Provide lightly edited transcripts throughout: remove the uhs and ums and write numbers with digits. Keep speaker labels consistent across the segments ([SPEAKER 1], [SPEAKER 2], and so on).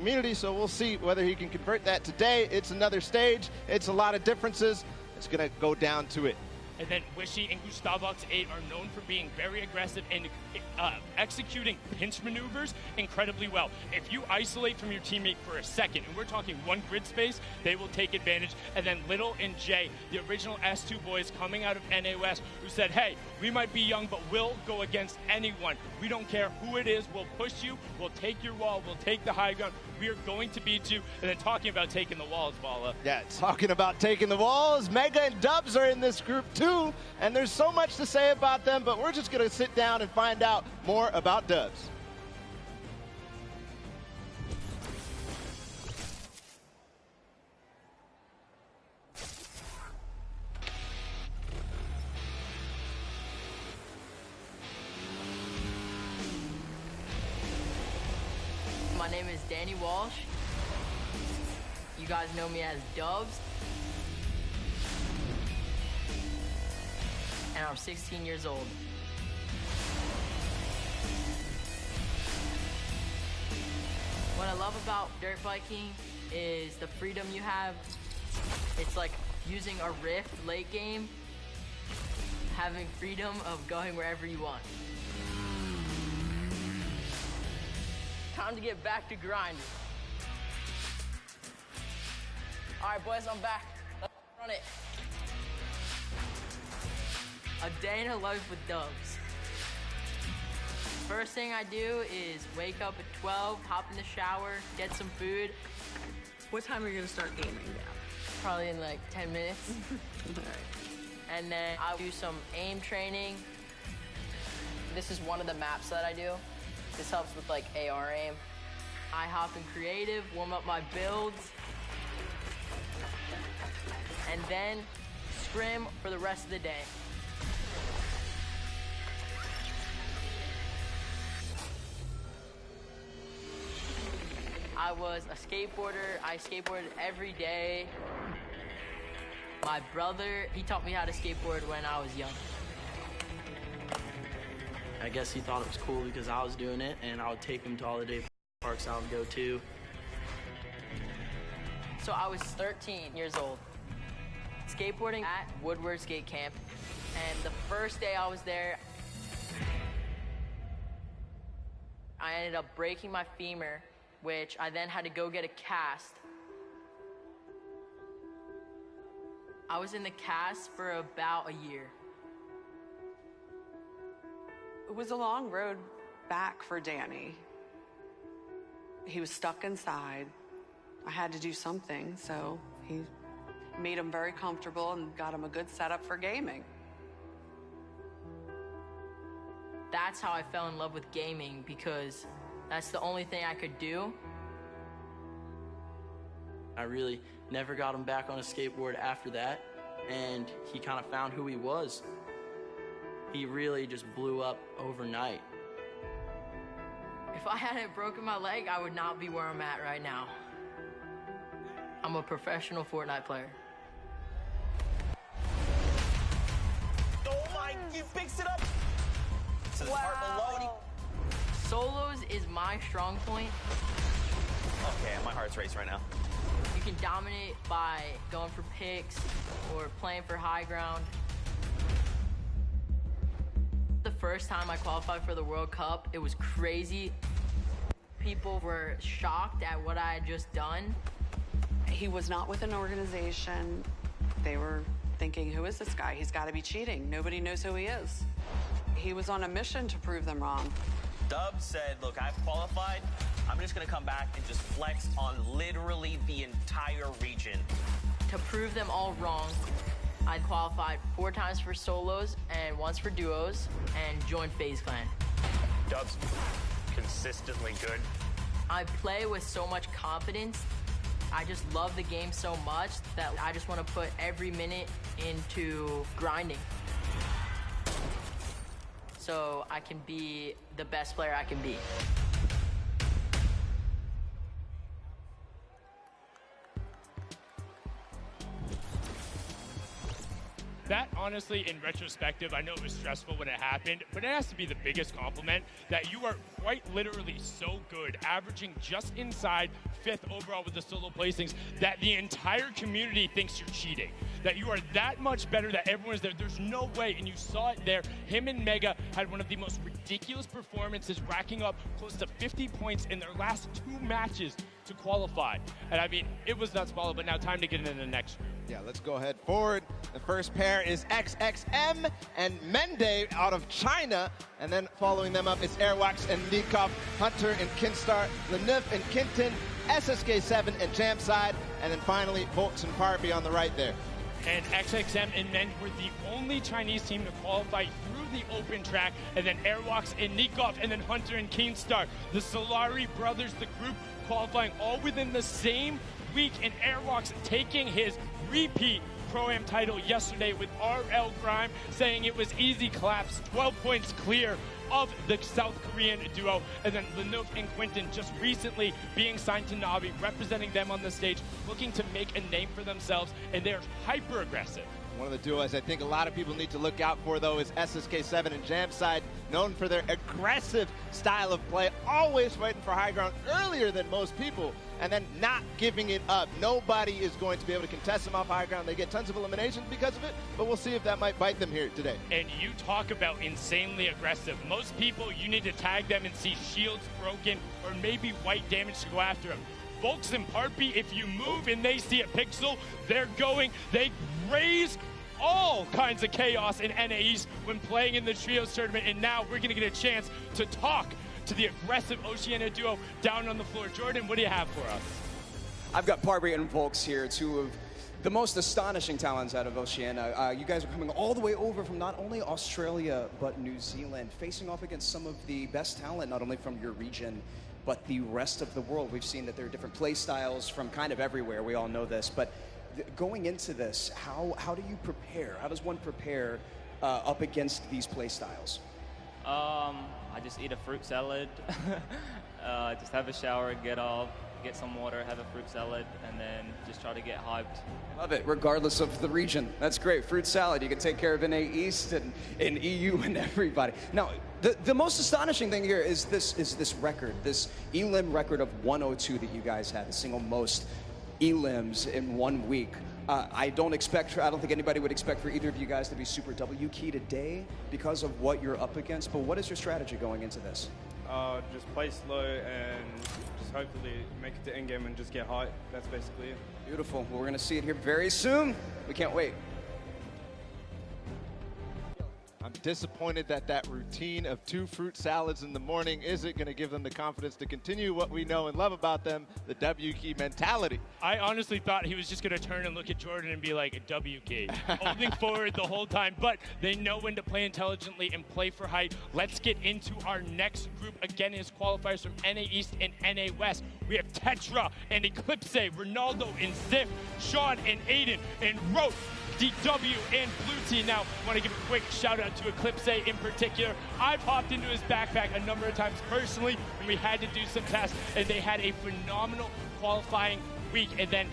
[SPEAKER 1] community, so we'll see whether he can convert that today. It's another stage. It's a lot of differences. It's going to go down to it.
[SPEAKER 2] And then Wishy and Gustavvox 8 are known for being very aggressive and executing pinch maneuvers incredibly well. If you isolate from your teammate for a second, and we're talking one grid space, they will take advantage. And then Little and Jay, the original S2 boys coming out of NA West, who said, hey, we might be young, but we'll go against anyone. We don't care who it is. We'll push you. We'll take your wall. We'll take the high ground. We are going to beat you. And then talking about taking the walls, Bala.
[SPEAKER 1] Yeah, talking about taking the walls. Mega and Dubs are in this group too, and there's so much to say about them, but we're just going to sit down and find out more about Dubs.
[SPEAKER 3] My name is Danny Walsh. You guys know me as Dubs. And I'm 16 years old. What I love about dirt biking is the freedom you have. It's like using a rift late game, having freedom of going wherever you want. Time to get back to grinding. All right, boys, I'm back. Let's run it. A day in a life with Dubs. First thing I do is wake up at 12, hop in the shower, get some food.
[SPEAKER 4] What time are you gonna start gaming now?
[SPEAKER 3] Probably in like 10 minutes.
[SPEAKER 4] All right.
[SPEAKER 3] And then I'll do some aim training. This is one of the maps that I do. This helps with like AR aim. I hop in creative, warm up my builds, and then scrim for the rest of the day. I was a skateboarder. I skateboarded every day. My brother, he taught me how to skateboard when I was young.
[SPEAKER 5] I guess he thought it was cool because I was doing it, and I would take him to all the day parks I would go to.
[SPEAKER 3] So I was 13 years old, skateboarding at Woodward Skate Camp, and the first day I was there, I ended up breaking my femur, which I then had to go get a cast. I was in the cast for about a year.
[SPEAKER 4] It was a long road back for Danny. He was stuck inside. I had to do something, so he made him very comfortable and got him a good setup for gaming.
[SPEAKER 3] That's how I fell in love with gaming, because that's the only thing I could do.
[SPEAKER 5] I really never got him back on a skateboard after that, and he kind of found who he was. He really just blew up overnight.
[SPEAKER 3] If I hadn't broken my leg, I would not be where I'm at right now. I'm a professional Fortnite player.
[SPEAKER 6] Oh my, you fixed it up! To the part below.
[SPEAKER 3] Solos is my strong point.
[SPEAKER 6] Okay, my heart's racing right now.
[SPEAKER 3] You can dominate by going for picks or playing for high ground. The first time I qualified for the World Cup, it was crazy. People were shocked at what I had just done.
[SPEAKER 4] He was not with an organization. They were thinking, who is this guy? He's got to be cheating. Nobody knows who he is. He was on a mission to prove them wrong.
[SPEAKER 6] Dub said, look, I've qualified. I'm just going to come back and just flex on literally the entire region.
[SPEAKER 3] To prove them all wrong, I qualified 4 times for solos and once for duos and joined FaZe Clan.
[SPEAKER 7] Dub's consistently good.
[SPEAKER 3] I play with so much confidence. I just love the game so much that I just want to put every minute into grinding, so I can be the best player I can be.
[SPEAKER 2] That, honestly, in retrospective, I know it was stressful when it happened, but it has to be the biggest compliment that you are quite literally so good, averaging just inside 5th overall with the solo placings, that the entire community thinks you're cheating. That you are that much better, that everyone's there. There's no way, and you saw it there. Him and Mega had one of the most ridiculous performances, racking up close to 50 points in their last 2 matches to qualify. And I mean, it was nuts follow, but now time to get into the next group.
[SPEAKER 1] Yeah, let's go ahead forward. The first pair is XXM and Mende out of China. And then following them up is Airwax and Nikov, Hunter and Kinstar, Lenif and Kinton, SSK7 and Jamside, and then finally Volks and Parby on the right there.
[SPEAKER 2] And XXM and Men were the only Chinese team to qualify through the open track, and then Airwalks and Nikov, and then Hunter and Keenstar. The Solari brothers, the group, qualifying all within the same week, and Airwalks taking his repeat Pro-Am title yesterday with RL Grime, saying it was easy claps, 12 points clear of the South Korean duo, and then Lenuf and Quinton just recently being signed to Navi, representing them on the stage, looking to make a name for themselves, and they're hyper aggressive.
[SPEAKER 1] One of the duos I think a lot of people need to look out for, though, is SSK7 and Jamside, known for their aggressive style of play, always fighting for high ground earlier than most people, and then not giving it up. Nobody is going to be able to contest them off high ground. They get tons of eliminations because of it, but we'll see if that might bite them here today.
[SPEAKER 2] And you talk about insanely aggressive. Most people, you need to tag them and see shields broken or maybe white damage to go after them. Volks and Parpy, if you move and they see a pixel, they're going, they raise all kinds of chaos in NA East when playing in the Trios tournament, and now we're going to get a chance to talk to the aggressive Oceania duo down on the floor. Jordan, what do you have for us?
[SPEAKER 8] I've got Parby and Volks here, 2 of the most astonishing talents out of Oceania. You guys are coming all the way over from not only Australia, but New Zealand, facing off against some of the best talent, not only from your region, but the rest of the world. We've seen that there are different play styles from kind of everywhere. We all know this, but going into this, how do you prepare? How does one prepare up against these play styles?
[SPEAKER 9] I just eat a fruit salad, just have a shower, get off, get some water, have a fruit salad, and then just try to get hyped.
[SPEAKER 8] Love it, regardless of the region. That's great. Fruit salad, you can take care of NA East and EU and everybody. Now, the most astonishing thing here is this record, this elim record of 102 that you guys had, the single most elims in 1 week. I don't think anybody would expect for either of you guys to be super W key today because of what you're up against, but what is your strategy going into this?
[SPEAKER 10] Just play slow and just hopefully make it to endgame and just get high. That's basically it.
[SPEAKER 8] Beautiful. Well, we're going to see it here very soon. We can't wait.
[SPEAKER 1] I'm disappointed that that routine of 2 fruit salads in the morning isn't going to give them the confidence to continue what we know and love about them, the W key mentality.
[SPEAKER 2] I honestly thought he was just going to turn and look at Jordan and be like, a W key, holding forward the whole time, but they know when to play intelligently and play for height. Let's get into our next group. Again, is qualifiers from NA East and NA West. We have Tetra and Eclipse, Ronaldo and Ziff, Sean and Aiden and Rote, DW and Blue Team. Now, I want to give a quick shout out to Eclipse in particular. I've hopped into his backpack a number of times personally, and we had to do some tests, and they had a phenomenal qualifying week. And then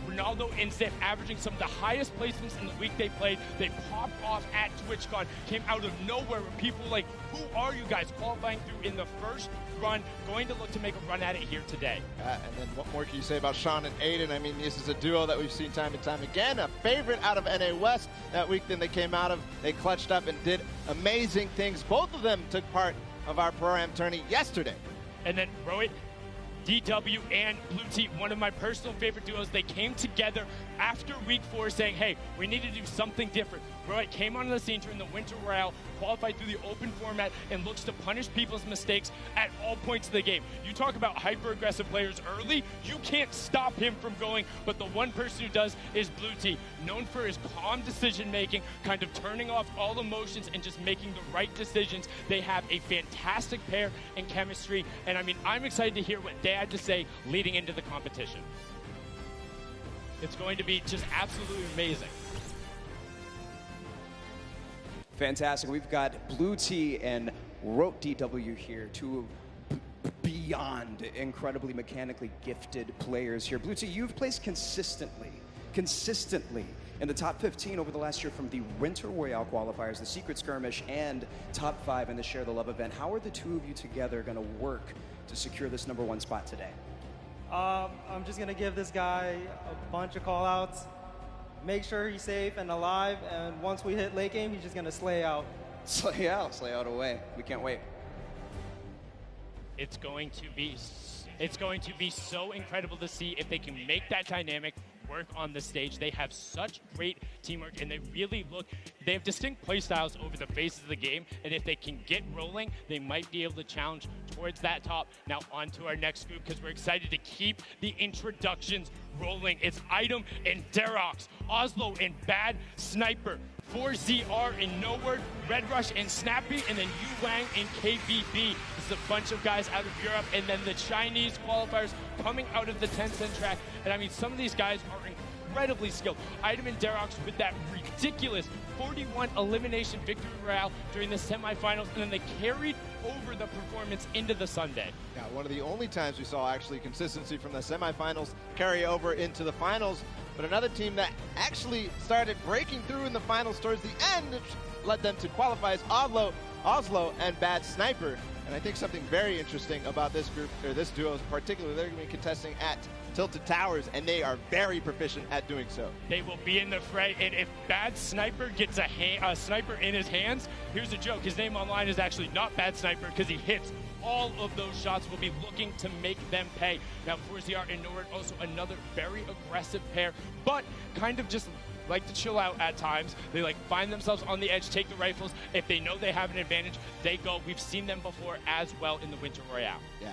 [SPEAKER 2] Ronaldo and Ziff averaging some of the highest placements in the week they played. They popped off at TwitchCon, came out of nowhere where people were like, who are you guys, qualifying through in the first run, going to look to make a run at it here today.
[SPEAKER 1] And then what more can you say about Sean and Aiden? I mean, this is a duo that we've seen time and time again, a favorite out of NA West that week. Then they came out of, they clutched up and did amazing things. Both of them took part of our Pro-Am tourney yesterday.
[SPEAKER 2] And then Rohit, DW and Blue Team, one of my personal favorite duos. They came together after week 4 saying, hey, we need to do something different. Rohit came onto the scene during the Winter Royale, qualified through the open format, and looks to punish people's mistakes at all points of the game. You talk about hyper-aggressive players early, you can't stop him from going, but the one person who does is Blue Team, known for his calm decision-making, kind of turning off all emotions and just making the right decisions. They have a fantastic pair in chemistry, and I mean, I'm excited to hear what they had to say leading into the competition. It's going to be just absolutely amazing.
[SPEAKER 8] Fantastic. We've got Blue T and Rote DW here, 2 beyond incredibly mechanically gifted players here. Blue T, you've placed consistently in the top 15 over the last year from the Winter Royale qualifiers, the Secret Skirmish, and top 5 in the Share the Love event. How are the two of you together going to work to secure this #1 spot today?
[SPEAKER 11] I'm just going to give this guy a bunch of call-outs, make sure he's safe and alive, and once we hit late game, he's just going to slay out.
[SPEAKER 8] Slay out away. We can't wait.
[SPEAKER 2] It's going to be so incredible to see if they can make that dynamic work on the stage. They have such great teamwork, and they have distinct play styles over the phases of the game, and if they can get rolling, they might be able to challenge towards that top. Now on to our next group, because we're excited to keep the introductions rolling. It's Item and Derox, Oslo and Bad Sniper, 4ZR and No Word, Red Rush and Snappy, and then Yu Wang and KBB. This is a bunch of guys out of Europe, and then the Chinese qualifiers coming out of the Tencent track. And I mean, some of these guys are incredibly skilled. Item and Derox with that ridiculous 41 elimination victory royale during the semifinals, and then they carried over the performance into the Sunday.
[SPEAKER 1] Yeah, one of the only times we saw actually consistency from the semifinals carry over into the finals. But another team that actually started breaking through in the finals towards the end, which led them to qualify, is Oslo and Bad Sniper. And I think something very interesting about this group, or this duo in particular, they're going to be contesting at Tilted Towers, and they are very proficient at doing so.
[SPEAKER 2] They will be in the fray, and if Bad Sniper gets a sniper in his hands, here's a joke. His name online is actually not Bad Sniper, because he hits all of those shots. Will be looking to make them pay. Now, 4ZR and Nord, also another very aggressive pair, but kind of just like to chill out at times. They like find themselves on the edge, take the rifles. If they know they have an advantage, they go. We've seen them before as well in the Winter Royale.
[SPEAKER 1] Yeah.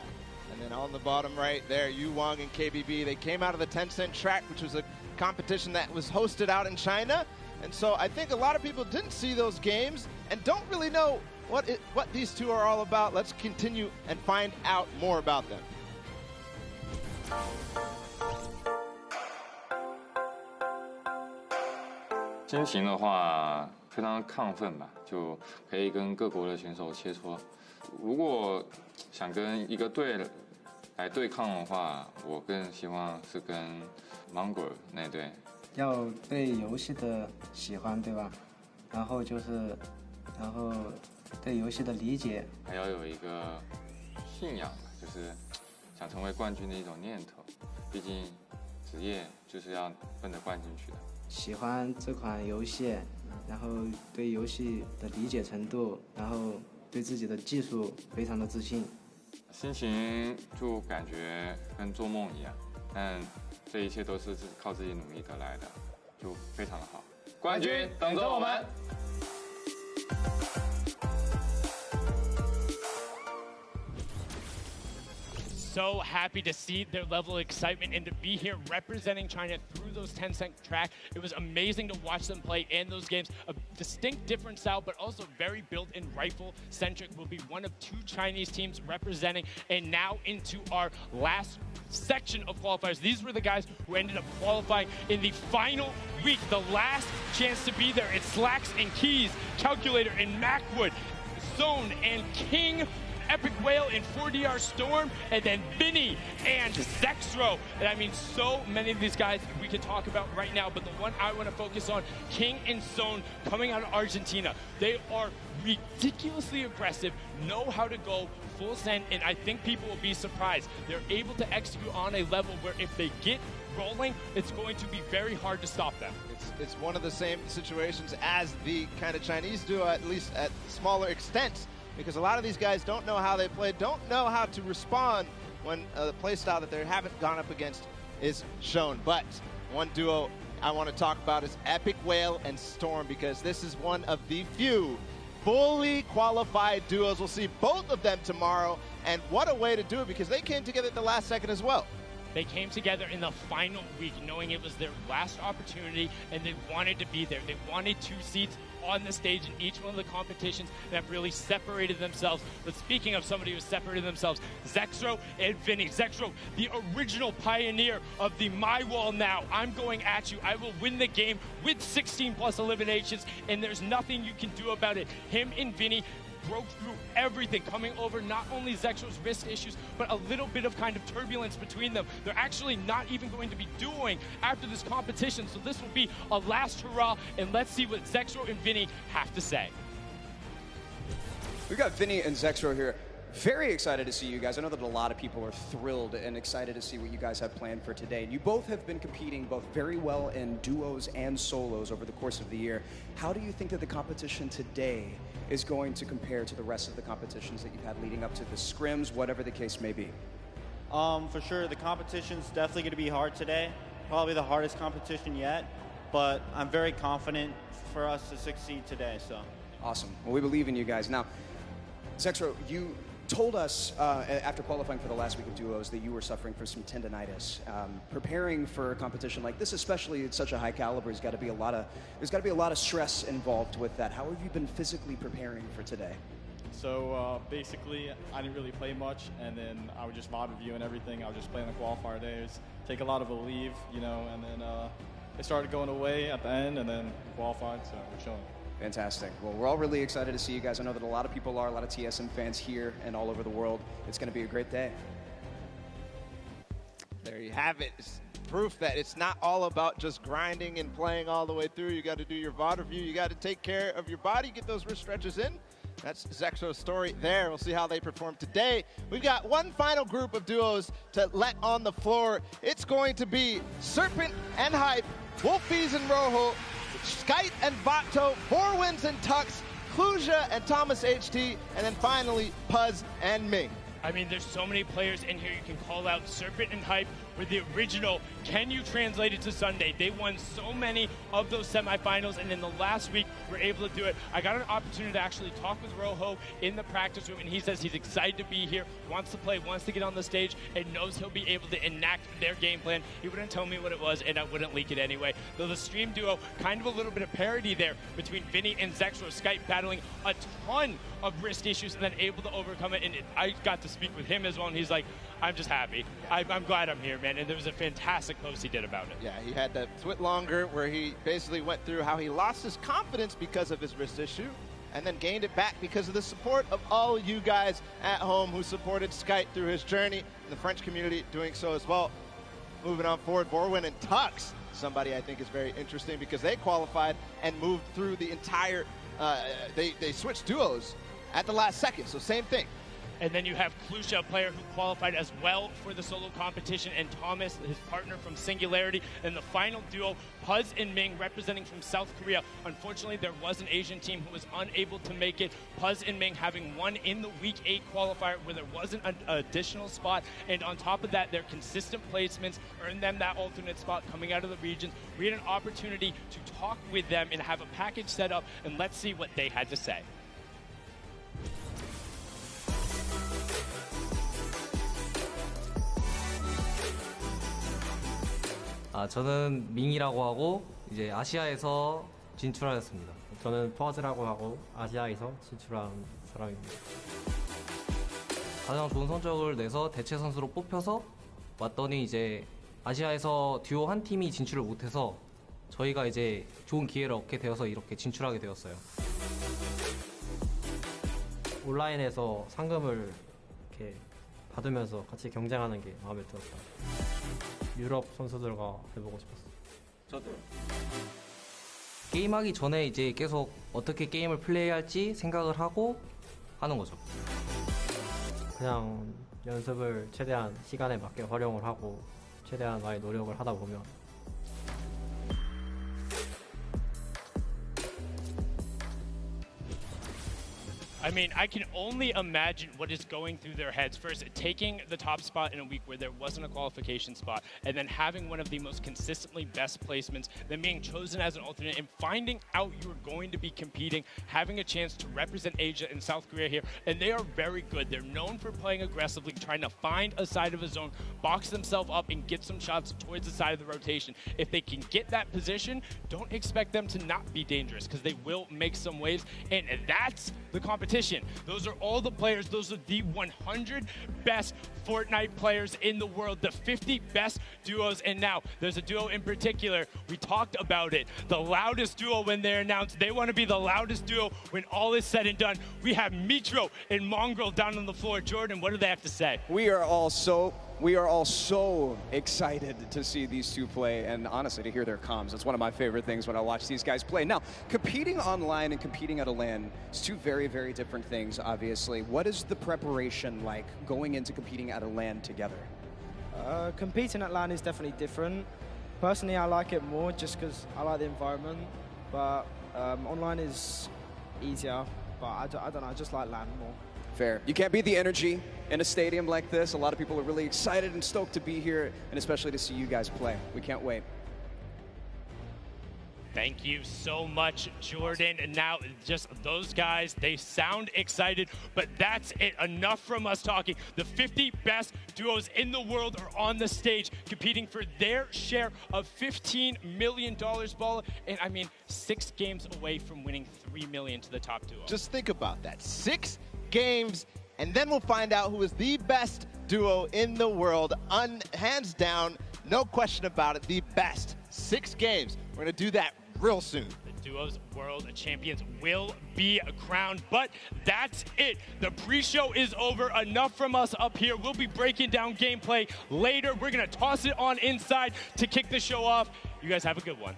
[SPEAKER 1] And then on the bottom right there, Yu Wang and KBB, they came out of the Tencent track, which was a competition that was hosted out in China. And so I think a lot of people didn't see those games and don't really know what these two are all about. Let's continue and find out more about them.
[SPEAKER 12] 心情的话，非常亢奋吧，就可以跟各国的选手切磋。如果想跟一个队来对抗的话，我更希望是跟芒果那队。
[SPEAKER 13] 要对游戏的喜欢，对吧？然后对游戏的理解，
[SPEAKER 12] 还要有一个信仰吧，就是想成为冠军的一种念头。毕竟职业就是要奔着冠军去的。
[SPEAKER 13] 喜欢这款游戏，然后对游戏的理解程度，然后对自己的技术非常的自信。
[SPEAKER 12] 心情就感觉跟做梦一样，但这一切都是靠自己努力得来的，就非常的好。冠军等着我们！
[SPEAKER 2] So happy to see their level of excitement and to be here representing China through those Tencent track. It was amazing to watch them play in those games. A distinct different style, but also very built-in rifle-centric. Will be one of 2 Chinese teams representing. And now into our last section of qualifiers. These were the guys who ended up qualifying in the final week. The last chance to be there. It's Slacks and Keys, Calculator and Macwood, Zone and King, Epic Whale and 4DR Storm, and then Vinny and Zexro. And I mean, so many of these guys we could talk about right now, but the one I want to focus on, King and Zone, coming out of Argentina. They are ridiculously aggressive, know how to go full send, and I think people will be surprised. They're able to execute on a level where if they get rolling, it's going to be very hard to stop them.
[SPEAKER 1] It's one of the same situations as the kind of Chinese duo, at least at smaller extents, because a lot of these guys don't know how they play, don't know how to respond when the play style that they haven't gone up against is shown. But one duo I want to talk about is Epic Whale and Storm, because this is one of the few fully qualified duos. We'll see both of them tomorrow, and what a way to do it, because they came together at the last second as well.
[SPEAKER 2] They came together in the final week knowing it was their last opportunity, and they wanted to be there. They wanted 2 seats on the stage in each one of the competitions that have really separated themselves. But speaking of somebody who separated themselves, Zexro and Vinny. Zexro, the original pioneer of the My Wall Now. I'm going at you. I will win the game with 16+ eliminations, and there's nothing you can do about it. Him and Vinny broke through everything, coming over not only Zexro's wrist issues, but a little bit of kind of turbulence between them. They're actually not even going to be dueling after this competition, so this will be a last hurrah, and let's see what Zexro and Vinny have to say.
[SPEAKER 8] We've got Vinny and Zexro here. Very excited to see you guys. I know that a lot of people are thrilled and excited to see what you guys have planned for today. And you both have been competing both very well in duos and solos over the course of the year. How do you think that the competition today is going to compare to the rest of the competitions that you've had leading up to the scrims, whatever the case may be?
[SPEAKER 14] For sure, the competition's definitely going to be hard today. Probably the hardest competition yet, but I'm very confident for us to succeed today. So
[SPEAKER 8] awesome. Well, we believe in you guys. Now, Zexro, you told us after qualifying for the last week of duos that you were suffering from some tendonitis. Preparing for a competition like this, especially at such a high caliber, there's got to be a lot of stress involved with that. How have you been physically preparing for today?
[SPEAKER 15] So basically, I didn't really play much, and then I would just VOD review and everything. I would just play on the qualifier days, take a lot of a leave, you know, and then it started going away at the end, and then qualified, so we're chilling.
[SPEAKER 8] Fantastic. Well, we're all really excited to see you guys. I know that a lot of people are, a lot of TSM fans here and all over the world. It's going to be a great day.
[SPEAKER 1] There you have it. It's proof that it's not all about just grinding and playing all the way through. You got to do your VOD review. You got to take care of your body, get those wrist stretches in. That's Zexro's story there. We'll see how they perform today. We've got one final group of duos to let on the floor. It's going to be Serpent and Hype, Wolfies and Rojo, Skite and Vato, Forwinds and Tux, Cluja and Thomas HT, and then finally Puz and Ming.
[SPEAKER 2] I mean, there's so many players in here you can call out. Serpent and Hype were the original. Can you translate it to Sunday? They won so many of those semifinals, and in the last week, were able to do it. I got an opportunity to actually talk with Rojo in the practice room, and he says he's excited to be here, wants to play, wants to get on the stage, and knows he'll be able to enact their game plan. He wouldn't tell me what it was, and I wouldn't leak it anyway. Though the stream duo, kind of a little bit of parity there between Vinny and Zexro. Skype battling a ton of wrist issues and then able to overcome it, and I got to speak with him as well, and he's like, I'm just happy. I'm glad I'm here, man. And there was a fantastic post he did about it.
[SPEAKER 1] Yeah, he had that twit longer where he basically went through how he lost his confidence because of his wrist issue and then gained it back because of the support of all you guys at home who supported Skype through his journey, and the French community doing so as well. Moving on forward, Vorwin and Tux, somebody I think is very interesting because they qualified and moved through the entire, they switched duos at the last second, so same thing.
[SPEAKER 2] And then you have Cluja, a player who qualified as well for the solo competition, and Thomas, his partner from Singularity. And the final duo, Puz and Ming, representing from South Korea. Unfortunately, there was an Asian team who was unable to make it. Puz and Ming having won in the Week 8 qualifier where there wasn't an additional spot. And on top of that, their consistent placements earned them that alternate spot coming out of the regions. We had an opportunity to talk with them and have a package set up, and let's see what they had to say.
[SPEAKER 16] 저는 밍이라고 하고 이제 아시아에서 진출하였습니다. 저는 퍼즈라고 하고 아시아에서 진출한 사람입니다. 가장 좋은 성적을 내서 대체 선수로 뽑혀서 왔더니 이제 아시아에서 듀오 한 팀이 진출을 못해서 저희가 이제 좋은 기회를 얻게 되어서 이렇게 진출하게 되었어요. 온라인에서 상금을 이렇게 받으면서 같이 경쟁하는 게 마음에 들었다. 유럽 선수들과 해보고 싶었어.
[SPEAKER 5] 저도요.
[SPEAKER 16] 게임하기 전에 이제 계속 어떻게 게임을 플레이할지 생각을 하고 하는 거죠. 그냥 연습을 최대한 시간에 맞게 활용을 하고 최대한 많이 노력을 하다 보면
[SPEAKER 2] I mean, I can only imagine what is going through their heads. First, taking the top spot in a week where there wasn't a qualification spot, and then having one of the most consistently best placements, then being chosen as an alternate, and finding out you were going to be competing, having a chance to represent Asia and South Korea here, and they are very good. They're known for playing aggressively, trying to find a side of a zone, box themselves up, and get some shots towards the side of the rotation. If they can get that position, don't expect them to not be dangerous, because they will make some waves, and that's the competition competition. Those are all the players. Those are the 100 best Fortnite players in the world, the 50 best duos. And now there's a duo in particular. We talked about it. The loudest duo when they're announced. They want to be the loudest duo when all is said and done. We have Mitro and Mongrel down on the floor. Jordan, what do they have to say?
[SPEAKER 8] We are all so excited to see these two play, and honestly, to hear their comms. That's one of my favorite things when I watch these guys play. Now, competing online and competing at a LAN is two very, very different things, obviously. What is the preparation like going into competing at a LAN together?
[SPEAKER 11] Competing at LAN is definitely different. Personally, I like it more just because I like the environment, but online is easier, but I don't know, I just like LAN more.
[SPEAKER 8] Fair. You can't beat the energy in a stadium like this. A lot of people are really excited and stoked to be here, and especially to see you guys play. We can't wait.
[SPEAKER 2] Thank you so much, Jordan. And now, just those guys, they sound excited, but that's it. Enough from us talking. The 50 best duos in the world are on the stage competing for their share of $15 million, Balla. And I mean, 6 games away from winning $3 million to the top duo.
[SPEAKER 1] Just think about that. 6 games, and then we'll find out who is the best duo in the world. Hands down, no question about it, the best. 6 games. We're going to do that real soon.
[SPEAKER 2] The duos world champions will be crowned, but that's it. The pre-show is over. Enough from us up here. We'll be breaking down gameplay later. We're going to toss it on inside to kick the show off. You guys have a good one.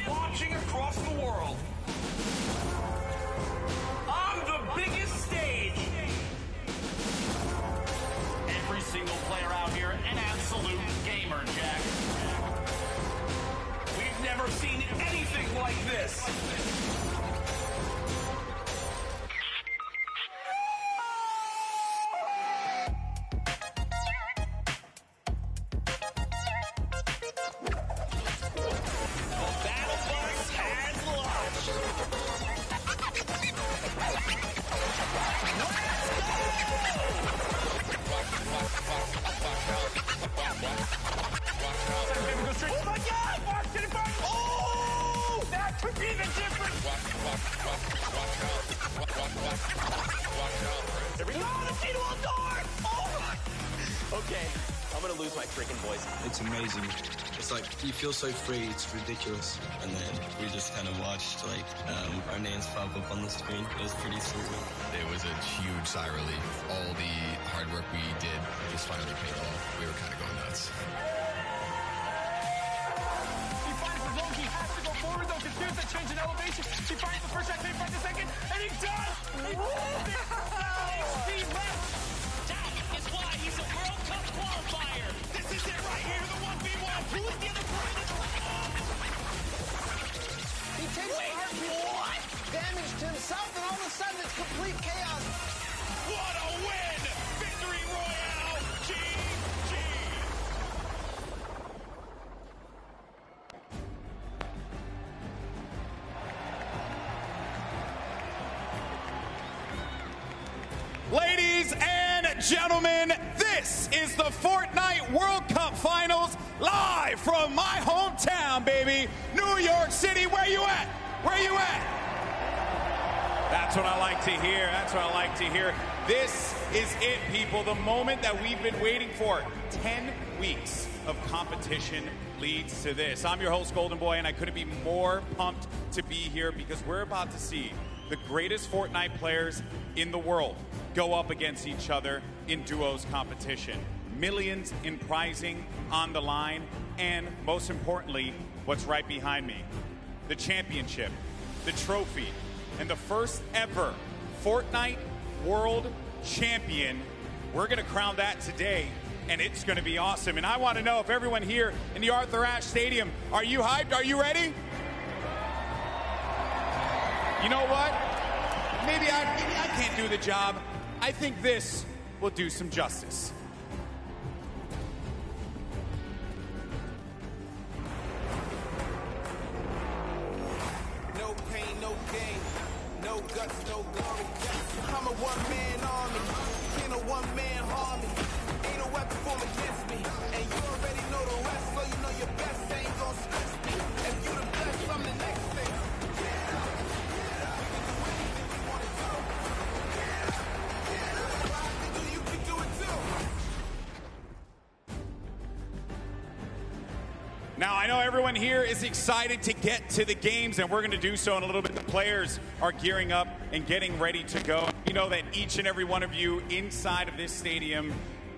[SPEAKER 17] Watching across the world on the biggest stage. Every single player out here, an absolute gamer, Jack. We've never seen anything like this.
[SPEAKER 6] Okay, I'm gonna lose my freaking voice.
[SPEAKER 18] It's amazing. It's like, you feel so free, it's ridiculous. And then we just kind of watched, like, our names pop up on the screen. It was pretty surreal.
[SPEAKER 19] It was a huge sigh of relief. All the hard work we did just finally paid off. We were kind of going nuts.
[SPEAKER 17] He finds the zone, he has to go forward though, because here's the change in elevation. He finds the first shot, he finds the second, and he does! Speed left! That is why he's a World Cup qualifier! This is it right here, the 1v1! Who is the other player that's
[SPEAKER 20] He takes what? Damage to himself, and all of a sudden it's complete chaos.
[SPEAKER 17] What a win! Victory Royale! GG!
[SPEAKER 21] Ladies and gentlemen, this is the Fortnite World Cup Finals live from my hometown, baby, New York City. Where you at? Where you at? That's what I like to hear. That's what I like to hear. This is it, people. The moment that we've been waiting for. 10 weeks of competition leads to this. I'm your host, Golden Boy, and I couldn't be more pumped to be here because we're about to see the greatest Fortnite players in the world go up against each other in duos competition. Millions in prizing on the line, and most importantly, what's right behind me, the championship, the trophy, and the first ever Fortnite World Champion. We're gonna crown that today, and it's gonna be awesome. And I wanna know if everyone here in the Arthur Ashe Stadium, are you hyped? Are you ready? You know what? maybe I can't do the job. I think this will do some justice.
[SPEAKER 4] No pain, no gain, no guts, no glory. I'm a one-man army, ain't a one-man army. Ain't no weapon formed against me, and you already know the rest, so you know your best ain't gonna stress me. If you the best, I'm the next thing. You can do it too.
[SPEAKER 21] Now, I know everyone here is excited to get to the games, and we're going to do so in a little bit. The players are gearing up and getting ready to go. You know that each and every one of you inside of this stadium,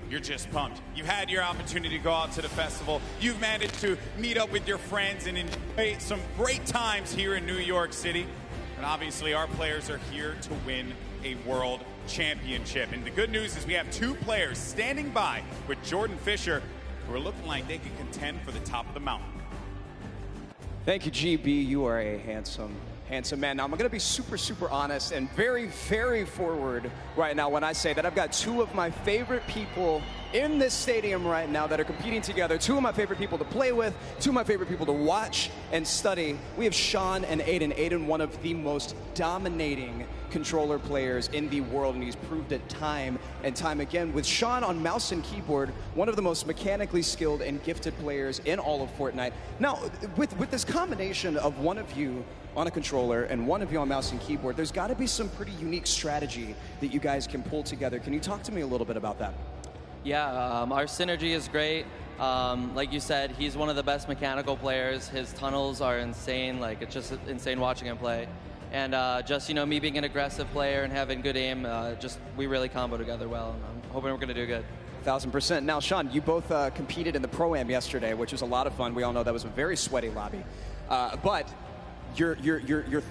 [SPEAKER 21] you're just pumped. You've had your opportunity to go out to the festival. You've managed to meet up with your friends and enjoy some great times here in New York City. And obviously, our players are here to win a world championship. And the good news is we have two players standing by with Jordan Fisher who are looking like they can contend for the top of the mountain.
[SPEAKER 8] Thank you, GB. You are a handsome man. Now, I'm going to be super honest and very forward right now when I say that I've got two of my favorite people in this stadium right now that are competing together. Two of my favorite people to play with, two of my favorite people to watch and study. We have Sean and Aiden. Aiden, one of the most dominating controller players in the world, and he's proved it time and time again. With Sean on mouse and keyboard, one of the most mechanically skilled and gifted players in all of Fortnite. Now, with this combination of one of you on a controller and one of you on mouse and keyboard, there's got to be some pretty unique strategy that you guys can pull together. Can you talk to me a little bit about that?
[SPEAKER 5] Yeah, our synergy is great. Like you said, he's one of the best mechanical players. His tunnels are insane. Like, it's just insane watching him play. And just, you know, me being an aggressive player and having good aim, we really combo together well. And I'm hoping we're going to do good.
[SPEAKER 8] 1,000%. Now, Sean, you both competed in the Pro-Am yesterday, which was a lot of fun. We all know that was a very sweaty lobby. But your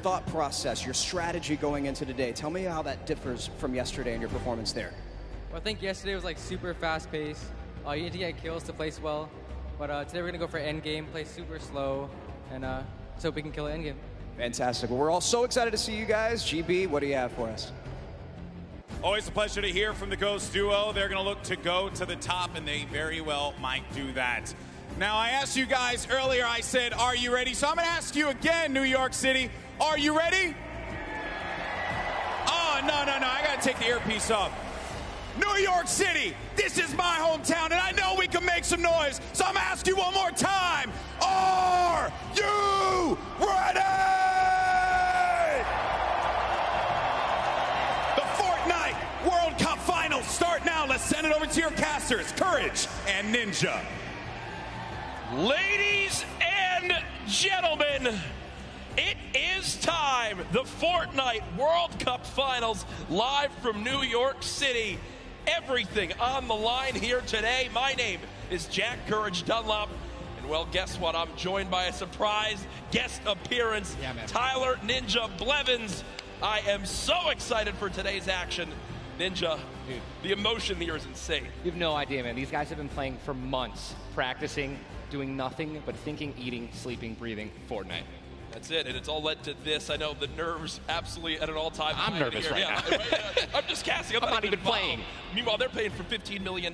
[SPEAKER 8] thought process, your strategy going into today, tell me how that differs from yesterday and your performance there.
[SPEAKER 22] Well, I think yesterday was like super fast paced. You need to get kills to place well. But today we're going to go for end game, play super slow, and so we can kill it end game.
[SPEAKER 8] Fantastic. Well, we're all so excited to see you guys. GB, what do you have for us?
[SPEAKER 21] Always a pleasure to hear from the Ghost duo. They're going to look to go to the top, and they very well might do that. Now, I asked you guys earlier, I said, are you ready? So I'm going to ask you again, New York City, are you ready? Oh, no, I got to take the earpiece off. New York City, this is my hometown, and I know we can make some noise, so I'm going to ask you one more time. Are you ready? The Fortnite World Cup Finals start now. Let's send it over to your casters, Courage and Ninja.
[SPEAKER 23] Ladies and gentlemen, it is time. The Fortnite World Cup Finals live from New York City. Everything on the line here today. My name is Jack Courage Dunlop. And well, guess what? I'm joined by a surprise guest appearance, Tyler Ninja Blevins. I am so excited for today's action. Ninja, dude, the emotion here is insane.
[SPEAKER 24] You have no idea, man. These guys have been playing for months, practicing, doing nothing but thinking, eating, sleeping, breathing Fortnite.
[SPEAKER 23] That's it, and it's all led to this. I know the nerves absolutely at an all-time high.
[SPEAKER 24] I'm nervous right now.
[SPEAKER 23] I'm just casting. I'm
[SPEAKER 24] not even playing.
[SPEAKER 23] Meanwhile, they're paying for $15 million,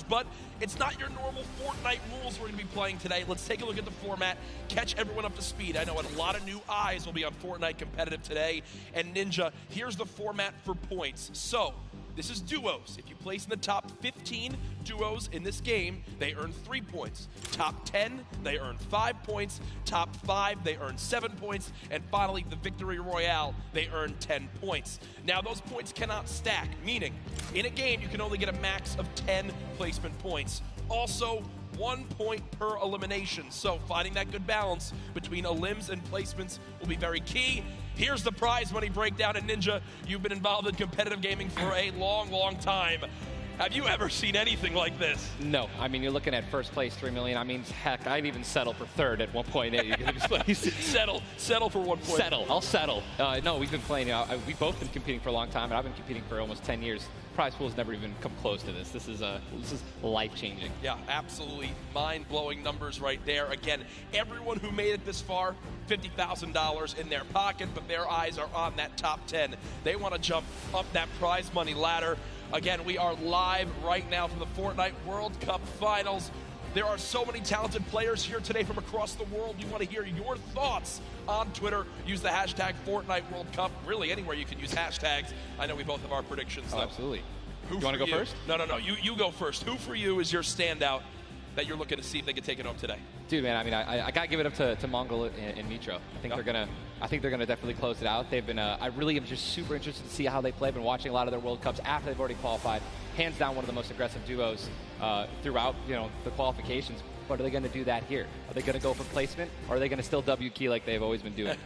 [SPEAKER 23] but it's not your normal Fortnite rules we're going to be playing today. Let's take a look at the format, catch everyone up to speed. I know a lot of new eyes will be on Fortnite competitive today. And Ninja, here's the format for points. So, this is duos. If you place in the top 15 duos in this game, they earn 3 points. Top 10, they earn 5 points. Top 5, they earn 7 points. And finally, the victory royale, they earn 10 points. Now, those points cannot stack, meaning in a game, you can only get a max of 10 placement points. Also, 1 point per elimination. So finding that good balance between elims and placements will be very key. Here's the prize money breakdown. And Ninja, you've been involved in competitive gaming for a long time. Have you ever seen anything like this?
[SPEAKER 24] No. I mean, you're looking at first place, $3 million. I mean, heck, I'd even settle for third at 1.8.
[SPEAKER 23] settle for 1 point.
[SPEAKER 24] I'll settle. No, we've been playing. We've both been competing for a long time, and I've been competing for almost 10 years.
[SPEAKER 3] prize pool has never even come close to this. This is life-changing.
[SPEAKER 23] Yeah, absolutely mind-blowing numbers right there. Again, everyone who made it this far, $50,000 in their pocket, but their eyes are on that top 10. They want to jump up that prize money ladder. Again, we are live right now from the Fortnite World Cup Finals. There are so many talented players here today from across the world. We want to hear your thoughts on Twitter. Use the hashtag Fortnite World Cup. Really, anywhere you can use hashtags. I know we both have our predictions, though.
[SPEAKER 3] Oh, absolutely.
[SPEAKER 23] Who
[SPEAKER 3] you want to go first?
[SPEAKER 23] No. You go first. Who for you is your standout that you're looking to see if they can take it home today?
[SPEAKER 3] Dude, man, I mean, I gotta give it up to Mongol and Mitro. I think they're gonna definitely close it out. They've been. I really am just super interested to see how they play. I've been watching a lot of their World Cups after they've already qualified. Hands down, one of the most aggressive duos throughout, the qualifications. But are they going to do that here? Are they going to go for placement, or are they going to still W key like they've always been doing?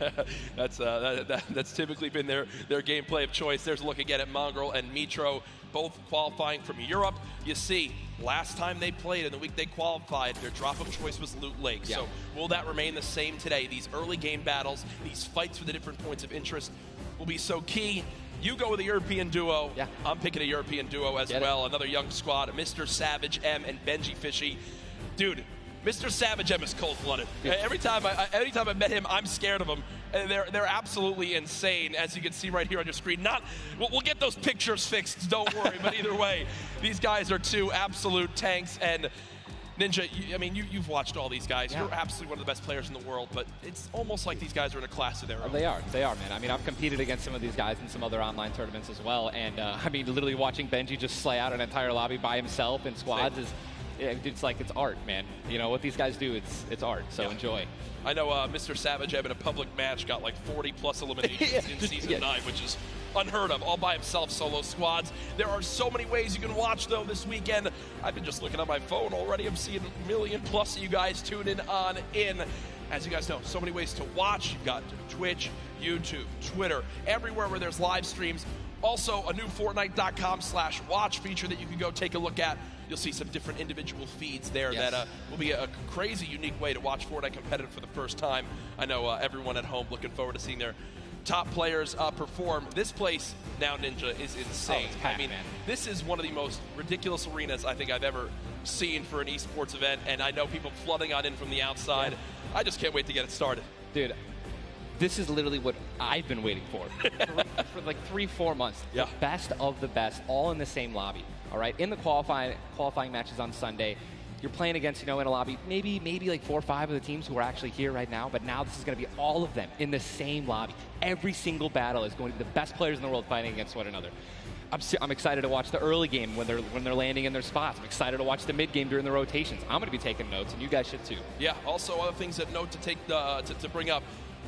[SPEAKER 23] That's typically been their gameplay of choice. There's a look again at Mongrel and Mitro, both qualifying from Europe. You see, last time they played, in the week they qualified, their drop of choice was Loot Lake.
[SPEAKER 3] Yeah.
[SPEAKER 23] So will that remain the same today? These early game battles, these fights for the different points of interest will be so key. You go with a European duo.
[SPEAKER 3] Yeah.
[SPEAKER 23] I'm picking a European duo as well. Another young squad, Mr. Savage M and Benji Fishy. Dude, Mr. Savage M is cold-blooded. Every time I met him, I'm scared of him. And they're absolutely insane, as you can see right here on your screen. We'll get those pictures fixed, don't worry. But either way, these guys are two absolute tanks. And Ninja, you've watched all these guys. Yeah. You're absolutely one of the best players in the world, but it's almost like these guys are in a class of their own.
[SPEAKER 3] They are, man. I mean, I've competed against some of these guys in some other online tournaments as well, and literally watching Benji just slay out an entire lobby by himself in squads it's like it's art, man. What these guys do, it's art, so enjoy.
[SPEAKER 23] I know Mr. Savage having a public match got like 40-plus eliminations in Season 9, which is unheard of, all by himself, solo squads. There are so many ways you can watch, though, this weekend. I've been just looking at my phone already. I'm seeing 1 million-plus of you guys tuning in. As you guys know, so many ways to watch. You've got Twitch, YouTube, Twitter, everywhere where there's live streams. Also, a new Fortnite.com/watch feature that you can go take a look at. You'll see some different individual feeds there that will be a crazy, unique way to watch Fortnite competitive for the first time. I know everyone at home looking forward to seeing their top players perform. This place now, Ninja, is insane.
[SPEAKER 3] It's packed, man.
[SPEAKER 23] This is one of the most ridiculous arenas I think I've ever seen for an esports event, and I know people flooding on in from the outside. Yeah. I just can't wait to get it started.
[SPEAKER 3] Dude, this is literally what I've been waiting for like 3-4 months.
[SPEAKER 23] Yeah.
[SPEAKER 3] The best of the best, all in the same lobby. All right, in the qualifying matches on Sunday, you're playing against, in a lobby, maybe like 4 or 5 of the teams who are actually here right now, but now this is going to be all of them in the same lobby. Every single battle is going to be the best players in the world fighting against one another. I'm excited to watch the early game when they're landing in their spots. I'm excited to watch the mid game during the rotations. I'm going to be taking notes, and you guys should too.
[SPEAKER 23] Yeah. Also, other things that note to take to bring up.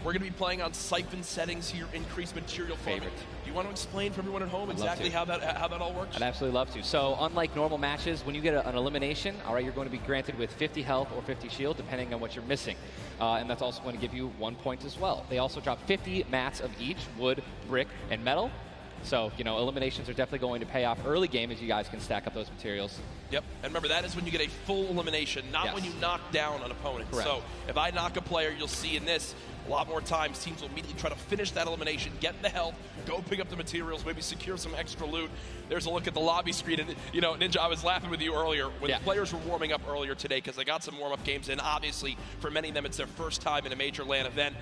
[SPEAKER 23] We're going to be playing on siphon settings here, increased material farming. Do you want to explain for everyone at home exactly how that all works?
[SPEAKER 3] I'd absolutely love to. So unlike normal matches, when you get an elimination, all right, you're going to be granted with 50 health or 50 shield, depending on what you're missing. And that's also going to give you 1 point as well. They also drop 50 mats of each, wood, brick, and metal. So, eliminations are definitely going to pay off early game as you guys can stack up those materials.
[SPEAKER 23] Yep. And remember, that is when you get a full elimination, not when you knock down an opponent.
[SPEAKER 3] Correct.
[SPEAKER 23] So if I knock a player, you'll see in this, a lot more times teams will immediately try to finish that elimination, get the health, go pick up the materials, maybe secure some extra loot. There's a look at the lobby screen. And, Ninja, I was laughing with you earlier when the players were warming up earlier today because they got some warm-up games in. Obviously, for many of them, it's their first time in a major LAN event.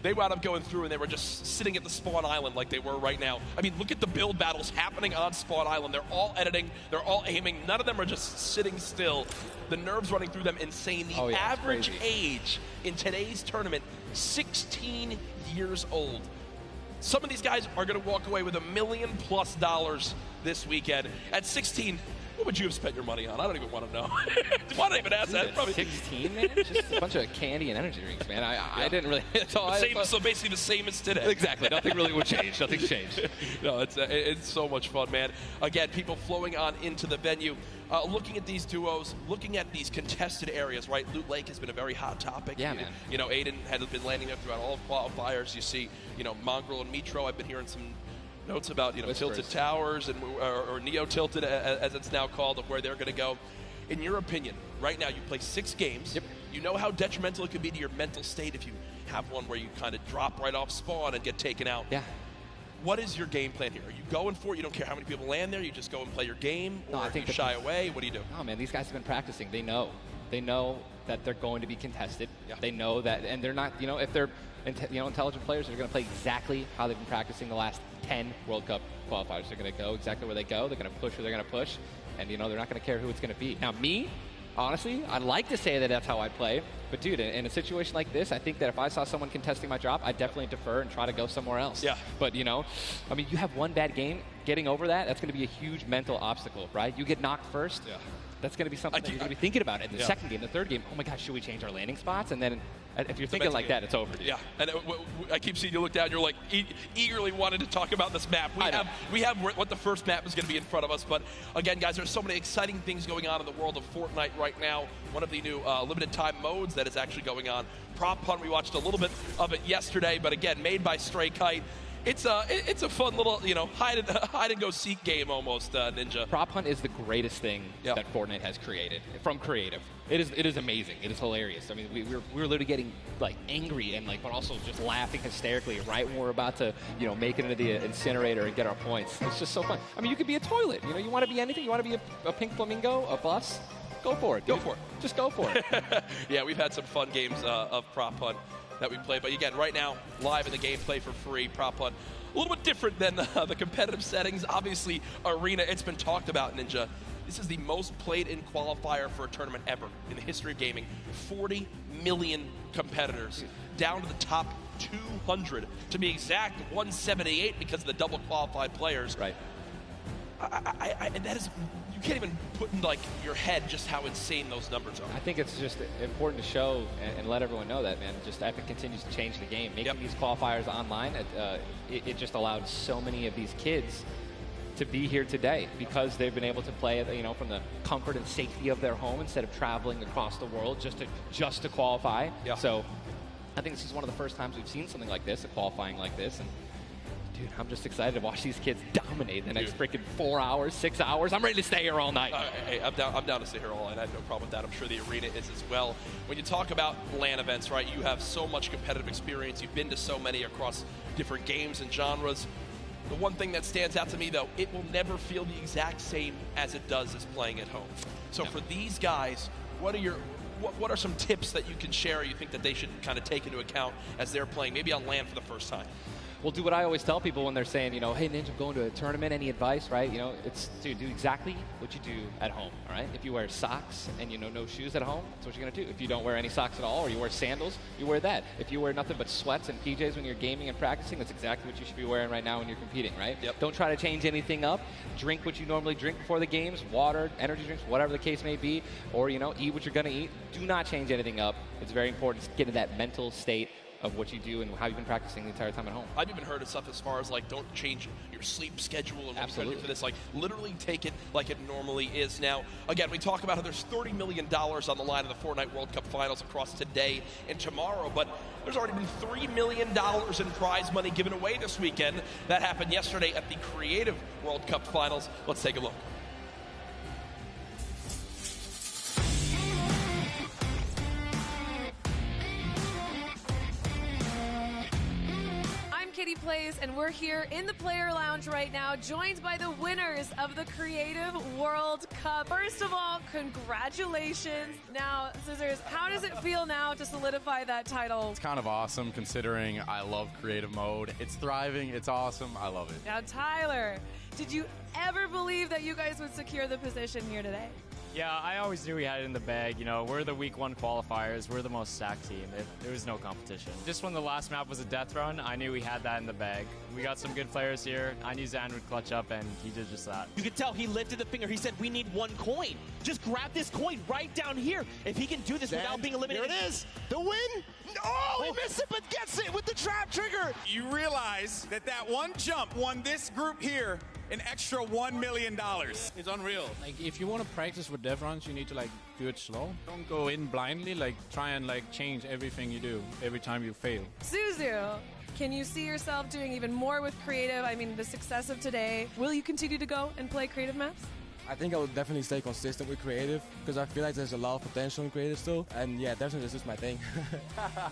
[SPEAKER 23] They wound up going through and they were just sitting at the spawn island like they were right now. I mean, look at the build battles happening on spawn island. They're all editing. They're all aiming. None of them are just sitting still. The nerves running through them insane. The average age in today's tournament, 16 years old. Some of these guys are going to walk away with $1 million+ this weekend. At 16, what would you have spent your money on? I don't even want to know. Why not even ask that? Probably
[SPEAKER 3] 16, man? Just a bunch of candy and energy drinks, man. I didn't really.
[SPEAKER 23] So basically the same as today.
[SPEAKER 3] Exactly. Nothing really would change. Nothing's changed.
[SPEAKER 23] No, it's so much fun, man. Again, people flowing on into the venue, looking at these duos, looking at these contested areas, right? Loot Lake has been a very hot topic.
[SPEAKER 3] Yeah, man.
[SPEAKER 23] Aiden has been landing there throughout all qualifiers. You see, Mongrel and Mitro. I've been hearing some notes about Tilted Towers and or Neo Tilted as it's now called, of where they're going to go. In your opinion, right now you play 6 games.
[SPEAKER 3] Yep.
[SPEAKER 23] You know how detrimental it can be to your mental state if you have one where you kind of drop right off spawn and get taken out.
[SPEAKER 3] Yeah.
[SPEAKER 23] what is your game plan here? Are you going for it? You don't care how many people land there? You just go and play your game? Or
[SPEAKER 3] No, I think
[SPEAKER 23] you shy away? What do you do?
[SPEAKER 3] No, man, these guys have been practicing. They know. They know that they're going to be contested. They know that, and they're not, if they're intelligent players, they're going to play exactly how they've been practicing the last 10 World Cup qualifiers. They're going to go exactly where they go. They're going to push where they're going to push, and, they're not going to care who it's going to be. Now, me, honestly, I'd like to say that that's how I play, but, dude, in a situation like this, I think that if I saw someone contesting my drop, I'd definitely defer and try to go somewhere else.
[SPEAKER 23] Yeah.
[SPEAKER 3] But, you have one bad game, getting over that's going to be a huge mental obstacle, right? You get knocked first. Yeah. That's going to be something that you're going to be thinking about in the second game, the third game. Oh, my gosh, should we change our landing spots? And then if you're thinking like that, it's over. Dude.
[SPEAKER 23] Yeah, and I keep seeing you look down. You're like eagerly wanting to talk about this map. We have what the first map is going to be in front of us. But again, guys, there's so many exciting things going on in the world of Fortnite right now. One of the new limited time modes that is actually going on. Prop Hunt, we watched a little bit of it yesterday, but again, made by Stray Kite. It's a fun little, hide and go seek game almost, Ninja.
[SPEAKER 3] Prop Hunt is the greatest thing that Fortnite has created from creative. It is amazing. It is hilarious. I mean, we were literally getting angry and but also just laughing hysterically right when we're about to make it into the incinerator and get our points. It's just so fun. I mean, you could be a toilet. You want to be anything. You want to be a pink flamingo, a bus. Go for it. Dude.
[SPEAKER 23] Go for it.
[SPEAKER 3] Just go for it.
[SPEAKER 23] Yeah, we've had some fun games of Prop Hunt that we play. But again, right now, live in the gameplay for free, Prop Hunt. A little bit different than the competitive settings. Obviously, Arena, it's been talked about, Ninja. This is the most played in qualifier for a tournament ever in the history of gaming. 40 million competitors, down to the top 200. To be exact, 178 because of the double qualified players.
[SPEAKER 3] Right.
[SPEAKER 23] That is, you can't even put in your head just how insane those numbers are.
[SPEAKER 3] I think it's just important to show and let everyone know that, man. Just Epic continues to change the game. Making these qualifiers online, it just allowed so many of these kids to be here today because they've been able to play it, from the comfort and safety of their home instead of traveling across the world just to qualify.
[SPEAKER 23] Yeah.
[SPEAKER 3] So I think this is one of the first times we've seen something like this, a qualifying like this, and dude, I'm just excited to watch these kids dominate the next freaking 4 hours, 6 hours. I'm ready to stay here all night.
[SPEAKER 23] Hey, I'm down to stay here all night. I have no problem with that. I'm sure the Arena is as well. When you talk about LAN events, right, you have so much competitive experience. You've been to so many across different games and genres. The one thing that stands out to me, though, it will never feel the exact same as it does as playing at home. So for these guys, what are some tips that you can share or you think that they should kind of take into account as they're playing, maybe on LAN for the first time?
[SPEAKER 3] Well, do what I always tell people when they're saying, hey, Ninja, I'm going to a tournament, any advice, right? It's, dude, do exactly what you do at home, all right? If you wear socks and, no shoes at home, that's what you're going to do. If you don't wear any socks at all or you wear sandals, you wear that. If you wear nothing but sweats and PJs when you're gaming and practicing, that's exactly what you should be wearing right now when you're competing, right?
[SPEAKER 23] Yep.
[SPEAKER 3] Don't try to change anything up. Drink what you normally drink before the games, water, energy drinks, whatever the case may be, or, eat what you're going to eat. Do not change anything up. It's very important to get in that mental state of what you do and how you've been practicing the entire time at home.
[SPEAKER 23] I've even heard of stuff as far as don't change your sleep schedule and what you're going to do for this. Literally take it like it normally is. Now, again, we talk about how there's $30 million on the line of the Fortnite World Cup Finals across today and tomorrow, but there's already been $3 million in prize money given away this weekend. That happened yesterday at the Creative World Cup Finals. Let's take a look.
[SPEAKER 7] Kittyplays, and we're here in the player lounge right now, joined by the winners of the Creative World Cup. First of all, congratulations. Now, Scissors, how does it feel now to solidify that title?
[SPEAKER 9] It's kind of awesome considering I love creative mode. It's thriving, it's awesome, I love it.
[SPEAKER 7] Now, Tyler, did you ever believe that you guys would secure the position here today?
[SPEAKER 10] Yeah, I always knew we had it in the bag. We're the week 1 qualifiers. We're the most stacked team. There was no competition. Just when the last map was a death run, I knew we had that in the bag. We got some good players here. I knew Zan would clutch up, and he did just that.
[SPEAKER 13] You could tell he lifted the finger. He said, we need 1 coin. Just grab this coin right down here. If he can do this without being eliminated.
[SPEAKER 20] Here it is. The win. Oh, he missed it, but gets it with the trap trigger.
[SPEAKER 21] You realize that one jump won this group here an extra $1 million.
[SPEAKER 25] It's unreal. If you want to practice with death runs, you need to do it slow. Don't go in blindly. Try and change everything you do every time you fail.
[SPEAKER 7] Suzu, can you see yourself doing even more with creative? I mean, the success of today. Will you continue to go and play creative maps?
[SPEAKER 26] I think I will definitely stay consistent with creative because I feel like there's a lot of potential in creative still. And yeah, definitely this is my thing.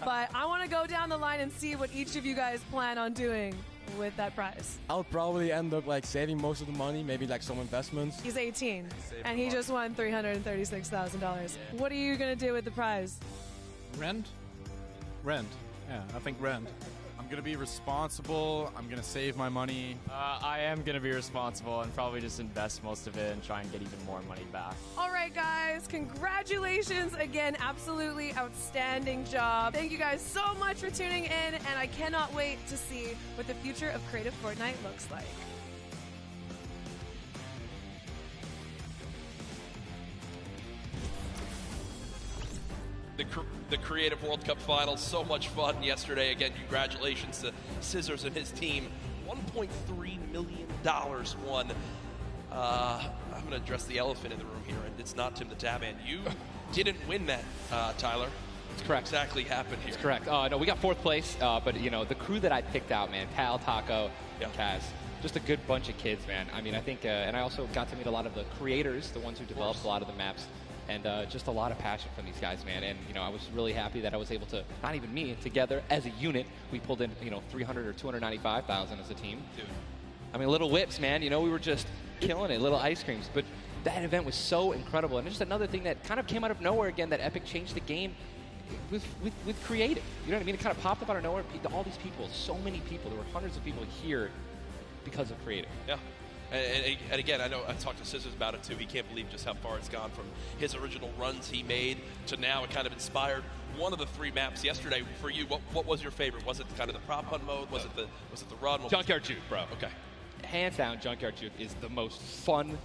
[SPEAKER 7] But I want to go down the line and see what each of you guys plan on doing. with that prize?
[SPEAKER 26] I'll probably end up like saving most of the money, maybe like some investments.
[SPEAKER 7] He's 18, and he just won $336,000. What are you going to do with the prize?
[SPEAKER 25] Rent? Rent. Yeah, I think rent.
[SPEAKER 9] I'm going to be responsible. I'm going to save my money.
[SPEAKER 10] I am going to be responsible and probably just invest most of it and try and get even more money back.
[SPEAKER 7] All right, guys, congratulations again. Absolutely outstanding job. Thank you guys so much for tuning in, and I cannot wait to see what the future of Creative Fortnite looks like.
[SPEAKER 23] The Creative World Cup Finals, so much fun yesterday. Again, congratulations to Scissors and his team. $1.3 million won. I'm going to address the elephant in the room here, and it's not Timthetatman. You didn't win that, Tyler.
[SPEAKER 3] That's correct.
[SPEAKER 23] What exactly happened here?
[SPEAKER 3] That's correct. No, we got 4th place, but, you know, the crew that I picked out, man, Tal, Taco, and Kaz, just a good bunch of kids, man. I mean, I think, and I also got to meet a lot of the creators, the ones who developed a lot of the maps. And just a lot of passion from these guys, man. And, you know, I was really happy that I was able to, not even me, together as a unit, we pulled in, you know, 300 or 295,000 as a team. Dude. I mean, little whips, man. You know, we were just killing it, little ice creams. But that event was so incredible. And just another thing that kind of came out of nowhere again, that Epic changed the game with creative. You know what I mean? It kind of popped up out of nowhere. All these people, so many people. There were hundreds of people here because of creative.
[SPEAKER 23] Yeah. And again, I know I talked to Scissors about it too. He can't believe just how far it's gone from his original runs he made to now it kind of inspired one of the 3 maps yesterday for you. What was your favorite? Was it kind of the prop hunt mode? Was it the run?
[SPEAKER 3] Junkyard Juke, bro.
[SPEAKER 23] Okay.
[SPEAKER 3] Hands down, Junkyard Juke is the most fun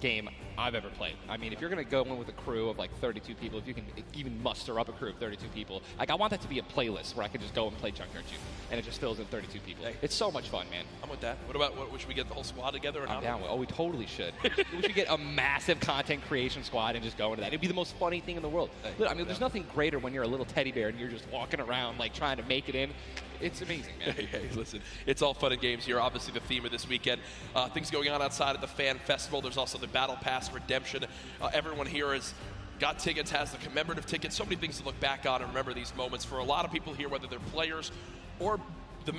[SPEAKER 3] game I've ever played. I mean, if you're going to go in with a crew of like 32 people, if you can even muster up a crew of 32 people, like I want that to be a playlist where I can just go and play Junkyard Juke, and it just fills in 32 people. Hey. It's so much fun, man.
[SPEAKER 23] I'm with that. What about, should we get the whole squad together? Or
[SPEAKER 3] I'm down with. Oh, we totally should. We should get a massive content creation squad and just go into that. It'd be the most funny thing in the world. Hey, look, I mean, there's nothing greater when you're a little teddy bear and you're just walking around like trying to make it in. It's amazing, man.
[SPEAKER 23] Hey, listen, it's all fun and games here. Obviously, the theme of this weekend, things going on outside of the fan festival. There's also the Battle Pass redemption. Everyone here has got tickets, has the commemorative tickets. So many things to look back on and remember these moments. For a lot of people here, whether they're players or the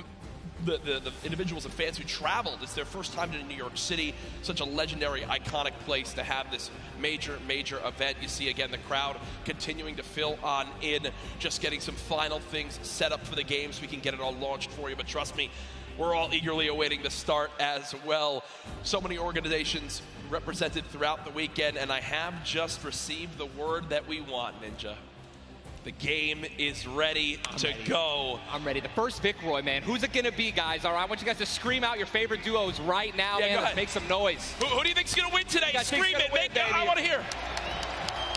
[SPEAKER 23] individuals and fans who traveled, it's their first time to New York City, such a legendary, iconic place to have this major event. You see, again, the crowd continuing to fill on in, just getting some final things set up for the game so we can get it all launched for you. But trust me, we're all eagerly awaiting the start as well. So many organizations represented throughout the weekend, and I have just received the word that we want, Ninja. The game is ready to go.
[SPEAKER 3] I'm ready. The first Vic Roy, man. Who's it going to be, guys? All right, I want you guys to scream out your favorite duos right now, man. Let's make some noise.
[SPEAKER 23] Who do you think's going to win today? Scream it. Make that. I want to hear.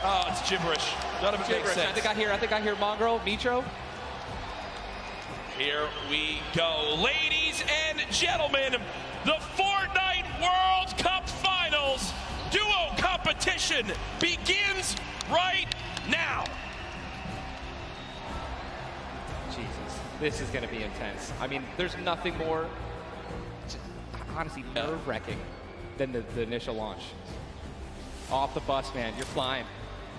[SPEAKER 23] Oh, it's gibberish. None of it makes sense.
[SPEAKER 3] I think I hear Mongrel, Mitro.
[SPEAKER 23] Here we go. Ladies and gentlemen, the Fortnite World Cup Finals duo competition begins right now.
[SPEAKER 3] Jesus, this is going to be intense. I mean, there's nothing more, honestly, nerve-wracking than the initial launch. Off the bus, man. You're flying.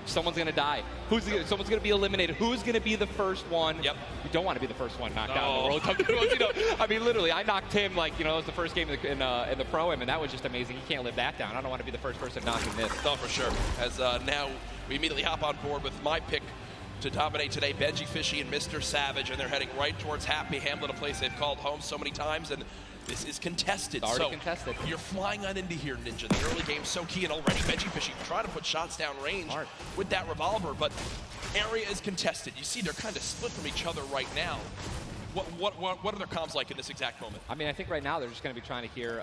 [SPEAKER 3] Someone's going to die. Someone's going to be eliminated. Who's going to be the first one?
[SPEAKER 23] Yep.
[SPEAKER 3] You don't want to be the first one knocked out in the World Cup. You know, I mean, literally, I knocked him like, you know, it was the first game in the Pro-Am, and that was just amazing. You can't live that down. I don't want to be the first person knocking this.
[SPEAKER 23] No, for sure. As now we immediately hop on board with my pick to dominate today, Benji Fishy and Mr. Savage, and they're heading right towards Happy Hamlet, a place they've called home so many times, and this is contested.
[SPEAKER 3] It's already contested.
[SPEAKER 23] You're flying on into here, Ninja. The early game's so key, and already Benji Fishy trying to put shots down range with that revolver, but area is contested. You see they're kind of split from each other right now. What are their comms like in this exact moment?
[SPEAKER 3] I mean, I think right now they're just going to be trying to hear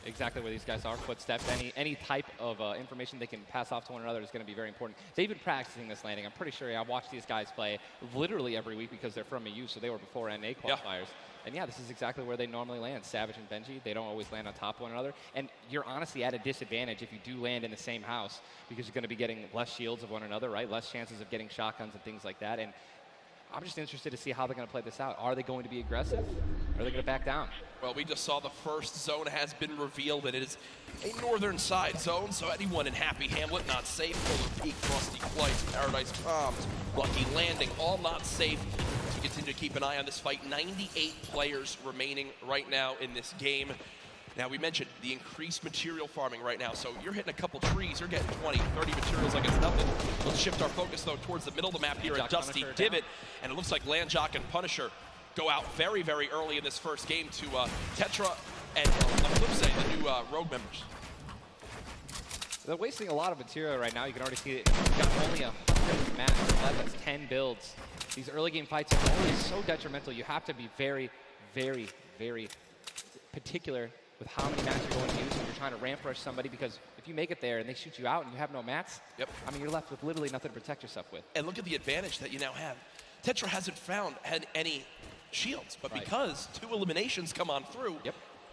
[SPEAKER 3] exactly where these guys are, footsteps, any type of information they can pass off to one another is going to be very important. They've been practicing this landing. I'm pretty sure I watch these guys play literally every week because they're from EU, so they were before NA qualifiers. Yeah. And yeah, this is exactly where they normally land. Savage and Benji, they don't always land on top of one another. And you're honestly at a disadvantage if you do land in the same house because you're going to be getting less shields of one another, right? Less chances of getting shotguns and things like that. And I'm just interested to see how they're going to play this out. Are they going to be aggressive? Are are they going to back down?
[SPEAKER 23] Well, we just saw the first zone has been revealed, and it is a northern side zone, so anyone in Happy Hamlet not safe. Polar Peak, Frosty Flights, Paradise Palms, Lucky Landing, all not safe. So we continue to keep an eye on this fight. 98 players remaining right now in this game. Now, we mentioned the increased material farming right now, so you're hitting a couple trees, you're getting 20, 30 materials like it's nothing. Let's shift our focus, though, towards the middle of the map here at Dusty Divot, and it looks like Landjock and Punisher go out very, very early in this first game to Tetra and Eclipse, the new Rogue members.
[SPEAKER 3] They're wasting a lot of material right now. You can already see it. You've got only 100 maps left. That's 10 builds. These early game fights are always so detrimental. You have to be very, very, very particular with how many mats you're going to use when you're trying to ramp rush somebody, because if you make it there and they shoot you out and you have no mats, I mean, you're left with literally nothing to protect yourself with.
[SPEAKER 23] And look at the advantage that you now have. Tetra hasn't had any shields, but because 2 eliminations come on through,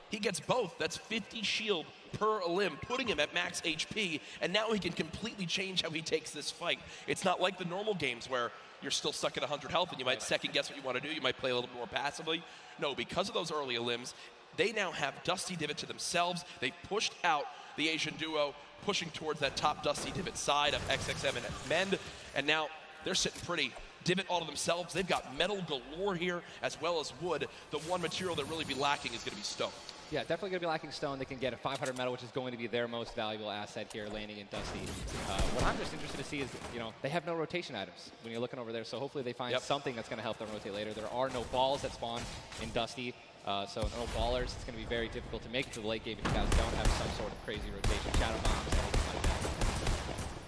[SPEAKER 23] he gets both. That's 50 shield per elim, putting him at max HP, and now he can completely change how he takes this fight. It's not like the normal games where you're still stuck at 100 health and you might second guess what you want to do. You might play a little more passively. No, because of those early elims, they now have Dusty Divot to themselves. They pushed out the Asian duo, pushing towards that top Dusty Divot side of XXM and Mend, and now they're sitting pretty. Divot all to themselves. They've got metal galore here as well as wood. The one material that really be lacking is going to be stone.
[SPEAKER 3] Yeah, definitely going to be lacking stone. They can get a 500 metal, which is going to be their most valuable asset here, landing in Dusty. What I'm just interested to see is, you know, they have no rotation items when you're looking over there, so hopefully they find something that's going to help them rotate later. There are no balls that spawn in Dusty, so no ballers. It's going to be very difficult to make it to the late game if you guys don't have some sort of crazy rotation. Shadow bombs, anything like that.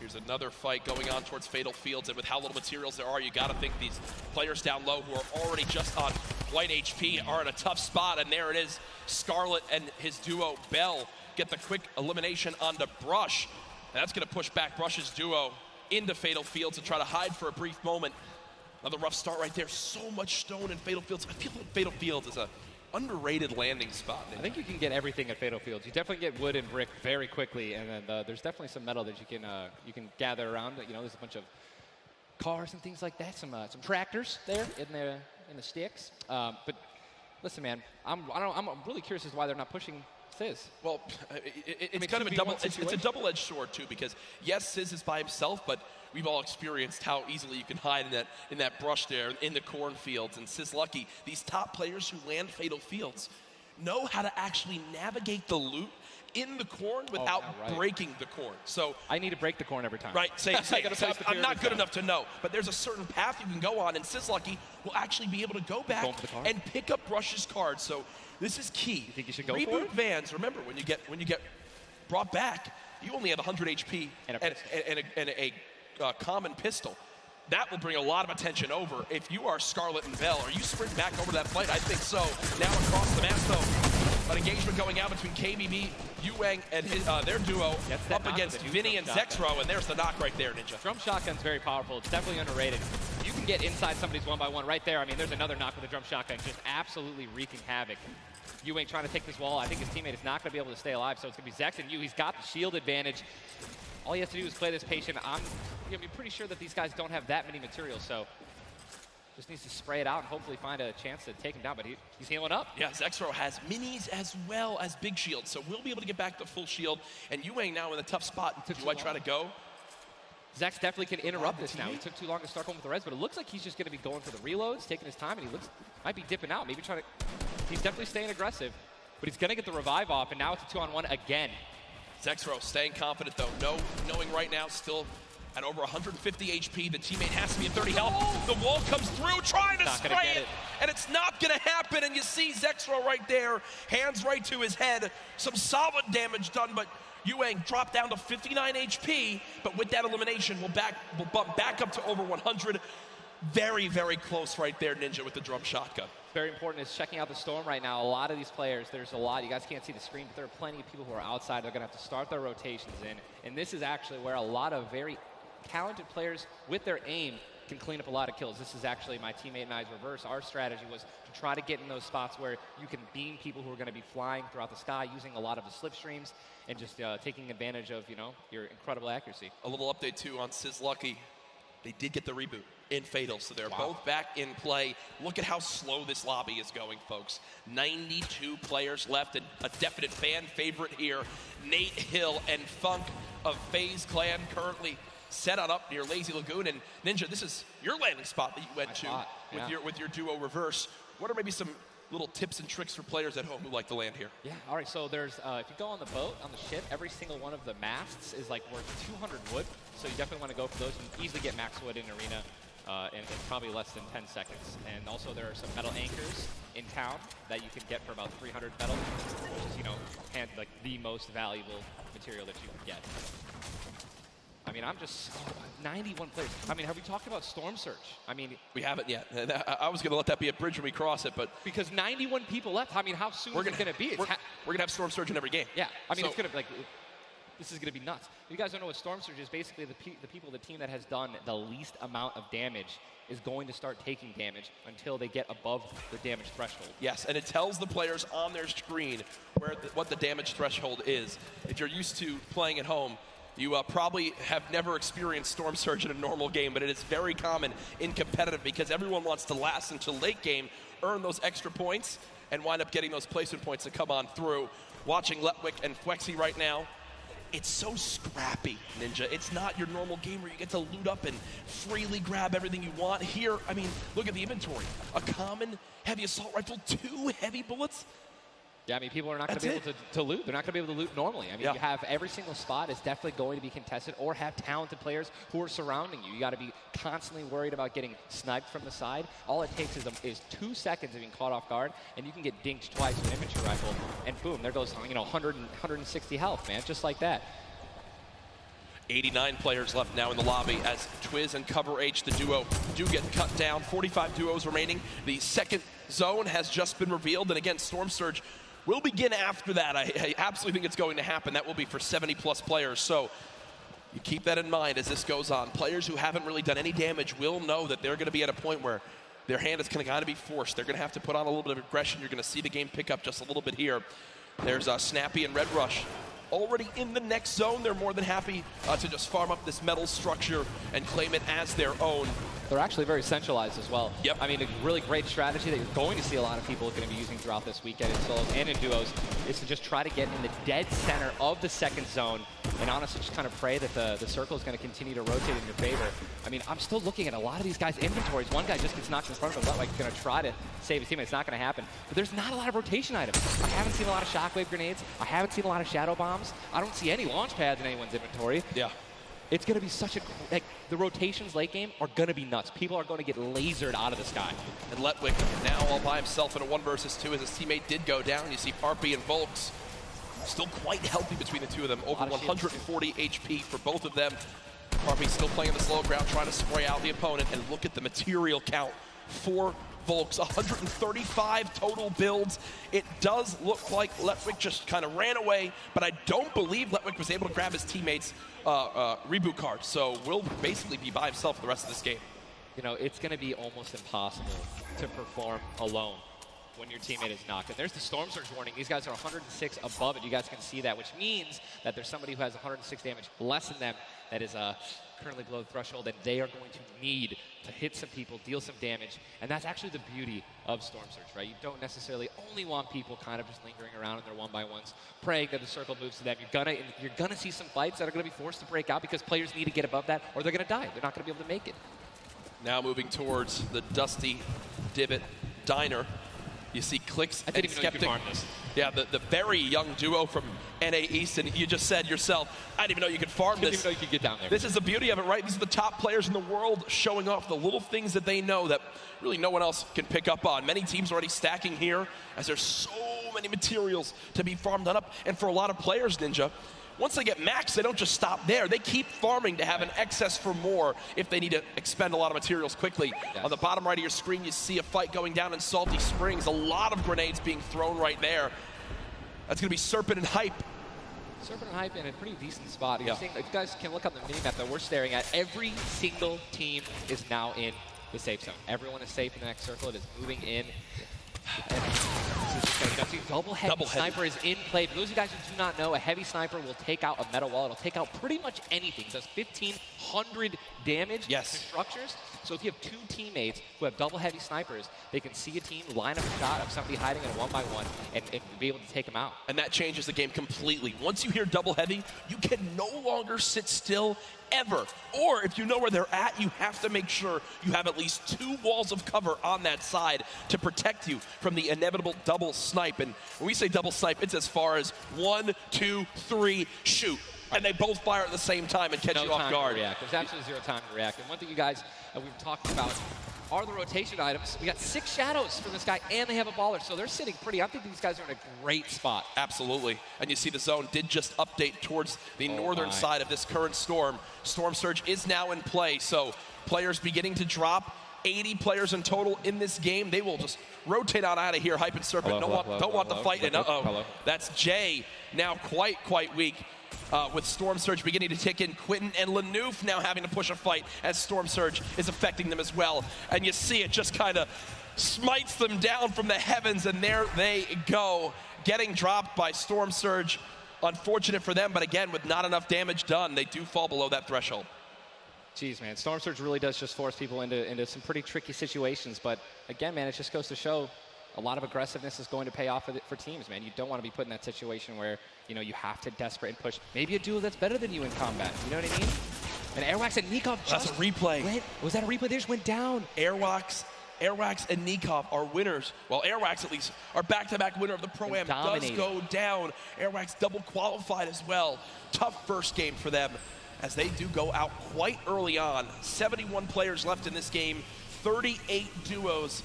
[SPEAKER 23] Here's another fight going on towards Fatal Fields, and with how little materials there are, you got to think these players down low who are already just on white HP are in a tough spot, and there it is. Scarlet and his duo, Bell, get the quick elimination onto Brush. And that's going to push back Brush's duo into Fatal Fields and try to hide for a brief moment. Another rough start right there. So much stone in Fatal Fields. I feel like Fatal Fields is a underrated landing spot.
[SPEAKER 3] I think you can get everything at Fatal Fields. You definitely get wood and brick very quickly, and then there's definitely some metal that you can gather around. You know, there's a bunch of cars and things like that. Some tractors there in the sticks. But listen, man, I'm really curious as to why they're not pushing Sizz.
[SPEAKER 23] Well, it's kind of a double-edged sword too, because yes, Sizz is by himself, but we've all experienced how easily you can hide in that brush there in the cornfields. And Sizz Lucky, these top players who land Fatal Fields know how to actually navigate the loot in the corn without breaking the corn. So
[SPEAKER 3] I need to break the corn every time.
[SPEAKER 23] Right, same. I'm not good enough to know, but there's a certain path you can go on, and Sizz Lucky will actually be able to go back and pick up Brush's cards. So this is key.
[SPEAKER 3] You think you should go
[SPEAKER 23] Reboot
[SPEAKER 3] for it?
[SPEAKER 23] Vans, remember, when you get brought back, you only have 100 HP and a common pistol. That will bring a lot of attention over. If you are Scarlet and Bell, are you sprint back over that fight? I think so. Now across the map, though, an engagement going out between KBB, Yuang, and their duo up against Vinny and Zexro, and there's the knock right there, Ninja.
[SPEAKER 3] Drum shotgun's very powerful. It's definitely underrated. You can get inside somebody's one-by-one right there. I mean, there's another knock with a drum shotgun, just absolutely wreaking havoc. Yuang trying to take this wall. I think his teammate is not going to be able to stay alive, so it's going to be Zex and Yu. He's got the shield advantage. All he has to do is play this patient. I'm going to be pretty sure that these guys don't have that many materials, so just needs to spray it out and hopefully find a chance to take him down, but he's healing up.
[SPEAKER 23] Yeah, Zexro has minis as well as big shields, so we'll be able to get back to full shield. And Yuang now in a tough spot. Do I try to go?
[SPEAKER 3] Zex definitely can interrupt this now. He took too long to start going with the res, but it looks like he's just going to be going for the reloads, taking his time, and he might be dipping out. Maybe trying to. He's definitely staying aggressive, but he's going to get the revive off, and now it's a 2-on-1 again.
[SPEAKER 23] Zexro staying confident, though. Knowing right now, still at over 150 HP. The teammate has to be at 30 health. The wall comes through, trying to spray it, and it's not going to happen. And you see Zexro right there, hands right to his head. Some solid damage done, but Yuang dropped down to 59 HP. But with that elimination, we'll bump back up to over 100. Very, very close right there, Ninja, with the drum shotgun.
[SPEAKER 3] Very important is checking out the storm right now. A lot of these players, there's a lot. You guys can't see the screen, but there are plenty of people who are outside. They're going to have to start their rotations in. And this is actually where a lot of very talented players with their aim can clean up a lot of kills. This is actually my teammate and I's reverse. Our strategy was to try to get in those spots where you can beam people who are going to be flying throughout the sky using a lot of the slipstreams and just taking advantage of, you know, your incredible accuracy.
[SPEAKER 23] A little update, too, on Sizz Lucky. They did get the reboot in Fatal, so they're both back in play. Look at how slow this lobby is going, folks. 92 players left, and a definite fan favorite here. Nate Hill and Funk of FaZe Clan currently set on up near Lazy Lagoon. And Ninja, this is your landing spot that you went with your duo reverse. What are maybe some little tips and tricks for players at home who like to land here?
[SPEAKER 3] Yeah, all right, so there's, if you go on the boat, on the ship, every single one of the masts is like worth 200 wood, so you definitely want to go for those. You can easily get max wood in Arena in probably less than 10 seconds. And also there are some metal anchors in town that you can get for about 300 metal, which is, you know, like the most valuable material that you can get. I mean, I'm just 91 players. I mean, have we talked about Storm Surge? I mean,
[SPEAKER 23] we haven't yet. I was going to let that be a bridge when we cross it, but
[SPEAKER 3] because 91 people left. I mean, how soon is it going to be?
[SPEAKER 23] We're going to have Storm Surge in every game.
[SPEAKER 3] Yeah, I mean, it's going to be like this is going to be nuts. If you guys don't know what Storm Surge is, basically the team that has done the least amount of damage is going to start taking damage until they get above the damage threshold.
[SPEAKER 23] Yes, and it tells the players on their screen what the damage threshold is. If you're used to playing at home, you probably have never experienced Storm Surge in a normal game, but it is very common in competitive because everyone wants to last until late game, earn those extra points, and wind up getting those placement points to come on through. Watching Letwick and Flexy right now, it's so scrappy, Ninja. It's not your normal game where you get to loot up and freely grab everything you want. Here, I mean, look at the inventory. A common heavy assault rifle, 2 heavy bullets.
[SPEAKER 3] Yeah, I mean, people are not going to be able to loot. They're not going to be able to loot normally. I mean, you have every single spot is definitely going to be contested or have talented players who are surrounding you. You got to be constantly worried about getting sniped from the side. All it takes is 2 seconds of being caught off guard, and you can get dinked twice with an infantry rifle, and boom, there goes 160 health, man, just like that.
[SPEAKER 23] 89 players left now in the lobby as twiz and couragejd, the duo, do get cut down. 45 duos remaining. The second zone has just been revealed, and again, Storm Surge will begin after that. I absolutely think it's going to happen. That will be for 70-plus players. So you keep that in mind as this goes on. Players who haven't really done any damage will know that they're going to be at a point where their hand is kind of be forced. They're going to have to put on a little bit of aggression. You're going to see the game pick up just a little bit here. There's Snappy and Red Rush already in the next zone. They're more than happy to just farm up this metal structure and claim it as their own.
[SPEAKER 3] They're actually very centralized as well.
[SPEAKER 23] Yep.
[SPEAKER 3] I mean, a really great strategy that you're going to see a lot of people going to be using throughout this weekend in solos and in duos is to just try to get in the dead center of the second zone and honestly just kind of pray that the circle is going to continue to rotate in your favor. I mean, I'm still looking at a lot of these guys' inventories. One guy just gets knocked in front of him. Like, going to try to save his teammate. It's not going to happen. But there's not a lot of rotation items. I haven't seen a lot of shockwave grenades. I haven't seen a lot of shadow bombs. I don't see any launch pads in anyone's inventory.
[SPEAKER 23] Yeah.
[SPEAKER 3] It's going to be such a, like, the rotations late game are going to be nuts. People are going to get lasered out of the sky.
[SPEAKER 23] And Letwick now all by himself in a 1 versus 2 as his teammate did go down. You see Parpy and Volks still quite healthy between the two of them. Over 140 HP for both of them. Parpy still playing the slow ground, trying to spray out the opponent. And look at the material count for Volks, 135 total builds. It does look like Letwick just kind of ran away, but I don't believe Letwick was able to grab his teammate's reboot card. So will basically be by himself for the rest of this game.
[SPEAKER 3] You know, it's going to be almost impossible to perform alone when your teammate is knocked. And there's the Storm Surge warning. These guys are 106 above it. You guys can see that, which means that there's somebody who has 106 damage less than them that is currently below the threshold, and they are going to need to hit some people, deal some damage. And that's actually the beauty of Storm Surge, right? You don't necessarily only want people kind of just lingering around in their 1-by-1s, praying that the circle moves to them. You're gonna see some fights that are gonna be forced to break out because players need to get above that or they're gonna die. They're not gonna be able to make it.
[SPEAKER 23] Now moving towards the Dusty Divot Diner. You see Clicks
[SPEAKER 3] I didn't
[SPEAKER 23] and
[SPEAKER 3] even know you could
[SPEAKER 23] Skeptic.
[SPEAKER 3] farm this.
[SPEAKER 23] Yeah, the very young duo from NA East, and you just said yourself, I didn't even know you could farm this.
[SPEAKER 3] Didn't even know you could get down there.
[SPEAKER 23] This is the beauty of it, right? These are the top players in the world showing off the little things that they know that really no one else can pick up on. Many teams already stacking here as there's so many materials to be farmed up. And for a lot of players, Ninja, once they get max, they don't just stop there. They keep farming to have an excess for more if they need to expend a lot of materials quickly. Yes. On the bottom right of your screen, you see a fight going down in Salty Springs. A lot of grenades being thrown right there. That's going to be Serpent and Hype.
[SPEAKER 3] Serpent and Hype in a pretty decent spot. You're seeing, if you guys can look on the minimap that we're staring at, every single team is now in the safe zone. Everyone is safe in the next circle. It is moving in. And this position. You see double heavy sniper is in play. For those of you guys who do not know, a heavy sniper will take out a metal wall. It'll take out pretty much anything. It does 1,500 damage to structures. So if you have two teammates who have double heavy snipers, they can see a team, line up a shot of somebody hiding in a 1-by-1, and be able to take them out.
[SPEAKER 23] And that changes the game completely. Once you hear double heavy, you can no longer sit still ever. Or if you know where they're at, you have to make sure you have at least 2 walls of cover on that side to protect you from the inevitable double snipe. And when we say double snipe, it's as far as 1, 2, 3, shoot. And they both fire at the same time and catch you off guard.
[SPEAKER 3] There's absolutely zero time to react. And one thing you guys we were talking about are the rotation items. We got 6 shadows for this guy, and they have a baller, so they're sitting pretty. I think these guys are in a great spot.
[SPEAKER 23] Absolutely. And you see the zone did just update towards the northern side of this current storm. Storm Surge is now in play, so players beginning to drop. 80 players in total in this game. They will just rotate on out of here. Hype and Serpent don't want the fight. And that's Jay, now quite weak. With Storm Surge beginning to tick in. Quentin and Lanouf now having to push a fight as Storm Surge is affecting them as well. And you see it just kind of smites them down from the heavens, and there they go. Getting dropped by Storm Surge. Unfortunate for them, but again, with not enough damage done, they do fall below that threshold.
[SPEAKER 3] Jeez, man, Storm Surge really does just force people into some pretty tricky situations. But again, man, it just goes to show a lot of aggressiveness is going to pay off for teams, man. You don't want to be put in that situation where, you know, you have to desperate and push. Maybe a duo that's better than you in combat. You know what I mean? And Airwax and Nikov
[SPEAKER 23] that's a replay.
[SPEAKER 3] Was that a replay? They just went down.
[SPEAKER 23] Airwax and Nikov are winners. Well, Airwax at least are back-to-back winner of the Pro-Am. Does go down. Airwax double qualified as well. Tough first game for them as they do go out quite early on. 71 players left in this game, 38 duos.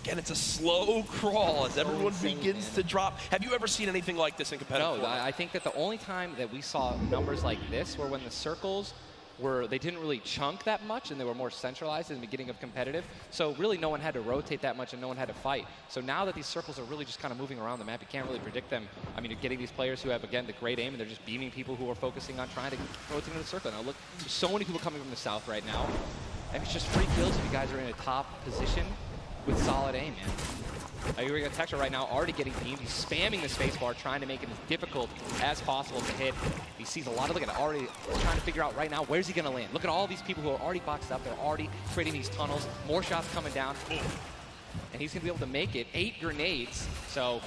[SPEAKER 23] Again, it's a slow crawl as everyone begins to drop. Have you ever seen anything like this in competitive
[SPEAKER 3] No, I think that the only time that we saw numbers like this were when the circles they didn't really chunk that much and they were more centralized in the beginning of competitive. So really no one had to rotate that much and no one had to fight. So now that these circles are really just kind of moving around the map, you can't really predict them. I mean, you're getting these players who have, again, the great aim, and they're just beaming people who are focusing on trying to rotate into the circle. Now look, there's so many people coming from the south right now. And it's just free kills if you guys are in a top position with solid aim, man. You're going to Texture right now, already getting beamed. He's spamming the spacebar, trying to make it as difficult as possible to hit. He sees a lot of, look at it, already trying to figure out right now, where's he going to land? Look at all these people who are already boxed up. They're already creating these tunnels. More shots coming down. And he's going to be able to make it. 8 grenades. So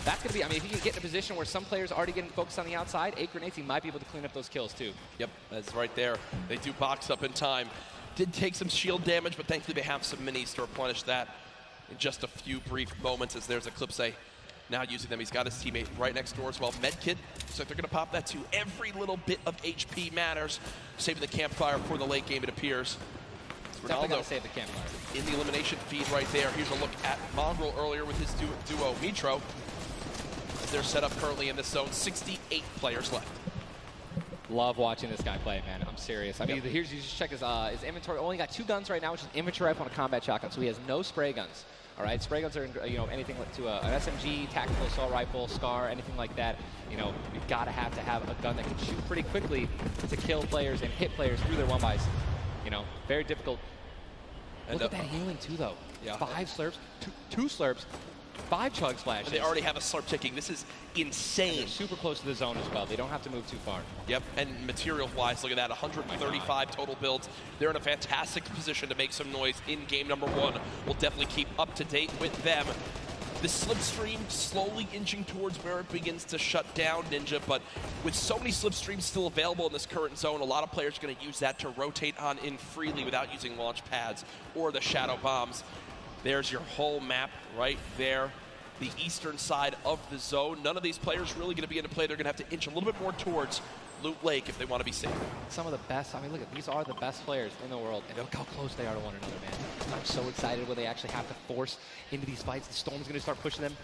[SPEAKER 3] that's going to be, I mean, if he can get in a position where some players are already getting focused on the outside, 8 grenades, he might be able to clean up those kills too.
[SPEAKER 23] Yep, that's right there. They do box up in time. Did take some shield damage, but thankfully they have some minis to replenish that in just a few brief moments as there's Eclipse now using them. He's got his teammate right next door as well. Medkit, so they're going to pop that too. Every little bit of HP matters. Saving the campfire for the late game, it appears.
[SPEAKER 3] Ronaldo save the campfire.
[SPEAKER 23] In the elimination feed right there. Here's a look at Mongrel earlier with his duo Mitro. As they're set up currently in this zone, 68 players left.
[SPEAKER 3] Love watching this guy play, man. I'm serious. I mean, here's, you just check his inventory. Only got 2 guns right now, which is inventory rifle and a combat shotgun. So he has no spray guns. All right, spray guns are, you know, anything to an SMG, tactical assault rifle, SCAR, anything like that. You know, you've got to have a gun that can shoot pretty quickly to kill players and hit players through their 1-bys. You know, very difficult. Look at that healing too, though. Yeah. 5 slurps, 2 slurps, 5 chug splashes.
[SPEAKER 23] And they already have a slurp ticking. This is insane.
[SPEAKER 3] And they're super close to the zone as well. They don't have to move too far.
[SPEAKER 23] Yep, and material-wise, look at that, 135 total builds. They're in a fantastic position to make some noise in game number 1. We'll definitely keep up to date with them. The slipstream slowly inching towards where it begins to shut down Ninja, but with so many slipstreams still available in this current zone, a lot of players are going to use that to rotate on in freely without using launch pads or the shadow bombs. There's your whole map right there, the eastern side of the zone. None of these players really going to be into play. They're going to have to inch a little bit more towards Loot Lake if they want to be safe.
[SPEAKER 3] Some of the best, I mean, look at, these are the best players in the world, and look how close they are to one another, man. I'm so excited when they actually have to force into these fights. The Storm's going to start pushing them.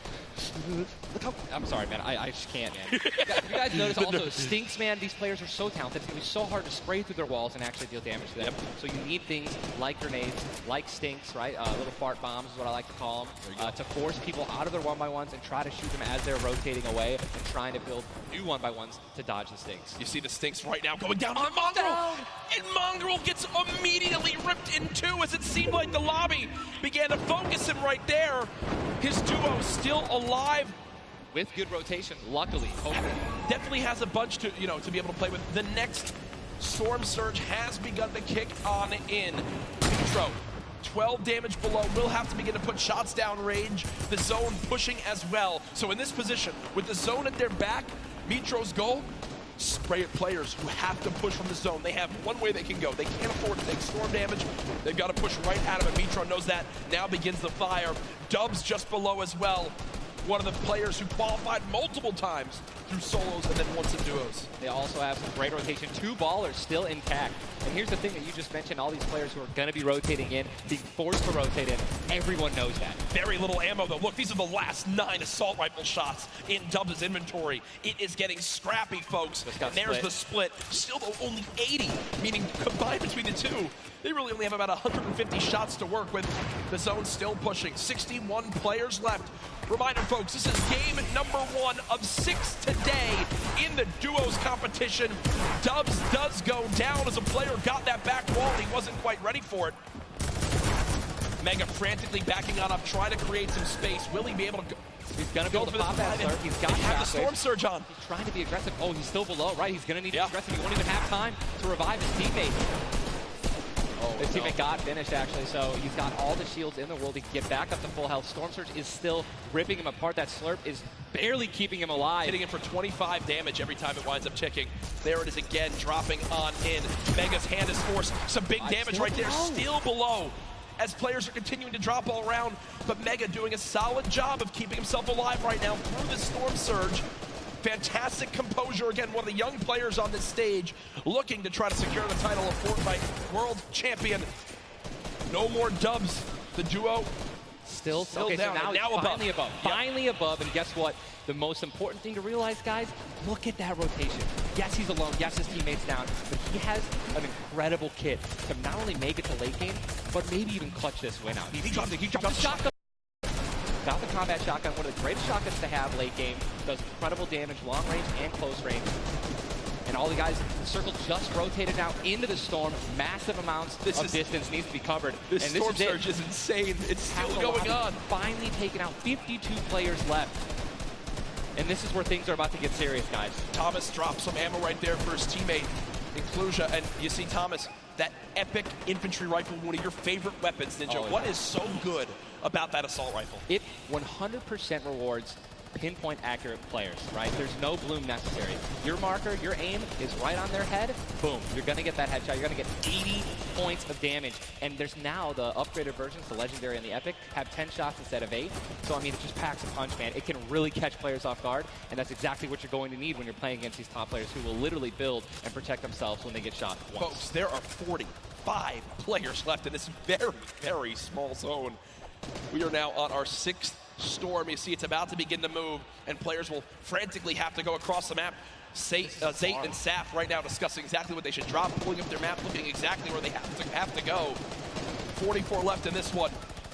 [SPEAKER 3] Look how, I'm sorry, man, I just can't, man. You guys notice also, Stinks, man, these players are so talented. It's going to be so hard to spray through their walls and actually deal damage to them. So you need things like grenades, like Stinks, right? Little fart bombs is what I like to call them, to force people out of their 1-by-1s and try to shoot them as they're rotating away and trying to build new 1-by-1s to dodge the Stinks.
[SPEAKER 23] You see the Stinks right now going down on Mongrel, and Mongrel gets immediately ripped in 2 as it seemed like the lobby began to focus him right there. His duo still alive.
[SPEAKER 3] With good rotation, luckily.
[SPEAKER 23] Definitely has a bunch to, to be able to play with. The next Storm Surge has begun to kick on in. Mitro, 12 damage below, will have to begin to put shots down range. The zone pushing as well. So in this position, with the zone at their back, Mitro's goal, spray at players who have to push from the zone. They have one way they can go. They can't afford to take storm damage. They've got to push right out of it. Mitro knows that. Now begins the fire. Dubs just below as well. One of the players who qualified multiple times through solos and then once in duos.
[SPEAKER 3] They also have some great rotation. 2 ballers still intact. And here's the thing that you just mentioned, all these players who are going to be rotating in, being forced to rotate in, everyone knows that.
[SPEAKER 23] Very little ammo, though. Look, these are the last 9 assault rifle shots in Dubs' inventory. It is getting scrappy, folks. And there's the split. Still, though, only 80, meaning combined between the two, they really only have about 150 shots to work with. The zone still pushing. 61 players left. Reminder, folks, this is game number 1 of 6 today in the duos competition. Dubs does go down as a player got that back wall and he wasn't quite ready for it. Mega frantically backing on up, trying to create some space. Will he be able to go?
[SPEAKER 3] He's going to be able to pop that slurp. He's got
[SPEAKER 23] the storm surge on.
[SPEAKER 3] He's trying to be aggressive. Oh, he's still below, right? He's going to need to be aggressive. He won't even have time to revive his teammate. His teammate got finished, actually, so he's got all the shields in the world. He can get back up to full health. Storm Surge is still ripping him apart. That slurp is barely keeping him alive.
[SPEAKER 23] Hitting him for 25 damage every time it winds up ticking. There it is again, dropping on in. Mega's hand is forced. Some big damage right there, still below. As players are continuing to drop all around, but Mega doing a solid job of keeping himself alive right now through the Storm Surge. Fantastic composure. Again, one of the young players on this stage looking to try to secure the title of Fortnite World Champion. No more Dubs. The duo still
[SPEAKER 3] okay,
[SPEAKER 23] down.
[SPEAKER 3] So now finally above. Finally above. And guess what? The most important thing to realize, guys, look at that rotation. Yes, he's alone. Yes, his teammate's down. But he has an incredible kit to not only make it to late game, but maybe even clutch this win out. He dropped the shotgun. Got the combat shotgun, one of the greatest shotguns to have late game. Does incredible damage, long range and close range. And all the guys, the circle just rotated now into the storm. Massive amounts of distance needs to be covered.
[SPEAKER 23] This storm surge is insane. It's still going on.
[SPEAKER 3] Finally taken out. 52 players left. And this is where things are about to get serious, guys.
[SPEAKER 23] Thomas drops some ammo right there for his teammate, Inclusia. And you see Thomas, that epic infantry rifle, one of your favorite weapons, Ninja. What is so good about that assault rifle?
[SPEAKER 3] It 100% rewards pinpoint accurate players, right? There's no bloom necessary. Your marker, your aim is right on their head. Boom. You're going to get that headshot. You're going to get 80 points of damage. And there's now the upgraded versions, the Legendary and the Epic, have 10 shots instead of 8. So, I mean, it just packs a punch, man. It can really catch players off guard. And that's exactly what you're going to need when you're playing against these top players who will literally build and protect themselves when they get shot once.
[SPEAKER 23] Folks, there are 45 players left in this very, very small zone. We are now on our 6th storm. You see it's about to begin to move, and players will frantically have to go across the map. Zayt and Saf right now discussing exactly what they should drop, pulling up their map, looking exactly where they have to go. 44 left in this one.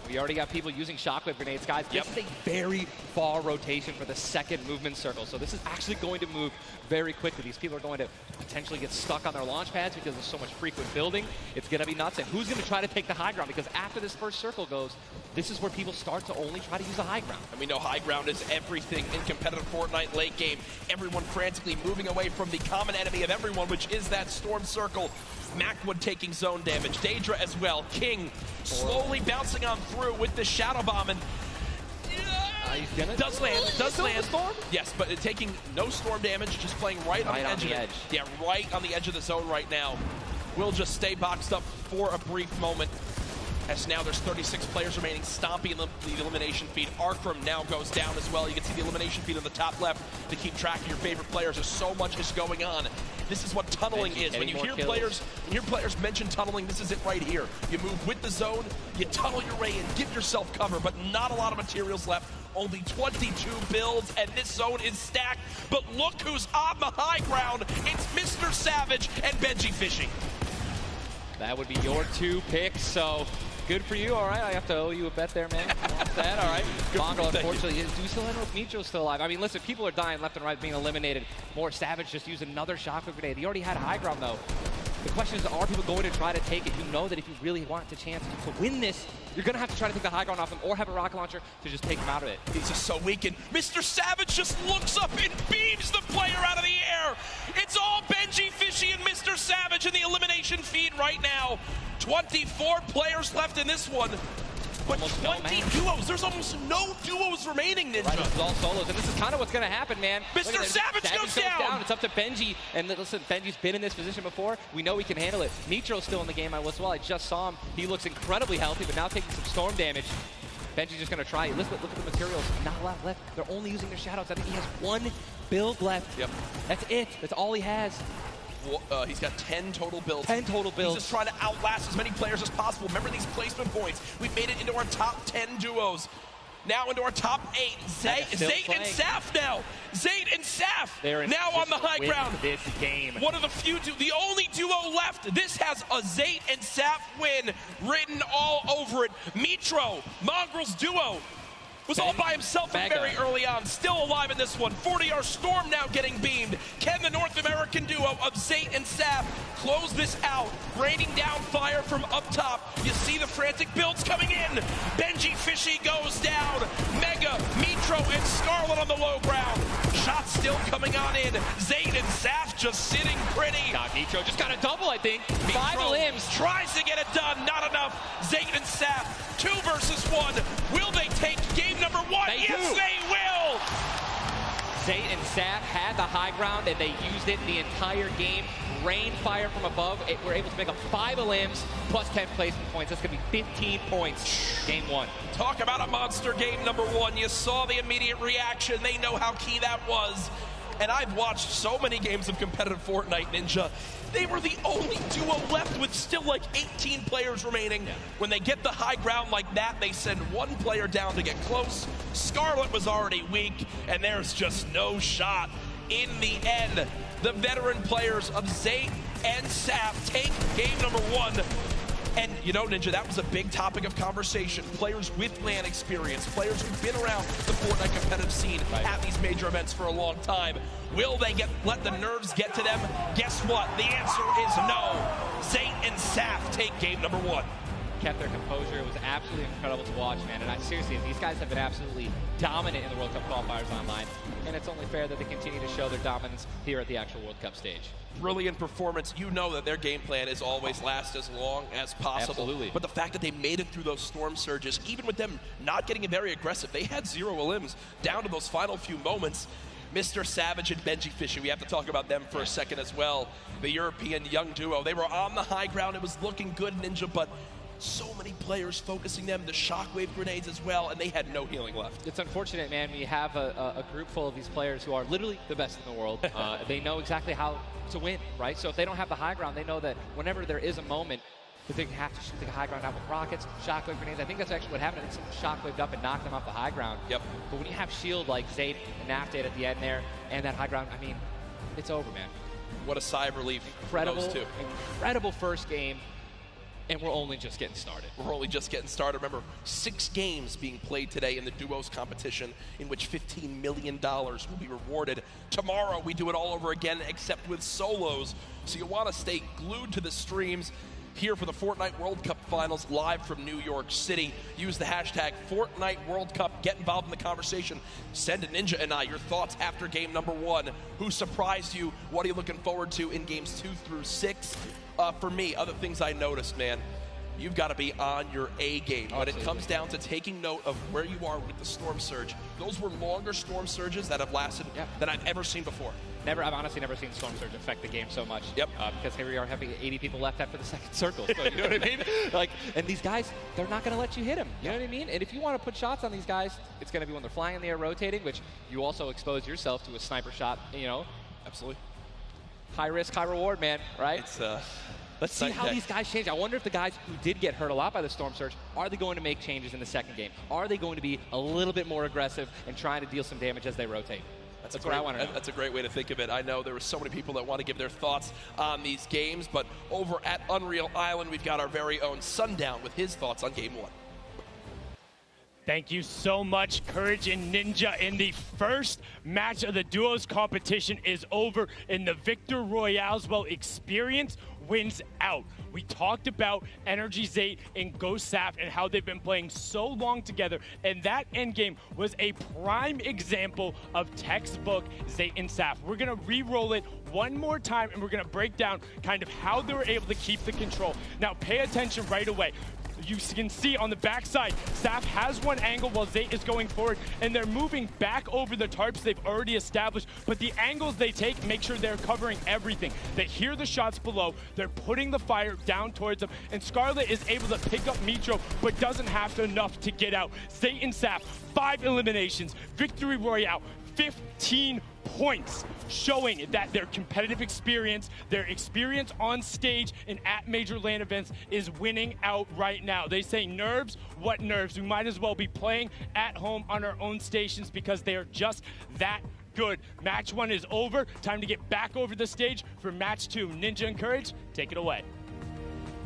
[SPEAKER 3] We already got people using shockwave grenades, guys. This is a very far rotation for the second movement circle, so this is actually going to move very quickly. These people are going to potentially get stuck on their launch pads because there's so much frequent building. It's going to be nuts. And who's going to try to take the high ground? Because after this first circle goes, this is where people start to only try to use the high ground.
[SPEAKER 23] And we know high ground is everything in competitive Fortnite late game. Everyone frantically moving away from the common enemy of everyone, which is that storm circle. Macwood taking zone damage. Daedra as well. King slowly bouncing on through with the shadow bomb. And does land. Yes, but taking no storm damage, just playing right on the edge of it. Yeah, right on the edge of the zone right now. Will just stay boxed up for a brief moment. As now there's 36 players remaining, stomping the elimination feed. Arkram now goes down as well. You can see the elimination feed on the top left to keep track of your favorite players. There's so much is going on. This is what tunneling is. When you hear players mention tunneling, this is it right here. You move with the zone, you tunnel your way in, give yourself cover, but not a lot of materials left. Only 22 builds, and this zone is stacked. But look who's on the high ground. It's Mr. Savage and Benji Fishing.
[SPEAKER 3] That would be your 2 picks, so good for you. All right, I have to owe you a bet there, man. Watch that. All right. Mongo, unfortunately, do still end with Mitro's still alive. I mean, listen, people are dying left and right, being eliminated. More Savage just used another shockwave grenade. He already had high ground, though. The question is, are people going to try to take it? You know that if you really want the chance to win this, you're going to have to try to take the high ground off them or have a rocket launcher to just take him out of it.
[SPEAKER 23] He's just so weakened. Mr. Savage just looks up and beams the player out of the air. It's all Benji, Fishy, and Mr. Savage in the elimination feed right now. 24 players left in this one. But
[SPEAKER 3] almost
[SPEAKER 23] 20 duos. There's almost no duos remaining, Ninja.
[SPEAKER 3] Right, this is all solos, and this is kind of what's going to happen, man.
[SPEAKER 23] Mr. Savage goes down.
[SPEAKER 3] It's up to Benji, and listen, Benji's been in this position before. We know he can handle it. Nitro's still in the game as well. I just saw him. He looks incredibly healthy, but now taking some storm damage. Benji's just going to try it. Look at the materials. Not a lot left. They're only using their shadows. I think he has one build left.
[SPEAKER 23] Yep.
[SPEAKER 3] That's it. That's all he has.
[SPEAKER 23] He's got 10 total builds.
[SPEAKER 3] 10 total builds.
[SPEAKER 23] He's just trying to outlast as many players as possible. Remember these placement points. We've made it into our top 10 duos. Now into our top 8. Zayt and Saf now. Zayt and Saf now on the high ground.
[SPEAKER 3] This game.
[SPEAKER 23] One of the few, the only duo left. This has a Zayt and Saf win written all over it. Mitro, Mongrel's duo, was all by himself from very early on. Still alive in this one. 40R Storm now getting beamed. Can the North American duo of Zayt and Saf close this out? Raining down fire from up top. You see the frantic builds coming in. Benji Fishy goes down. Mega, Mitro, and Scarlet on the low ground. Shots still coming on in. Zayt and Saf just sitting pretty.
[SPEAKER 3] Mitro just got a double, I think.
[SPEAKER 23] Mitro
[SPEAKER 3] 5 limbs.
[SPEAKER 23] Tries to get it done. Not enough. Zayt and Saf, 2 versus 1. Will they take game number 1? Yes, they will.
[SPEAKER 3] Zayt and Saf had the high ground, and they used it the entire game. Rain fire from above. We're able to make up 5 limbs plus 10 placement points. That's going to be 15 points. Game 1.
[SPEAKER 23] Talk about a monster game number 1. You saw the immediate reaction. They know how key that was. And I've watched so many games of competitive Fortnite, Ninja. They were the only duo left with still like 18 players remaining. Yeah. When they get the high ground like that, they send 1 player down to get close. Scarlet was already weak, and there's just no shot. In the end, the veteran players of Zayt and Saf take game number 1. And, you know, Ninja, that was a big topic of conversation. Players with LAN experience, players who've been around the Fortnite competitive scene at these major events for a long time. Will they let the nerves get to them? Guess what? The answer is no. Zayt and Saf take game number 1.
[SPEAKER 3] Kept their composure. It was absolutely incredible to watch, man. And seriously, these guys have been absolutely dominant in the World Cup qualifiers online. And it's only fair that they continue to show their dominance here at the actual World Cup stage.
[SPEAKER 23] Brilliant performance. You know that their game plan is always last as long as possible.
[SPEAKER 3] Absolutely.
[SPEAKER 23] But the fact that they made it through those storm surges, even with them not getting very aggressive, they had 0 limbs down to those final few moments. Mr. Savage and Benji Fishy, we have to talk about them for a second as well. The European young duo. They were on the high ground. It was looking good, Ninja, but so many players focusing them, the shockwave grenades as well, and they had no healing left.
[SPEAKER 3] It's unfortunate, man. We have a group full of these players who are literally the best in the world. They know exactly how to win, right? So if they don't have the high ground, they know that whenever there is a moment that they have to shoot the high ground out with rockets, shockwave grenades. I think that's actually what happened. I think someone shockwaved up and knocked them off the high ground.
[SPEAKER 23] Yep.
[SPEAKER 3] But when you have shield like Zayt and Naftate at the end there, and that high ground, I mean, it's over, man.
[SPEAKER 23] What a sigh of relief
[SPEAKER 3] Incredible,
[SPEAKER 23] for those two.
[SPEAKER 3] Incredible first game. And we're only just getting started.
[SPEAKER 23] We're only just getting started. Remember, 6 games being played today in the duos competition, in which $15 million will be rewarded. Tomorrow, we do it all over again, except with solos. So you'll want to stay glued to the streams here for the Fortnite World Cup Finals live from New York City. Use the hashtag Fortnite World Cup. Get involved in the conversation. Send to Ninja and I your thoughts after game number 1. Who surprised you? What are you looking forward to in games 2 through 6? For me, other things I noticed, man, you've got to be on your A game. When it comes down to taking note of where you are with the storm surge, those were longer storm surges that have lasted than I've ever seen before.
[SPEAKER 3] I've honestly never seen storm surge affect the game so much.
[SPEAKER 23] Yep.
[SPEAKER 3] Because here we are having 80 people left after the second circle. So, you know what I mean? Like, and these guys, they're not going to let you hit them. You know what I mean? And if you want to put shots on these guys, it's going to be when they're flying in the air, rotating, which you also expose yourself to a sniper shot. You know.
[SPEAKER 23] Absolutely.
[SPEAKER 3] High risk, high reward, man. Right?
[SPEAKER 23] It's
[SPEAKER 3] Let's see how these guys change. I wonder if the guys who did get hurt a lot by the storm surge, are they going to make changes in the second game? Are they going to be a little bit more aggressive and trying to deal some damage as they rotate? That's what I want to know.
[SPEAKER 23] That's a great way to think of it. I know there were so many people that want to give their thoughts on these games, but over at Unreal Island, we've got our very own Sundown with his thoughts on game 1.
[SPEAKER 2] Thank you so much, Courage and Ninja. And the first match of the duos competition is over in the Victor Royale's experience wins out. We talked about Energy Zayt and Ghost Saf and how they've been playing so long together, and that endgame was a prime example of textbook Zayt and Saf. We're going to re-roll it one more time, and we're going to break down kind of how they were able to keep the control. Now, pay attention right away. You can see on the backside, Saf has one angle while Zayt is going forward, and they're moving back over the tarps they've already established, but the angles they take make sure they're covering everything. They hear the shots below, they're putting the fire down towards them, and Scarlet is able to pick up Mitro, but doesn't have enough to get out. Zayt and Saf, 5 eliminations, victory royale, 15 points, showing that their competitive experience, their experience on stage and at major LAN events is winning out right now. They say nerves, what nerves? We might as well be playing at home on our own stations because they are just that good. Match 1 is over. Time to get back over the stage for match 2. Ninja and Courage, take it away.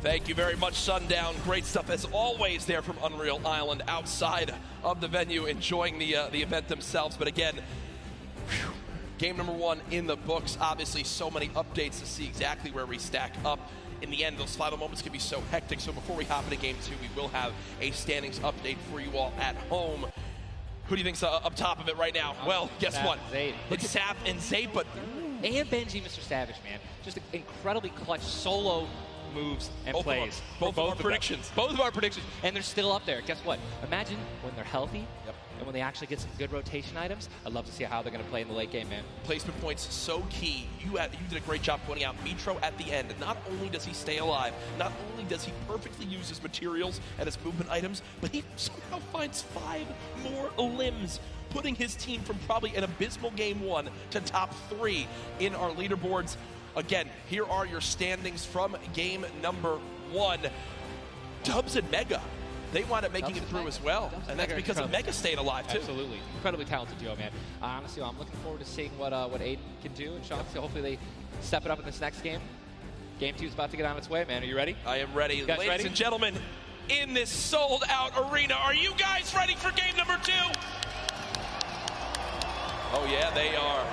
[SPEAKER 23] Thank you very much, Sundown. Great stuff as always there from Unreal Island outside of the venue, enjoying the event themselves. But again, whew, game number 1 in the books. Obviously, so many updates to see exactly where we stack up. In the end, those final moments can be so hectic. So before we hop into game 2, we will have a standings update for you all at home. Who do you think's up top of it right now? Well, guess what? It's Saf and Zayt, but...
[SPEAKER 3] And Benji, Mr. Savage, man. Just incredibly clutch solo moves and plays.
[SPEAKER 23] Both of our predictions. Both of our predictions.
[SPEAKER 3] And they're still up there. Guess what? Imagine when they're healthy and when they actually get some good rotation items. I'd love to see how they're going to play in the late game, man.
[SPEAKER 23] Placement points so key. You did a great job pointing out Mitro at the end. Not only does he stay alive, not only does he perfectly use his materials and his movement items, but he somehow finds 5 more limbs, putting his team from probably an abysmal game 1 to top 3 in our leaderboards. Again, here are your standings from game number 1. Dubs and Mega, they wound up making it through as well. And that's because of Mega staying alive, too.
[SPEAKER 3] Absolutely. Incredibly talented duo, man. Honestly, I'm looking forward to seeing what Aiden can do and Sean. So hopefully they step it up in this next game. Game 2 is about to get on its way, man. Are you ready?
[SPEAKER 23] I am ready. Ladies
[SPEAKER 3] ready?
[SPEAKER 23] and gentlemen, in this sold-out arena, are you guys ready for game number 2? Oh, yeah, they are.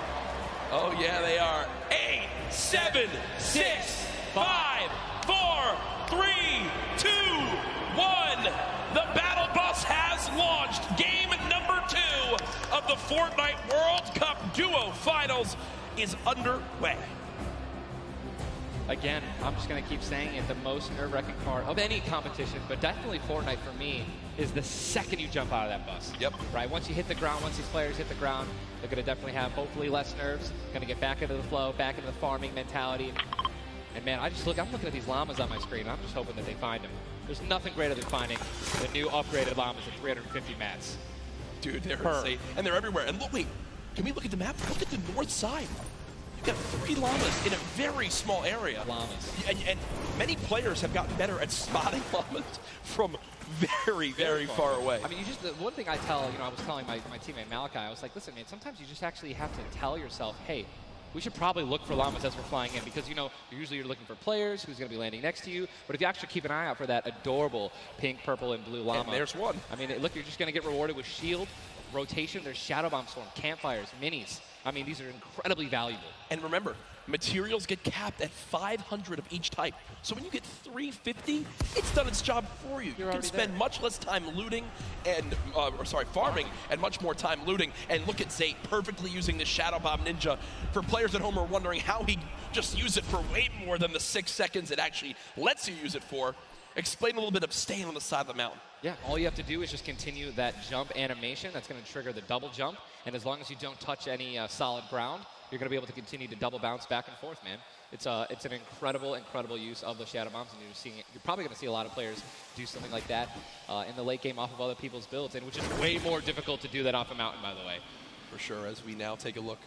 [SPEAKER 23] Oh, yeah, they are. 8, 7, 6, 5, 4, 3, 2, 1. The battle bus has launched. Game number 2 of the Fortnite World Cup Duo Finals is underway.
[SPEAKER 3] Again, I'm just going to keep saying it, the most nerve-wracking part of any competition, but definitely Fortnite for me, is the second you jump out of that bus.
[SPEAKER 23] Yep.
[SPEAKER 3] Right? Once you hit the ground, once these players hit the ground, they're going to definitely have hopefully less nerves, going to get back into the flow, back into the farming mentality. And man, I'm looking at these llamas on my screen, and I'm just hoping that they find them. There's nothing greater than finding the new upgraded llamas at 350 mats.
[SPEAKER 23] Dude, they're insane. And they're everywhere. And look, wait, can we look at the map? Look at the north side. You've got 3 llamas in a very small area.
[SPEAKER 3] Llamas.
[SPEAKER 23] And many players have gotten better at spotting llamas from very, very far away.
[SPEAKER 3] I mean, the one thing I tell, I was telling my teammate Malachi, I was like, listen, man, sometimes you just actually have to tell yourself, hey, we should probably look for llamas as we're flying in, because usually you're looking for players who's going to be landing next to you. But if you actually keep an eye out for that adorable pink, purple, and blue llama,
[SPEAKER 23] and there's one.
[SPEAKER 3] I mean, look, you're just going to get rewarded with shield, rotation. There's shadow bomb storm, campfires, minis. I mean, these are incredibly valuable.
[SPEAKER 23] And remember, materials get capped at 500 of each type. So when you get 350, it's done its job for you. You can spend much less time looting and, farming, and much more time looting. And look at Zayt perfectly using the Shadow Bomb Ninja. For players at home who are wondering how he just used it for way more than the 6 seconds it actually lets you use it for, explain a little bit of staying on the side of the mountain.
[SPEAKER 3] Yeah, all you have to do is just continue that jump animation. That's going to trigger the double jump. And as long as you don't touch any solid ground, you're going to be able to continue to double bounce back and forth, man. It's an incredible, incredible use of the Shadow Bombs, and you're probably going to see a lot of players do something like that in the late game off of other people's builds, and which is way more difficult to do that off a mountain, by the way.
[SPEAKER 23] For sure, as we now take a look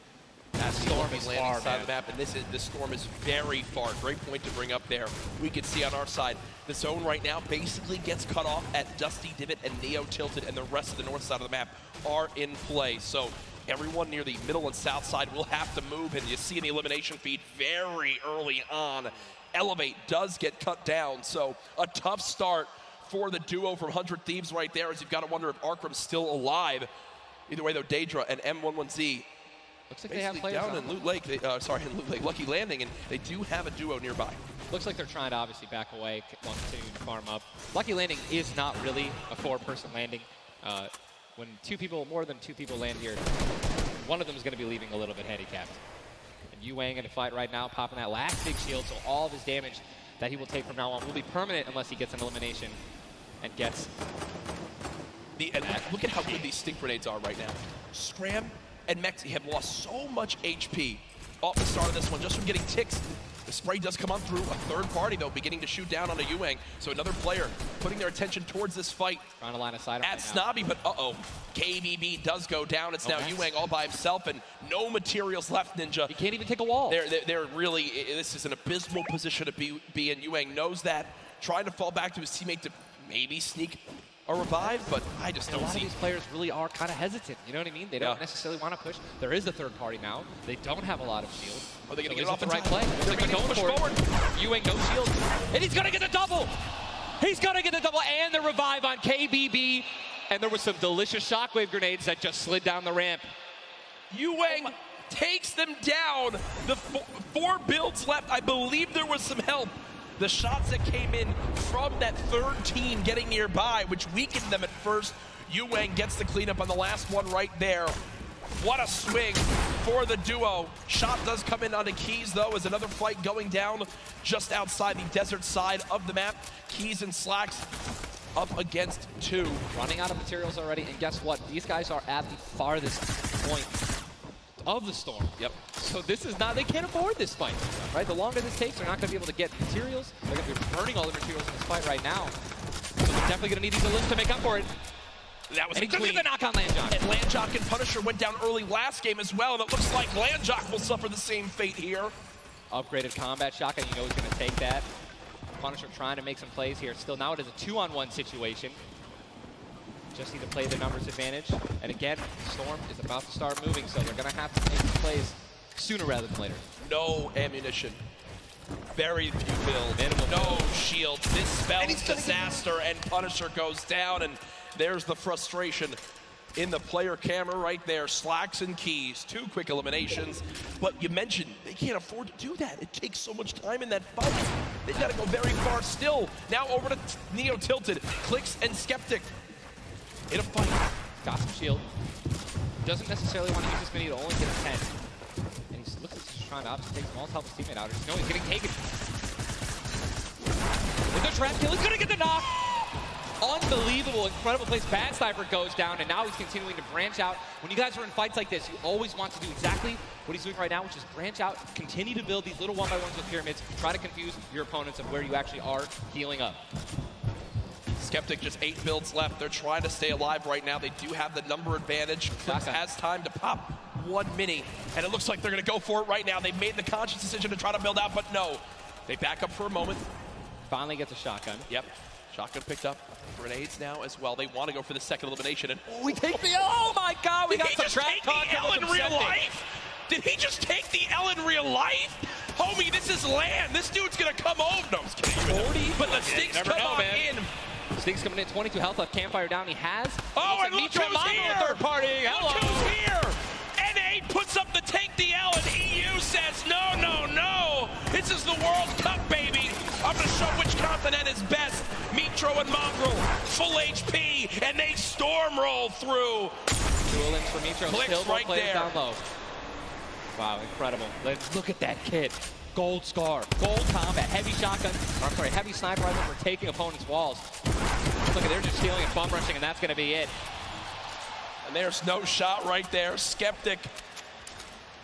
[SPEAKER 23] at the storm is landing side of the map, and the storm is very far. Great point to bring up there. We can see on our side, the zone right now basically gets cut off at Dusty Divot and Neo Tilted, and the rest of the north side of the map are in play. So everyone near the middle and south side will have to move, and you see in the elimination feed very early on, Elevate does get cut down. So a tough start for the duo from 100 Thieves right there, as you've got to wonder if Arkram's still alive. Either way, though, Daedra and M11Z
[SPEAKER 3] looks like they have players
[SPEAKER 23] down in Loot Lake. In Loot Lake, Lucky Landing, and they do have a duo nearby.
[SPEAKER 3] Looks like they're trying to obviously back away while continuing to farm up. Lucky landing is not really a 4-person landing. When more than two people land here, one of them is going to be leaving a little bit handicapped. And Yuang in a fight right now, popping that last big shield, so all of his damage that he will take from now on will be permanent unless he gets an elimination and gets...
[SPEAKER 23] Look at how good these stink grenades are right now. Scram and Mexi have lost so much HP off the start of this one just from getting ticks. The spray does come on through. A third party, though, beginning to shoot down on a Yuang. So another player putting their attention towards this fight.
[SPEAKER 3] Trying to line of sight
[SPEAKER 23] at Snobby, but KBB does go down. It's now Yuang all by himself and no materials left, Ninja.
[SPEAKER 3] He can't even take a wall.
[SPEAKER 23] They're really, this is an abysmal position to be in. Yuang knows that. Trying to fall back to his teammate to maybe sneak a revive, but I just don't see.
[SPEAKER 3] A lot of these players really are kind of hesitant. You know what I mean? They don't necessarily want to push. There is a third party now. They don't have a lot of shield.
[SPEAKER 23] Are they going to
[SPEAKER 3] get
[SPEAKER 23] it off
[SPEAKER 3] the
[SPEAKER 23] in
[SPEAKER 3] right
[SPEAKER 23] time?
[SPEAKER 3] play?
[SPEAKER 23] They're going to push forward.
[SPEAKER 3] Yuang no shield, and he's going to get the double. He's going to get the double and the revive on KBB. And there was some delicious shockwave grenades that just slid down the ramp.
[SPEAKER 23] Yuang takes them down. The 4 builds left. I believe there was some help. The shots that came in from that third team getting nearby, which weakened them at first. Yuang gets the cleanup on the last one right there. What a swing for the duo. Shot does come in onto Keys, though, as another fight going down just outside the desert side of the map. Keys and Slacks up against 2.
[SPEAKER 3] Running out of materials already, and guess what? These guys are at the farthest point of the storm.
[SPEAKER 23] Yep.
[SPEAKER 3] So this is not, they can't afford this fight, right? The longer this takes, they're not going to be able to get materials. They're going to be burning all the materials in this fight right now. So they're definitely going to need these elims to make up for it.
[SPEAKER 23] That was
[SPEAKER 3] and he took the knock on Landjock.
[SPEAKER 23] And Landjock and Punisher went down early last game as well, and it looks like Landjock will suffer the same fate here.
[SPEAKER 3] Upgraded combat shotgun, you know he's going to take that. Punisher trying to make some plays here. Still, now it is a 2-on-1 situation. Just need to play the numbers advantage. And again, Storm is about to start moving, so they're going to have to make some plays sooner rather than later.
[SPEAKER 23] No ammunition. Very few builds. No shield. This spells disaster, and Punisher goes down, and there's the frustration in the player camera right there. Slacks and Keys, 2 quick eliminations. But you mentioned they can't afford to do that. It takes so much time in that fight. They've got to go very far still. Now over to Neo Tilted, Clicks and Skeptic. In a fight.
[SPEAKER 3] Got some shield. Doesn't necessarily want to use this mini to only get a 10. And he looks like he's trying to obviously take some walls, help his teammate out. No, he's getting taken. With the trap kill, he's going to get the knock. Unbelievable, incredible place. Bad Sniper goes down, and now he's continuing to branch out. When you guys are in fights like this, you always want to do exactly what he's doing right now, which is branch out, continue to build these little 1x1s with pyramids, try to confuse your opponents of where you actually are healing up.
[SPEAKER 23] Skeptic, just 8 builds left. They're trying to stay alive right now. They do have the number advantage. Clips has time to pop 1 mini, and it looks like they're going to go for it right now. They made the conscious decision to try to build out, but no. They back up for a moment.
[SPEAKER 3] Finally gets a shotgun.
[SPEAKER 23] Yep. Shotgun picked up. Grenades now as well. They want to go for the second elimination. And
[SPEAKER 3] we take the oh my God, we got some trap talk.
[SPEAKER 23] Did he just take the L in real life? Did he just take the L in real life? Homie, this is land. This dude's going to come over. No, I'm just kidding.
[SPEAKER 3] 40?
[SPEAKER 23] But the Stinks come on in.
[SPEAKER 3] Stinks coming in, 22 health left, Campfire down, he has.
[SPEAKER 23] Oh, and look who's here!
[SPEAKER 3] Third party, hello!
[SPEAKER 23] Look who's here! NA puts up the take the L, and EU says, no, no, no! This is the World Cup, baby! I'm gonna show which continent is best. Mitro and Mongrel, full HP, and they storm roll through.
[SPEAKER 3] 2 elims for Mitro,
[SPEAKER 23] Clicks
[SPEAKER 3] still
[SPEAKER 23] right there.
[SPEAKER 3] Down low. Wow, incredible. Look at that kit. Gold Scar, Gold Combat, Heavy Shotgun, I'm sorry, Heavy Sniper Rifle for taking opponents' walls. Look at, they're just stealing and bum rushing, and that's going to be it.
[SPEAKER 23] And there's no shot right there. Skeptic,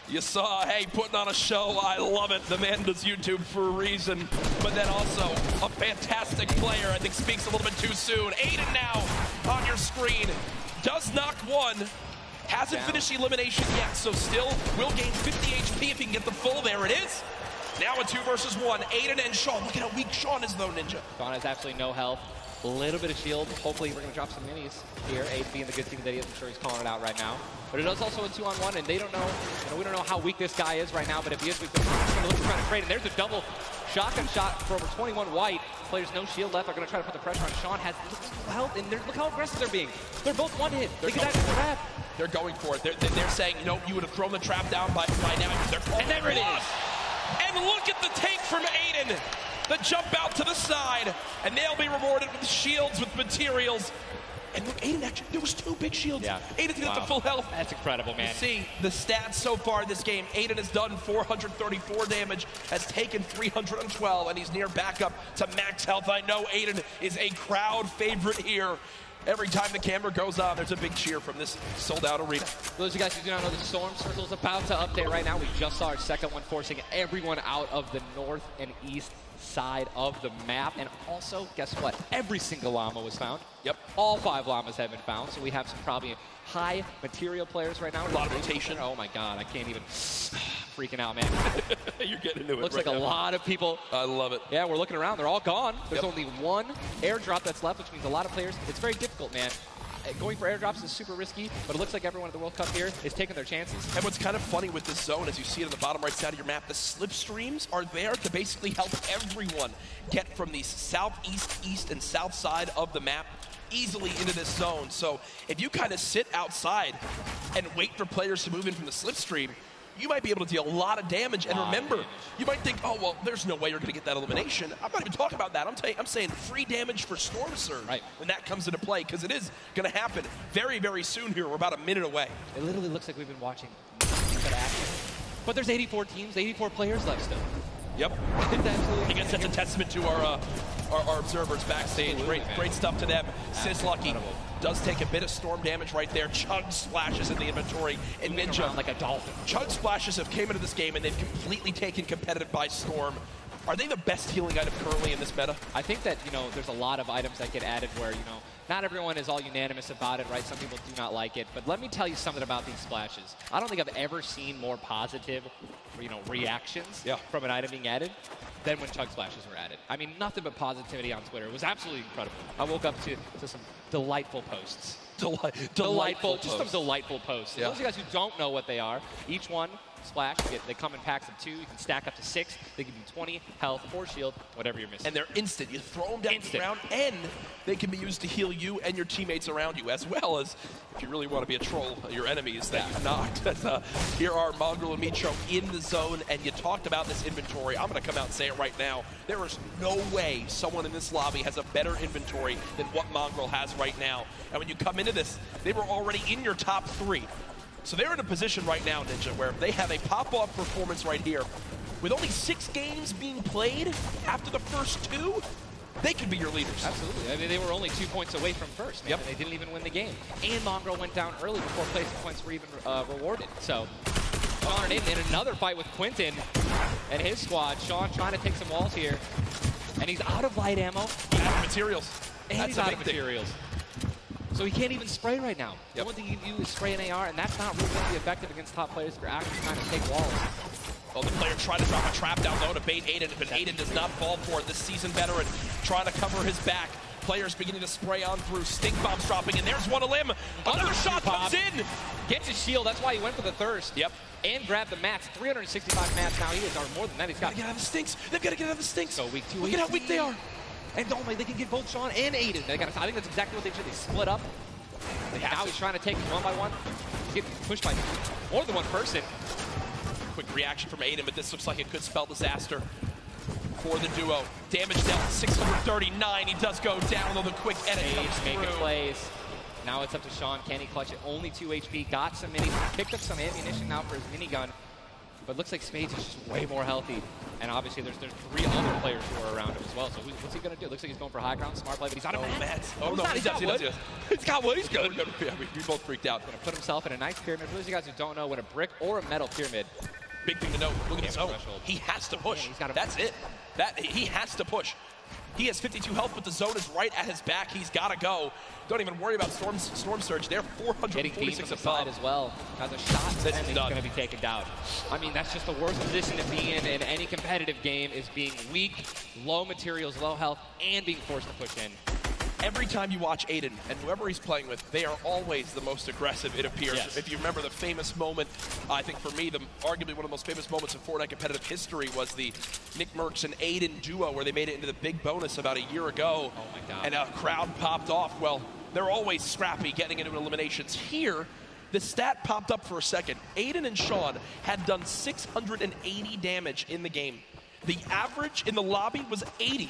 [SPEAKER 23] you saw, hey, putting on a show. I love it. The man does YouTube for a reason. But then also a fantastic player. I think speaks a little bit too soon. Aiden now on your screen. Does knock 1. Hasn't finished the elimination yet, so still will gain 50 HP if he can get the full. There it is. Now a 2 versus 1. Aiden and Sean. Look at how weak Sean is, though, Ninja.
[SPEAKER 3] Sean has absolutely no health. A little bit of shield. Hopefully, we're going to drop some minis here. Aiden being the good team that he is. I'm sure he's calling it out right now. But it is also a 2-on-1, and they don't know, we don't know how weak this guy is right now, but if he is weak, they're going to look to try to trade. And there's a double shotgun shot for over 21 white. Players no shield left are going to try to put the pressure on. Sean has no health, and look how aggressive they're being. They're both one hit. They get out of the trap.
[SPEAKER 23] They're going for it. They're saying, you know, you would have thrown the trap down by now.
[SPEAKER 3] And there it is.
[SPEAKER 23] And look at the take from Aiden. The jump out to the side, and they'll be rewarded with shields, with materials. And look, Aiden actually, there was 2 big shields.
[SPEAKER 3] Yeah.
[SPEAKER 23] Aiden's gonna get to full health.
[SPEAKER 3] That's incredible, man.
[SPEAKER 23] You see the stats so far this game. Aiden has done 434 damage, has taken 312, and he's near back up to max health. I know Aiden is a crowd favorite here. Every time the camera goes on, there's a big cheer from this sold-out arena.
[SPEAKER 3] For those of you guys who do not know, the Storm Circle is about to update right now. We just saw our second one, forcing everyone out of the north and east side of the map. And also, guess what? Every single llama was found.
[SPEAKER 23] Yep.
[SPEAKER 3] All 5 llamas have been found, so we have some probably high material players right now.
[SPEAKER 23] A lot of rotation.
[SPEAKER 3] Oh my god, I can't even. Freaking out, man.
[SPEAKER 23] You're getting into it.
[SPEAKER 3] Looks
[SPEAKER 23] right
[SPEAKER 3] like a
[SPEAKER 23] now.
[SPEAKER 3] lot of people.
[SPEAKER 23] I love it.
[SPEAKER 3] Yeah, we're looking around. They're all gone. There's
[SPEAKER 23] Yep.
[SPEAKER 3] only 1 airdrop that's left, which means a lot of players. It's very difficult, man. Going for airdrops is super risky, but it looks like everyone at the World Cup here is taking their chances.
[SPEAKER 23] And what's kind of funny with this zone, as you see it on the bottom right side of your map, the slipstreams are there to basically help everyone get from the southeast, east, and south side of the map easily into this zone. So if you kind of sit outside and wait for players to move in from the slipstream, you might be able to deal a lot of damage. And remember, you might think, oh, well, there's no way you're going to get that elimination. I'm not even talking about that. I'm saying free damage for Storm Surge when that comes into play, because it is going to happen very, very soon here. We're about a minute away.
[SPEAKER 3] It literally looks like we've been watching good action. But there's 84 teams, 84 players left still.
[SPEAKER 23] Yep. I guess that's a testament to our observers backstage. Great stuff to them. Sizlucky does take a bit of storm damage right there. Chug splashes in the inventory. And Ninja,
[SPEAKER 3] like a dolphin.
[SPEAKER 23] Chug splashes have came into this game and they've completely taken competitive by storm. Are they the best healing item currently in this meta?
[SPEAKER 3] I think that, there's a lot of items that get added where, not everyone is all unanimous about it, right? Some people do not like it. But let me tell you something about these splashes. I don't think I've ever seen more positive, reactions from an item being added than when Chug splashes were added. I mean, nothing but positivity on Twitter. It was absolutely incredible. I woke up to some delightful posts.
[SPEAKER 23] Delightful
[SPEAKER 3] Just some delightful posts.
[SPEAKER 23] Yeah.
[SPEAKER 3] Those of you guys who don't know what they are, each one splash, they come in packs of 2. You can stack up to 6. They give you 20 health or shield, whatever you're missing.
[SPEAKER 23] And they're instant. You throw them down the ground, and they can be used to heal you and your teammates around you, as well as, if you really want to be a troll, your enemies that you've knocked. Here are Mongrel and Micho in the zone, and you talked about this inventory. I'm going to come out and say it right now. There is no way someone in this lobby has a better inventory than what Mongrel has right now. And when you come into this, they were already in your top 3. So they're in a position right now, Ninja, where they have a pop-off performance right here. With only 6 games being played after the first 2, they could be your leaders.
[SPEAKER 3] Absolutely. I mean, they were only 2 points away from first, man. They didn't even win the game. And Mongrel went down early before placing points were even rewarded. So Sean and Aiden in another fight with Quentin and his squad. Sean trying to take some walls here. And he's out of light ammo.
[SPEAKER 23] Out of materials.
[SPEAKER 3] And
[SPEAKER 23] That's
[SPEAKER 3] he's
[SPEAKER 23] a
[SPEAKER 3] out
[SPEAKER 23] big
[SPEAKER 3] of materials. So he can't even spray right now. The one thing you can do is spray an AR, and that's not really going to be effective against top players if you're actually trying to take walls.
[SPEAKER 23] Well, the player tried to drop a trap down low to bait Aiden, but Aiden does not fall for it. This seasoned veteran trying to cover his back. Players beginning to spray on through. Stink bombs dropping, and there's one of them. Another shot comes in.
[SPEAKER 3] Gets his shield. That's why he went for the thirst.
[SPEAKER 23] Yep.
[SPEAKER 3] And grabbed the mats. 365 mats now. He is, or more than that. He's got.
[SPEAKER 23] They've got to get out of the stinks. They've got to get out of the stinks.
[SPEAKER 3] So weak 2.
[SPEAKER 23] Look at how weak they are.
[SPEAKER 3] And they can get both Sean and Aiden. I think that's exactly what they should. They split up. Now he's trying to take him one by one. He's getting pushed by more than one person.
[SPEAKER 23] Quick reaction from Aiden, but this looks like it could spell disaster for the duo. Damage dealt 639. He does go down, though the quick edit comes
[SPEAKER 3] making
[SPEAKER 23] through.
[SPEAKER 3] plays. Now it's up to Sean. Can he clutch it? Only 2 HP. Got some minis. Picked up some ammunition now for his minigun. But looks like Spades is just way more healthy. And obviously there's 3 other players who are around him as well. So what's he going to do? Looks like he's going for high ground. Smart play, but he's out of mats.
[SPEAKER 23] Oh, no,
[SPEAKER 3] he's got wood.
[SPEAKER 23] He's got wood. He's good. We both freaked out.
[SPEAKER 3] Going to put himself in a nice pyramid. For those of you guys who don't know what a brick or a metal pyramid.
[SPEAKER 23] Big thing to know. Look at his zone. He has to push. That's it. He has to push. He has 52 health, but the zone is right at his back. He's got to go. Don't even worry about Storm Surge. They're 446
[SPEAKER 3] above. Side as well. Has a shot,
[SPEAKER 23] this
[SPEAKER 3] and
[SPEAKER 23] is
[SPEAKER 3] he's going to be taken down. I mean, that's just the worst position to be in any competitive game, is being weak, low materials, low health, and being forced to push in.
[SPEAKER 23] Every time you watch Aiden and whoever he's playing with, they are always the most aggressive, it appears.
[SPEAKER 3] Yes.
[SPEAKER 23] If you remember the famous moment, I think for me, arguably one of the most famous moments in Fortnite competitive history was the nickmercs and Aiden duo, where they made it into the big bonus about a year ago.
[SPEAKER 3] Oh my God.
[SPEAKER 23] And a crowd popped off. Well, they're always scrappy getting into eliminations. Here, the stat popped up for a second. Aiden and Sean had done 680 damage in the game. The average in the lobby was 80.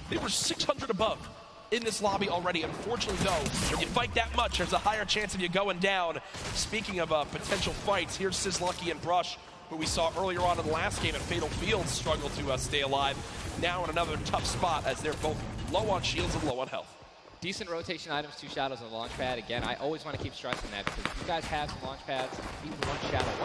[SPEAKER 23] They were 600 above in this lobby already. Unfortunately, though, when you fight that much, there's a higher chance of you going down. Speaking of potential fights, here's Sizlucky and Brush, who we saw earlier on in the last game at Fatal Fields struggle to stay alive. Now in another tough spot as they're both low on shields and low on health.
[SPEAKER 3] Decent rotation items, 2 shadows on the launch pad. Again, I always want to keep stressing that because if you guys have some launch pads, even one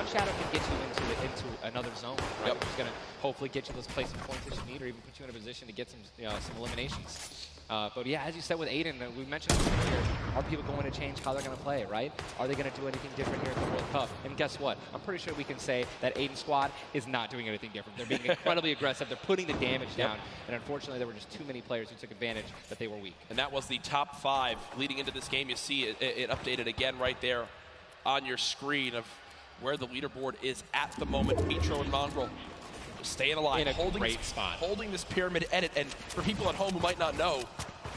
[SPEAKER 3] shadow can get you into another zone. Right?
[SPEAKER 23] Yep.
[SPEAKER 3] Which is going to hopefully get you those placement points that you need, or even put you in a position to get some some eliminations. But yeah, as you said with Aiden, we mentioned this earlier, are people going to change how they're going to play, right? Are they going to do anything different here at the World Cup? And guess what? I'm pretty sure we can say that Aiden's squad is not doing anything different. They're being incredibly aggressive. They're putting the damage down. And unfortunately, there were just too many players who took advantage that they were weak.
[SPEAKER 23] And that was the top 5 leading into this game. You see it updated again right there on your screen of where the leaderboard is at the moment. Mitro and Mongrel staying alive,
[SPEAKER 3] in a great spot,
[SPEAKER 23] holding this pyramid edit. And for people at home who might not know,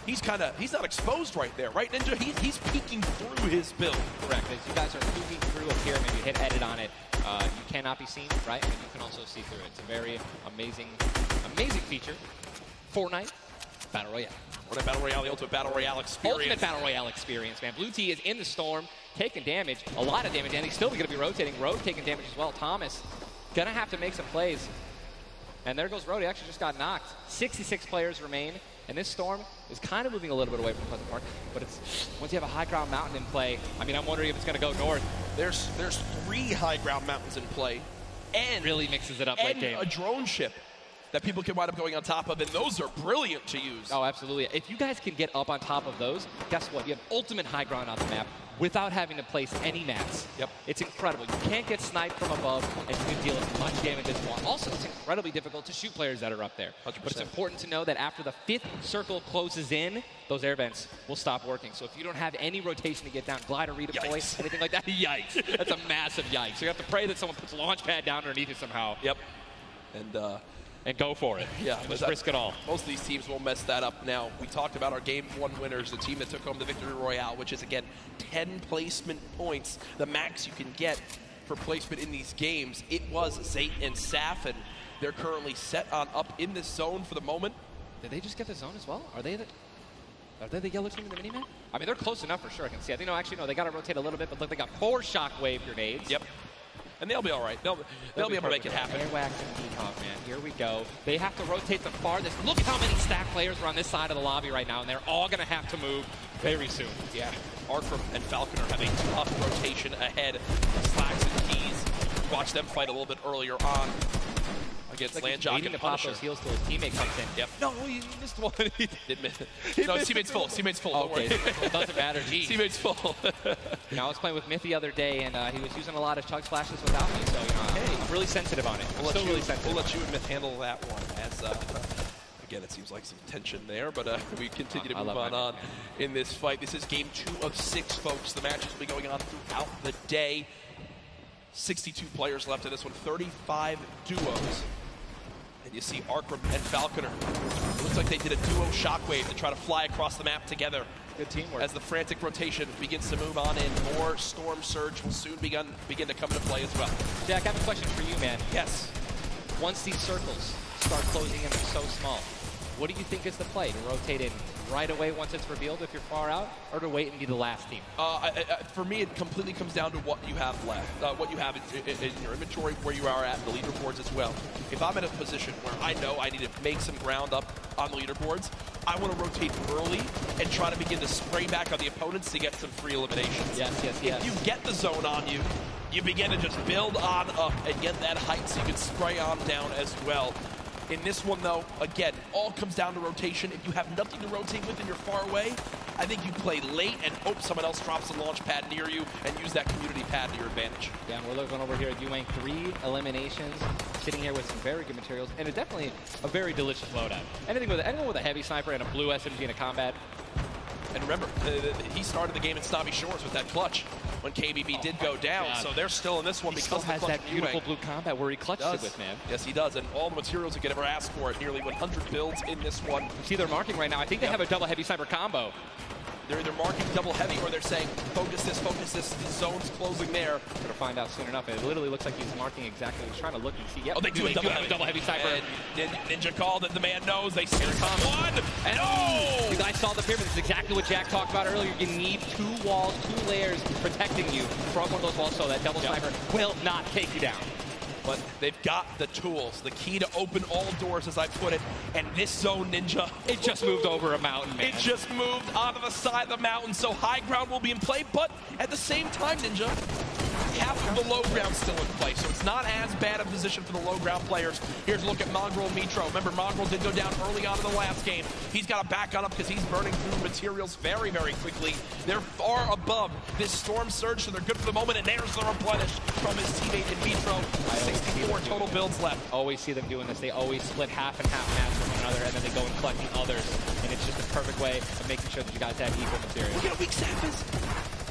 [SPEAKER 23] he's not exposed right there, right, Ninja? He's peeking through his build.
[SPEAKER 3] Correct. As you guys are peeking through a pyramid, you hit edit on it, you cannot be seen, right? And you can also see through it. It's a very amazing feature. Fortnite Battle Royale.
[SPEAKER 23] Fortnite Battle Royale, the ultimate Battle Royale experience.
[SPEAKER 3] Ultimate Battle Royale experience, man. Blue T is in the storm, taking damage, a lot of damage, and he's still going to be rotating. Road taking damage as well. Thomas going to have to make some plays. And there goes Road. He actually just got knocked. 66 players remain. And this storm is kind of moving a little bit away from Pleasant Park. But it's once you have a high ground mountain in play, I mean, I'm wondering if it's going to go north.
[SPEAKER 23] There's 3 high ground mountains in play. And
[SPEAKER 3] really mixes it up late game.
[SPEAKER 23] A drone ship that people can wind up going on top of, and those are brilliant to use.
[SPEAKER 3] Oh, absolutely. If you guys can get up on top of those, guess what? You have ultimate high ground on the map without having to place any mats.
[SPEAKER 23] Yep.
[SPEAKER 3] It's incredible. You can't get sniped from above, and you can deal as much damage as you want. Also, it's incredibly difficult to shoot players that are up there.
[SPEAKER 23] 100%.
[SPEAKER 3] But it's important to know that after the 5th circle closes in, those air vents will stop working. So if you don't have any rotation to get down, glide or redeploy, anything like that, yikes. That's a massive yikes. So you have to pray that someone puts a launch pad down underneath it somehow.
[SPEAKER 23] Yep.
[SPEAKER 3] And go for it.
[SPEAKER 23] Yeah,
[SPEAKER 3] just risk it all.
[SPEAKER 23] Most of these teams will mess that up. Now, we talked about our Game 1 winners, the team that took home the Victory Royale, which is, again, 10 placement points, the max you can get for placement in these games. It was Zayt and Saf, and they're currently set on up in this zone for the moment.
[SPEAKER 3] Did they just get the zone as well? Are they the yellow team in the mini-map? I mean, they're close enough for sure, I can see. I think, no, actually, no, they got to rotate a little bit, but look, they got 4 shockwave grenades.
[SPEAKER 23] Yep. And they'll be all right. They'll be able to make it happen.
[SPEAKER 3] Airwax and Decom, man. Here we go. They have to rotate the farthest. Look at how many stack players are on this side of the lobby right now, and they're all going to have to move very soon.
[SPEAKER 23] Yeah. Arkram and Falconer have a tough rotation ahead. Slacks and Keys. Watch them fight a little bit earlier on against Landjock and
[SPEAKER 3] to pop those heals till his teammate comes in.
[SPEAKER 23] Yep.
[SPEAKER 3] No, he missed one.
[SPEAKER 23] He did miss it. No, teammate's full. Teammate's full. Don't worry.
[SPEAKER 3] It doesn't matter. Geez.
[SPEAKER 23] Teammate's full.
[SPEAKER 3] I was playing with Myth the other day, and he was using a lot of chug splashes without me, so I'm really sensitive on it.
[SPEAKER 23] We'll let you and Myth handle that one. As again, it seems like some tension there, but we continue to move on in this fight. This is game 2 of 6, folks. The matches will be going on throughout the day. 62 players left in this one, 35 duos. And you see Arkram and Falconer. It looks like they did a duo shockwave to try to fly across the map together.
[SPEAKER 3] Good teamwork.
[SPEAKER 23] As the frantic rotation begins to move on in, more Storm Surge will soon begin to come into play as well.
[SPEAKER 3] Jack, I have a question for you, man.
[SPEAKER 23] Yes.
[SPEAKER 3] Once these circles start closing in, they're so small. What do you think is the play? To rotate in right away once it's revealed if you're far out, or to wait and be the last team?
[SPEAKER 23] For me, it completely comes down to what you have left, what you have in your inventory, where you are at, the leaderboards as well. If I'm in a position where I know I need to make some ground up on the leaderboards, I want to rotate early and try to begin to spray back on the opponents to get some free eliminations.
[SPEAKER 3] Yes.
[SPEAKER 23] If you get the zone on you, you begin to just build on up and get that height so you can spray on down as well. In this one, though, again, all comes down to rotation. If you have nothing to rotate with and you're far away, I think you play late and hope someone else drops a launch pad near you and use that community pad to your advantage.
[SPEAKER 3] Yeah, we're looking over here at Ewing, 3 eliminations, sitting here with some very good materials, and definitely a very delicious loadout. Anyone with a heavy sniper and a blue SMG in a combat.
[SPEAKER 23] And remember, he started the game in Snobby Shores with that clutch when KBB did go down, so they're still in this one because
[SPEAKER 3] of the clutch. He still has that beautiful blue combat where he clutched it with, man.
[SPEAKER 23] Yes, he does, and all the materials he could ever ask for it. Nearly 100 builds in this one.
[SPEAKER 3] You see they're marking right now. I think they have a double heavy sniper combo.
[SPEAKER 23] They're either marking double heavy or they're saying, focus this, the zone's closing there.
[SPEAKER 3] Gonna find out soon enough. It literally looks like he's marking exactly. He's trying to look and see. Yep.
[SPEAKER 23] Oh, they do a double
[SPEAKER 3] heavy Cypher.
[SPEAKER 23] And Ninja called it. The man knows. They see one.
[SPEAKER 3] And
[SPEAKER 23] no!
[SPEAKER 3] You guys saw the pyramid. This is exactly what Jack talked about earlier. You need 2 walls, 2 layers protecting you from one of those walls so that double Cypher will not take you down.
[SPEAKER 23] But they've got the tools, the key to open all doors, as I put it. And this zone, Ninja,
[SPEAKER 3] it just moved over a mountain, man.
[SPEAKER 23] It just moved onto the side of the mountain, so high ground will be in play. But at the same time, Ninja, half of the low ground still in play, so it's not as bad a position for the low ground players. Here's a look at Mongrel and Mitro. Remember, Mongrel did go down early on in the last game. He's got to back on up because he's burning through materials very, very quickly. They're far above this storm surge, so they're good for the moment, and there's the replenish from his teammate in Mitro. 64 total builds left.
[SPEAKER 3] Always see them doing this. They always split half and half match with one another, and then they go and collect the others. And it's just a perfect way of making sure that you guys have equal material.
[SPEAKER 23] Look at how weak Sap is.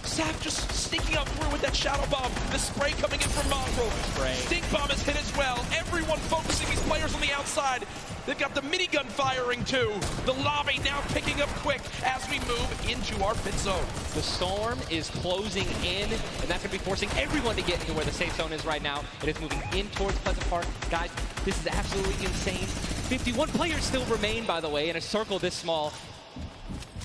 [SPEAKER 23] Sap just sneaking up through with that Shadow Bomb. The spray coming in from Mongrel. Stink Bomb is hit as well. Everyone focusing these players on the outside. They've got the minigun firing too. The lobby now picking up quick as we move into our pit zone.
[SPEAKER 3] The storm is closing in, and that's going to be forcing everyone to get into where the safe zone is right now. It is moving in towards Pleasant Park. Guys, this is absolutely insane. 51 players still remain, by the way, in a circle this small.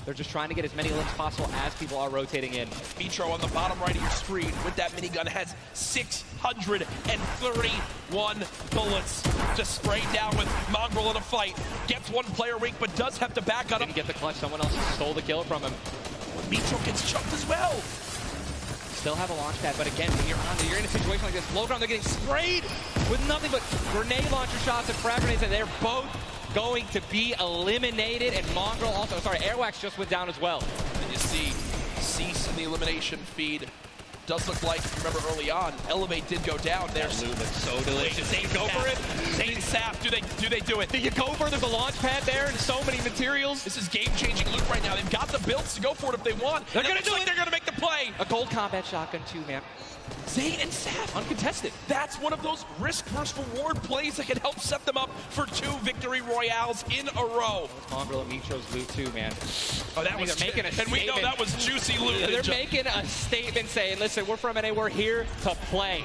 [SPEAKER 3] They're just trying to get as many limbs possible as people are rotating in.
[SPEAKER 23] Mitro on the bottom right of your screen with that minigun has 631 bullets to spray down with Mongrel in a fight. Gets one player weak, but does have to back on him.
[SPEAKER 3] Didn't get the clutch. Someone else stole the kill from him.
[SPEAKER 23] Mitro gets chunked as well.
[SPEAKER 3] Still have a launch pad, but again, when you're in a situation like this, low ground, they're getting sprayed with nothing but grenade launcher shots and frag grenades, and they're both going to be eliminated, and Mongrel also, Airwax just went down as well.
[SPEAKER 23] And you see Cease in the elimination feed. Does look like, remember early on, Elevate did go down. There's
[SPEAKER 3] so delicious.
[SPEAKER 23] They go for it. Zane Sap, do they do it?
[SPEAKER 3] Do you go for it? There's a launch pad there and so many materials.
[SPEAKER 23] This is game-changing loot right now. They've got the builds to go for it if they want.
[SPEAKER 3] They're going to do it.
[SPEAKER 23] They're going to make the play.
[SPEAKER 3] A gold combat shotgun too, man.
[SPEAKER 23] Zane and Sap uncontested. That's one of those risk versus reward plays that can help set them up for 2 victory royales in a row.
[SPEAKER 3] Mongrel and Mitro's loot too, man.
[SPEAKER 23] Oh, that was making a statement. And we know that was juicy loot.
[SPEAKER 3] Yeah, they're making a statement saying, listen, we're from NA, we're here to play.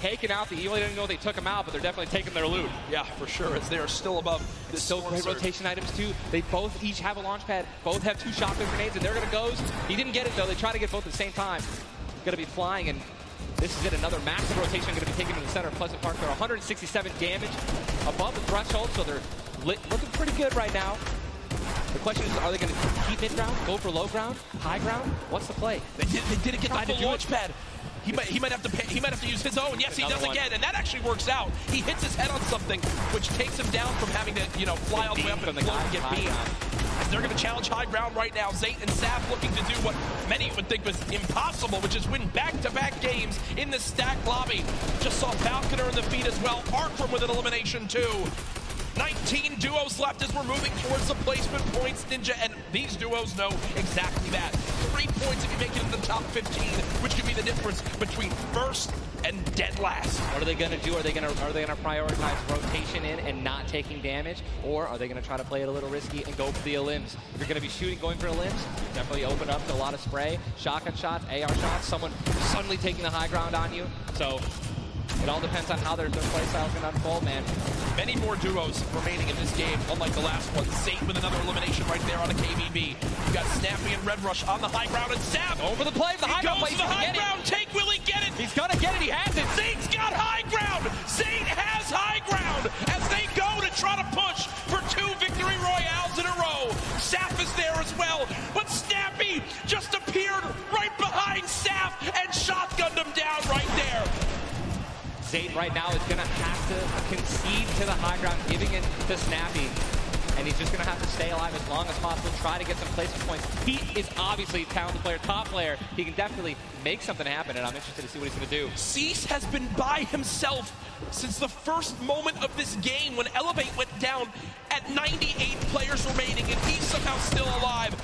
[SPEAKER 3] Taking out the evil, they didn't know they took them out, but they're definitely taking their loot.
[SPEAKER 23] Yeah, for sure, as they are still above this
[SPEAKER 3] still great rotation items too. They both each have a launch pad, both have 2 shotgun grenades, and they're gonna go. He didn't get it though, they try to get both at the same time. Gonna be flying, and this is it, another massive rotation going to be taken to the center of Pleasant Park. They're 167 damage above the threshold, so they're looking pretty good right now. The question is, are they going to keep mid-ground, go for low ground, high ground? What's the play?
[SPEAKER 23] They didn't get the full launch pad. He might have to use his own. Yes, he does again, and that actually works out. He hits his head on something, which takes him down from having to, fly all the way up and get beamed. They're going to challenge high ground right now. Zayt and Sap looking to do what many would think was impossible, which is win back-to-back games in the stacked lobby. Just saw Falconer in the feed as well. Arkram with an elimination too. 19 duos left as we're moving towards the placement points, Ninja, and these duos know exactly that. 3 points if you make it in the top 15, which could be the difference between first and dead last.
[SPEAKER 3] What are they going to do? Are they going to prioritize rotation in and not taking damage, or are they going to try to play it a little risky and go for the limbs? If you're going to be going for the limbs, definitely open up to a lot of spray, shotgun shots, AR shots, someone suddenly taking the high ground on you. So it all depends on how their play style is going to unfold, man.
[SPEAKER 23] Many more duos remaining in this game, unlike the last one. Zayt with another elimination right there on a KBB. You got Snappy and Red Rush on the high ground, and Sap
[SPEAKER 3] over the play. The high ground
[SPEAKER 23] goes to the high ground. Take, will he get it?
[SPEAKER 3] He's going to get it. He has it.
[SPEAKER 23] Zayt's got high ground. Zayt has high ground as they go to try to push for 2 victory royales in a row. Sap is there as well, but Snappy just appeared right behind Sap and shotgunned him down right there.
[SPEAKER 3] Zayt right now is going to have to concede to the high ground, giving it to Snappy. And he's just going to have to stay alive as long as possible, try to get some placement points. He is obviously a talented player, top player. He can definitely make something happen, and I'm interested to see what he's going to do.
[SPEAKER 23] Cease has been by himself since the first moment of this game when Elevate went down at 98 players remaining, and he's somehow still alive.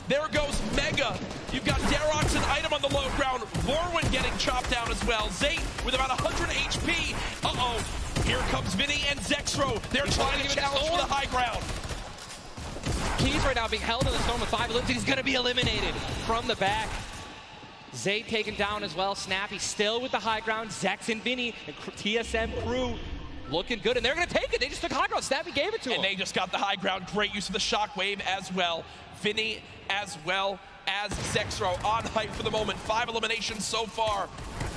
[SPEAKER 23] There goes Mega. You've got Darox and Item on the low ground. Vorwin getting chopped down as well. Zayt with about 100 HP. Uh-oh. Here comes Vinny and Zexro. They're trying to challenge for the high ground.
[SPEAKER 3] Keys right now being held in the storm with 5 elims, and he's going to be eliminated from the back. Zay taken down as well. Snappy still with the high ground. Zex and Vinny and TSM crew looking good, and they're going to take it. They just took high ground. Snappy gave it to him.
[SPEAKER 23] And they just got the high ground. Great use of the shockwave as well. Vinny as well as Zexro on hype for the moment. 5 eliminations so far.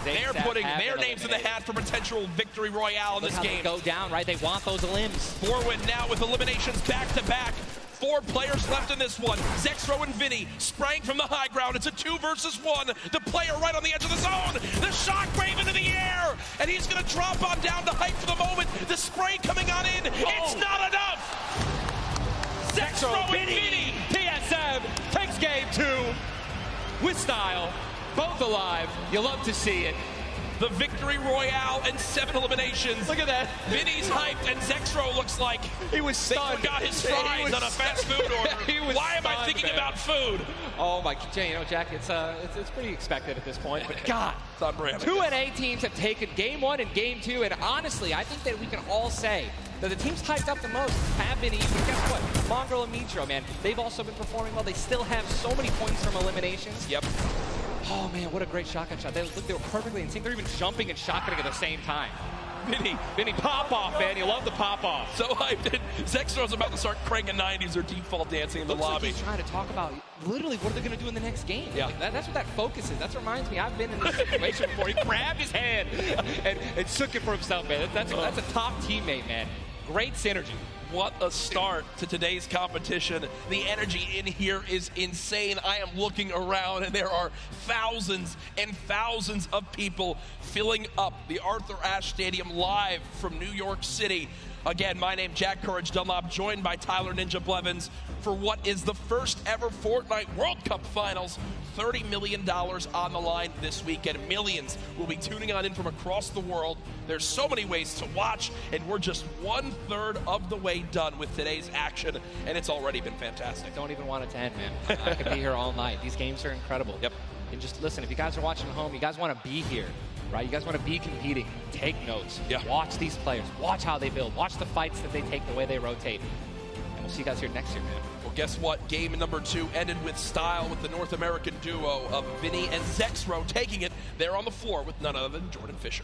[SPEAKER 23] They're putting their names in the hat for potential victory royale in this game.
[SPEAKER 3] Go down, right? They want those limbs.
[SPEAKER 23] Forward now with eliminations back to back. 4 players left in this one. Zexro and Vinny spraying from the high ground. It's a 2 versus 1. The player right on the edge of the zone. The shockwave into the air. And he's going to drop on down to hype for the moment. The spray coming on in. It's not enough. Zexro and Vinny.
[SPEAKER 3] TSM takes game 2 with style. Both alive. You love to see it.
[SPEAKER 23] The victory royale and 7 eliminations.
[SPEAKER 3] Look at that.
[SPEAKER 23] Vinny's hyped, and Zexro looks like
[SPEAKER 3] he was stunned.
[SPEAKER 23] They forgot his fries on a fast food order. Why am I thinking about food?
[SPEAKER 3] Oh my, you know, Jack, it's pretty expected at this point. But God,
[SPEAKER 23] it's on brand.
[SPEAKER 3] 2 NA teams have taken game 1 and game 2, and honestly, I think that we can all say that the teams hyped up the most have been even. Guess what? Mongrel and Mitro, man, they've also been performing well. They still have so many points from eliminations.
[SPEAKER 23] Yep.
[SPEAKER 3] Oh man, what a great shotgun shot. They were perfectly in sync. They're even jumping and shotgunning at the same time. Vinny, pop off, man. You love the pop off.
[SPEAKER 23] So hyped. Zexro's about to start cranking 90s or default dancing in the lobby.
[SPEAKER 3] Like he's trying to talk about literally what are they going to do in the next game.
[SPEAKER 23] Yeah.
[SPEAKER 3] Like that's what that focus is. That reminds me, I've been in this situation before. He grabbed his hand and took it for himself, man. That's a top teammate, man. Great synergy.
[SPEAKER 23] What a start to today's competition. The energy in here is insane. I am looking around and there are thousands and thousands of people filling up the Arthur Ashe Stadium live from New York City. Again, my name Jack Courage Dunlop, joined by Tyler Ninja Blevins for what is the first ever Fortnite World Cup Finals. $30 million on the line this weekend. Millions will be tuning on in from across the world. There's so many ways to watch, and we're just 1/3 of the way done with today's action, and it's already been fantastic.
[SPEAKER 3] Don't even want it to end, man. I could be here all night. These games are incredible.
[SPEAKER 23] Yep.
[SPEAKER 3] And just listen, if you guys are watching at home, you guys want to be here, right? You guys want to be competing. Take notes.
[SPEAKER 23] Yeah.
[SPEAKER 3] Watch these players. Watch how they build. Watch the fights that they take, the way they rotate. And we'll see you guys here next year, man.
[SPEAKER 23] Well, guess what? Game number 2 ended with style with the North American duo of Vinny and Zexro taking it. They're on the floor with none other than Jordan Fisher.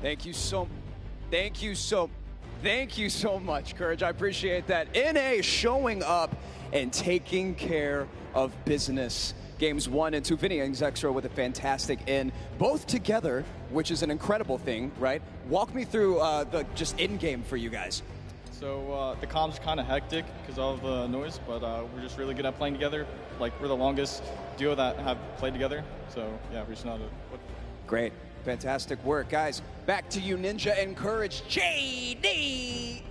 [SPEAKER 8] Thank you so much, Courage. I appreciate that. NA showing up and taking care of business. Games 1 and 2, Vinny and Zexro with a fantastic in, both together, which is an incredible thing, right? Walk me through the just in-game for you guys.
[SPEAKER 1] So the comms are kind of hectic because of all the noise, but we're just really good at playing together. Like, we're the longest duo that have played together, so yeah, we're just not
[SPEAKER 8] Great. Fantastic work, guys. Back to you, Ninja and Courage. JD!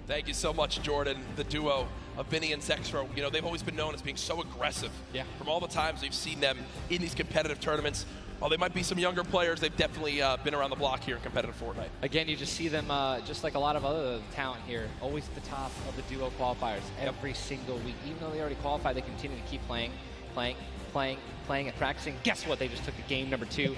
[SPEAKER 23] Thank you so much, Jordan. The duo of Vinny and Zexro, you know, they've always been known as being so aggressive.
[SPEAKER 3] Yeah.
[SPEAKER 23] From all the times we've seen them in these competitive tournaments. While they might be some younger players, they've definitely been around the block here in competitive Fortnite.
[SPEAKER 3] Again, you just see them, just like a lot of other talent here, always at the top of the duo qualifiers every single week. Even though they already qualified, they continue to keep playing, and practicing. Guess what? They just took a game number 2.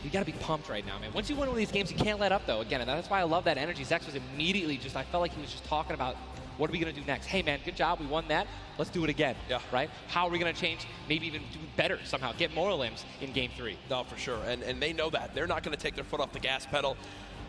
[SPEAKER 3] You got to be pumped right now, man. Once you win one of these games, you can't let up, though. Again, and that's why I love that energy. Zex was immediately just, I felt like he was just talking about, what are we going to do next? Hey, man, good job. We won that. Let's do it again.
[SPEAKER 23] Yeah.
[SPEAKER 3] Right? How are we going to change, maybe even do better somehow, get more limbs in game 3?
[SPEAKER 23] No, for sure. And they know that. They're not going to take their foot off the gas pedal.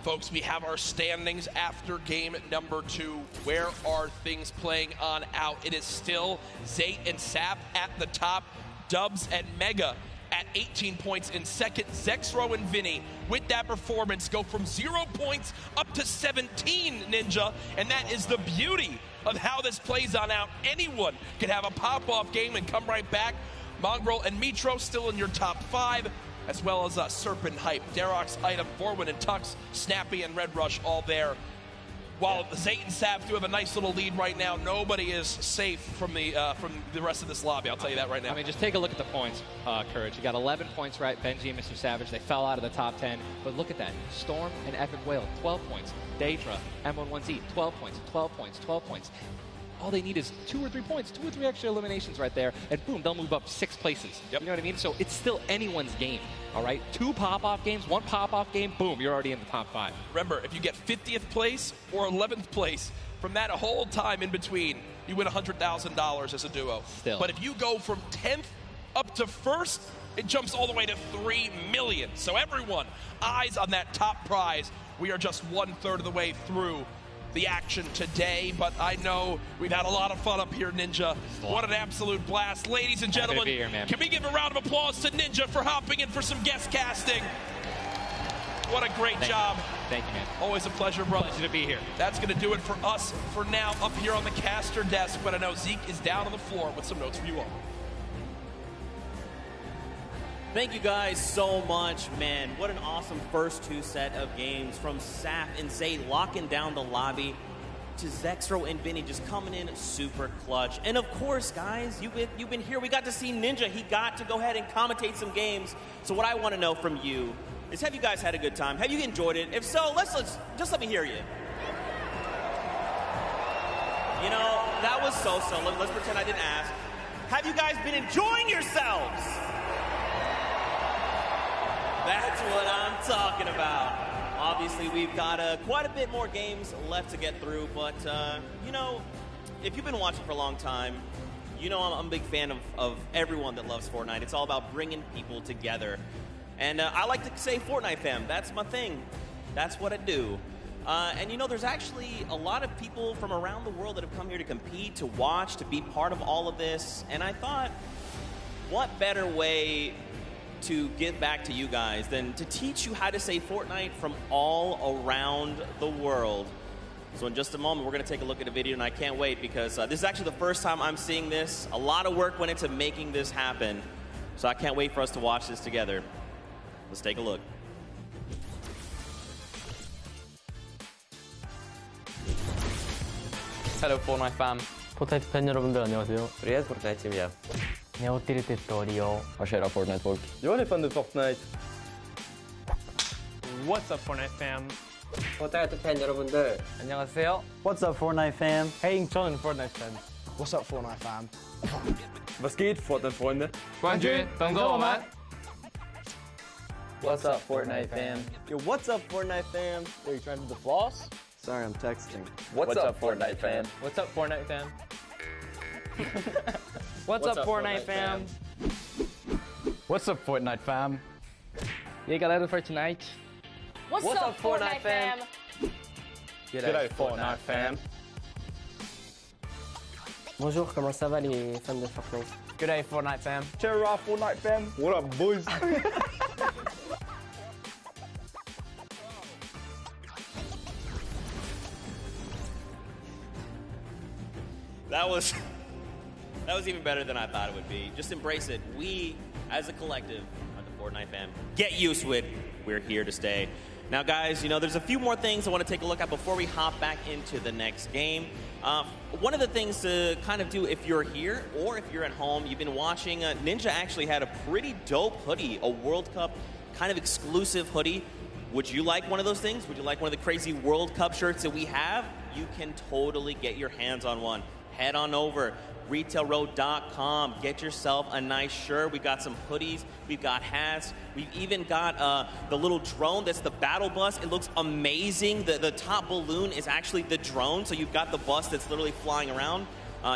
[SPEAKER 23] Folks, we have our standings after game number 2. Where are things playing on out? It is still Zayt and Sap at the top. Dubs and Mega at 18 points in second. Zexro and Vinny, with that performance, go from 0 points up to 17, Ninja. And that is the beauty of how this plays on out. Anyone could have a pop-off game and come right back. Mongrel and Mitro still in your top 5, as well as Serpent Hype, Darox, Item, Forwin and Tux, Snappy and Red Rush all there. While the Zayt and Sap do have a nice little lead right now, nobody is safe from the rest of this lobby. I'll tell you that right now.
[SPEAKER 3] I mean, just take a look at the points, Courage. You got 11 points, right? Benji and Mr. Savage, they fell out of the top 10. But look at that. Storm and Epic Whale, 12 points. Daedra, M11Z, 12 points, 12 points, 12 points. All they need is 2 or 3 points, 2 or 3 extra eliminations right there, and boom, they'll move up 6 places.
[SPEAKER 23] Yep.
[SPEAKER 3] You know what I mean? So it's still anyone's game, all right? 2 pop-off games, 1 pop-off game, boom, you're already in the top 5.
[SPEAKER 23] Remember, if you get 50th place or 11th place, from that whole time in between, you win $100,000 as a duo.
[SPEAKER 3] Still.
[SPEAKER 23] But if you go from 10th up to 1st, it jumps all the way to $3 million. So everyone, eyes on that top prize. We are just 1/3 of the way through the action today, but I know we've had a lot of fun up here, Ninja. What an absolute blast. Ladies and gentlemen,
[SPEAKER 3] Happy to be here, man.
[SPEAKER 23] can we give a round of applause to Ninja for hopping in for some guest casting? What a great job.
[SPEAKER 3] Thank you, man.
[SPEAKER 23] Always a pleasure, brother.
[SPEAKER 3] Pleasure to be here.
[SPEAKER 23] That's going to do it for us for now up here on the caster desk, but I know Zeke is down on the floor with some notes for you all.
[SPEAKER 13] Thank you guys so much, man. What an awesome first 2 set of games from Saf and Zay locking down the lobby to Zexro and Vinny just coming in super clutch. And of course, guys, you've been here. We got to see Ninja. He got to go ahead and commentate some games. So what I want to know from you is, have you guys had a good time? Have you enjoyed it? If so, let's just let me hear you. You know, that was so-so. Let's pretend I didn't ask. Have you guys been enjoying yourselves? That's what I'm talking about. Obviously, we've got quite a bit more games left to get through, but, you know, if you've been watching for a long time, you know I'm a big fan of everyone that loves Fortnite. It's all about bringing people together. And I like to say Fortnite fam, that's my thing. That's what I do. And, you know, there's actually a lot of people from around the world that have come here to compete, to watch, to be part of all of this. And I thought, what better way to give back to you guys than to teach you how to say Fortnite from all around the world. So in just a moment, we're going to take a look at a video, and I can't wait because this is actually the first time I'm seeing this. A lot of work went into making this happen, so I can't wait for us to watch this together. Let's take a look.
[SPEAKER 6] Hello Fortnite fam.
[SPEAKER 11] 포트나이트 팬 여러분들 안녕하세요.
[SPEAKER 6] Привет, Fortnite team.
[SPEAKER 11] Jag är territorio.
[SPEAKER 6] Vad kära Fortnite-folk.
[SPEAKER 11] Jag är fan du Fortnite.
[SPEAKER 10] What's up, Fortnite fam?
[SPEAKER 11] 포트나이트 팬 여러분들 안녕하세요. What's up, Fortnite fam? Hey, 저는 Fortnite fan.
[SPEAKER 12] What's up, Fortnite fam?
[SPEAKER 11] Was geht, Fortnite-Freunde?
[SPEAKER 10] 冠军等着我们。
[SPEAKER 11] What's up, Fortnite fam? Yo, what's up, Fortnite fam? Are you trying to do the floss?
[SPEAKER 12] Sorry, I'm texting.
[SPEAKER 11] What's up, Fortnite fam?
[SPEAKER 10] What's up, Fortnite fam?
[SPEAKER 11] What's up, Fortnite fam?
[SPEAKER 10] What's up, Fortnite fam?
[SPEAKER 11] E aí, galera do Fortnite?
[SPEAKER 14] What's up, Fortnite fam?
[SPEAKER 11] G'day, Fortnite fam. Bonjour, comment ça va les fans de Fortnite?
[SPEAKER 10] G'day, Fortnite fam.
[SPEAKER 11] Cheer up, Fortnite fam. What up, boys?
[SPEAKER 13] That was even better than I thought it would be. Just embrace it. We, as a collective, are the Fortnite fam. Get used to it. We're here to stay. Now, guys, you know, there's a few more things I want to take a look at before we hop back into the next game. One of the things to kind of do if you're here or if you're at home, you've been watching, Ninja actually had a pretty dope hoodie, a World Cup kind of exclusive hoodie. Would you like one of those things? Would you like one of the crazy World Cup shirts that we have? You can totally get your hands on one. Head on over, retailroad.com. Get yourself a nice shirt. We've got some hoodies. We've got hats. We've even got the little drone that's the battle bus. It looks amazing. The top balloon is actually the drone, so you've got the bus that's literally flying around.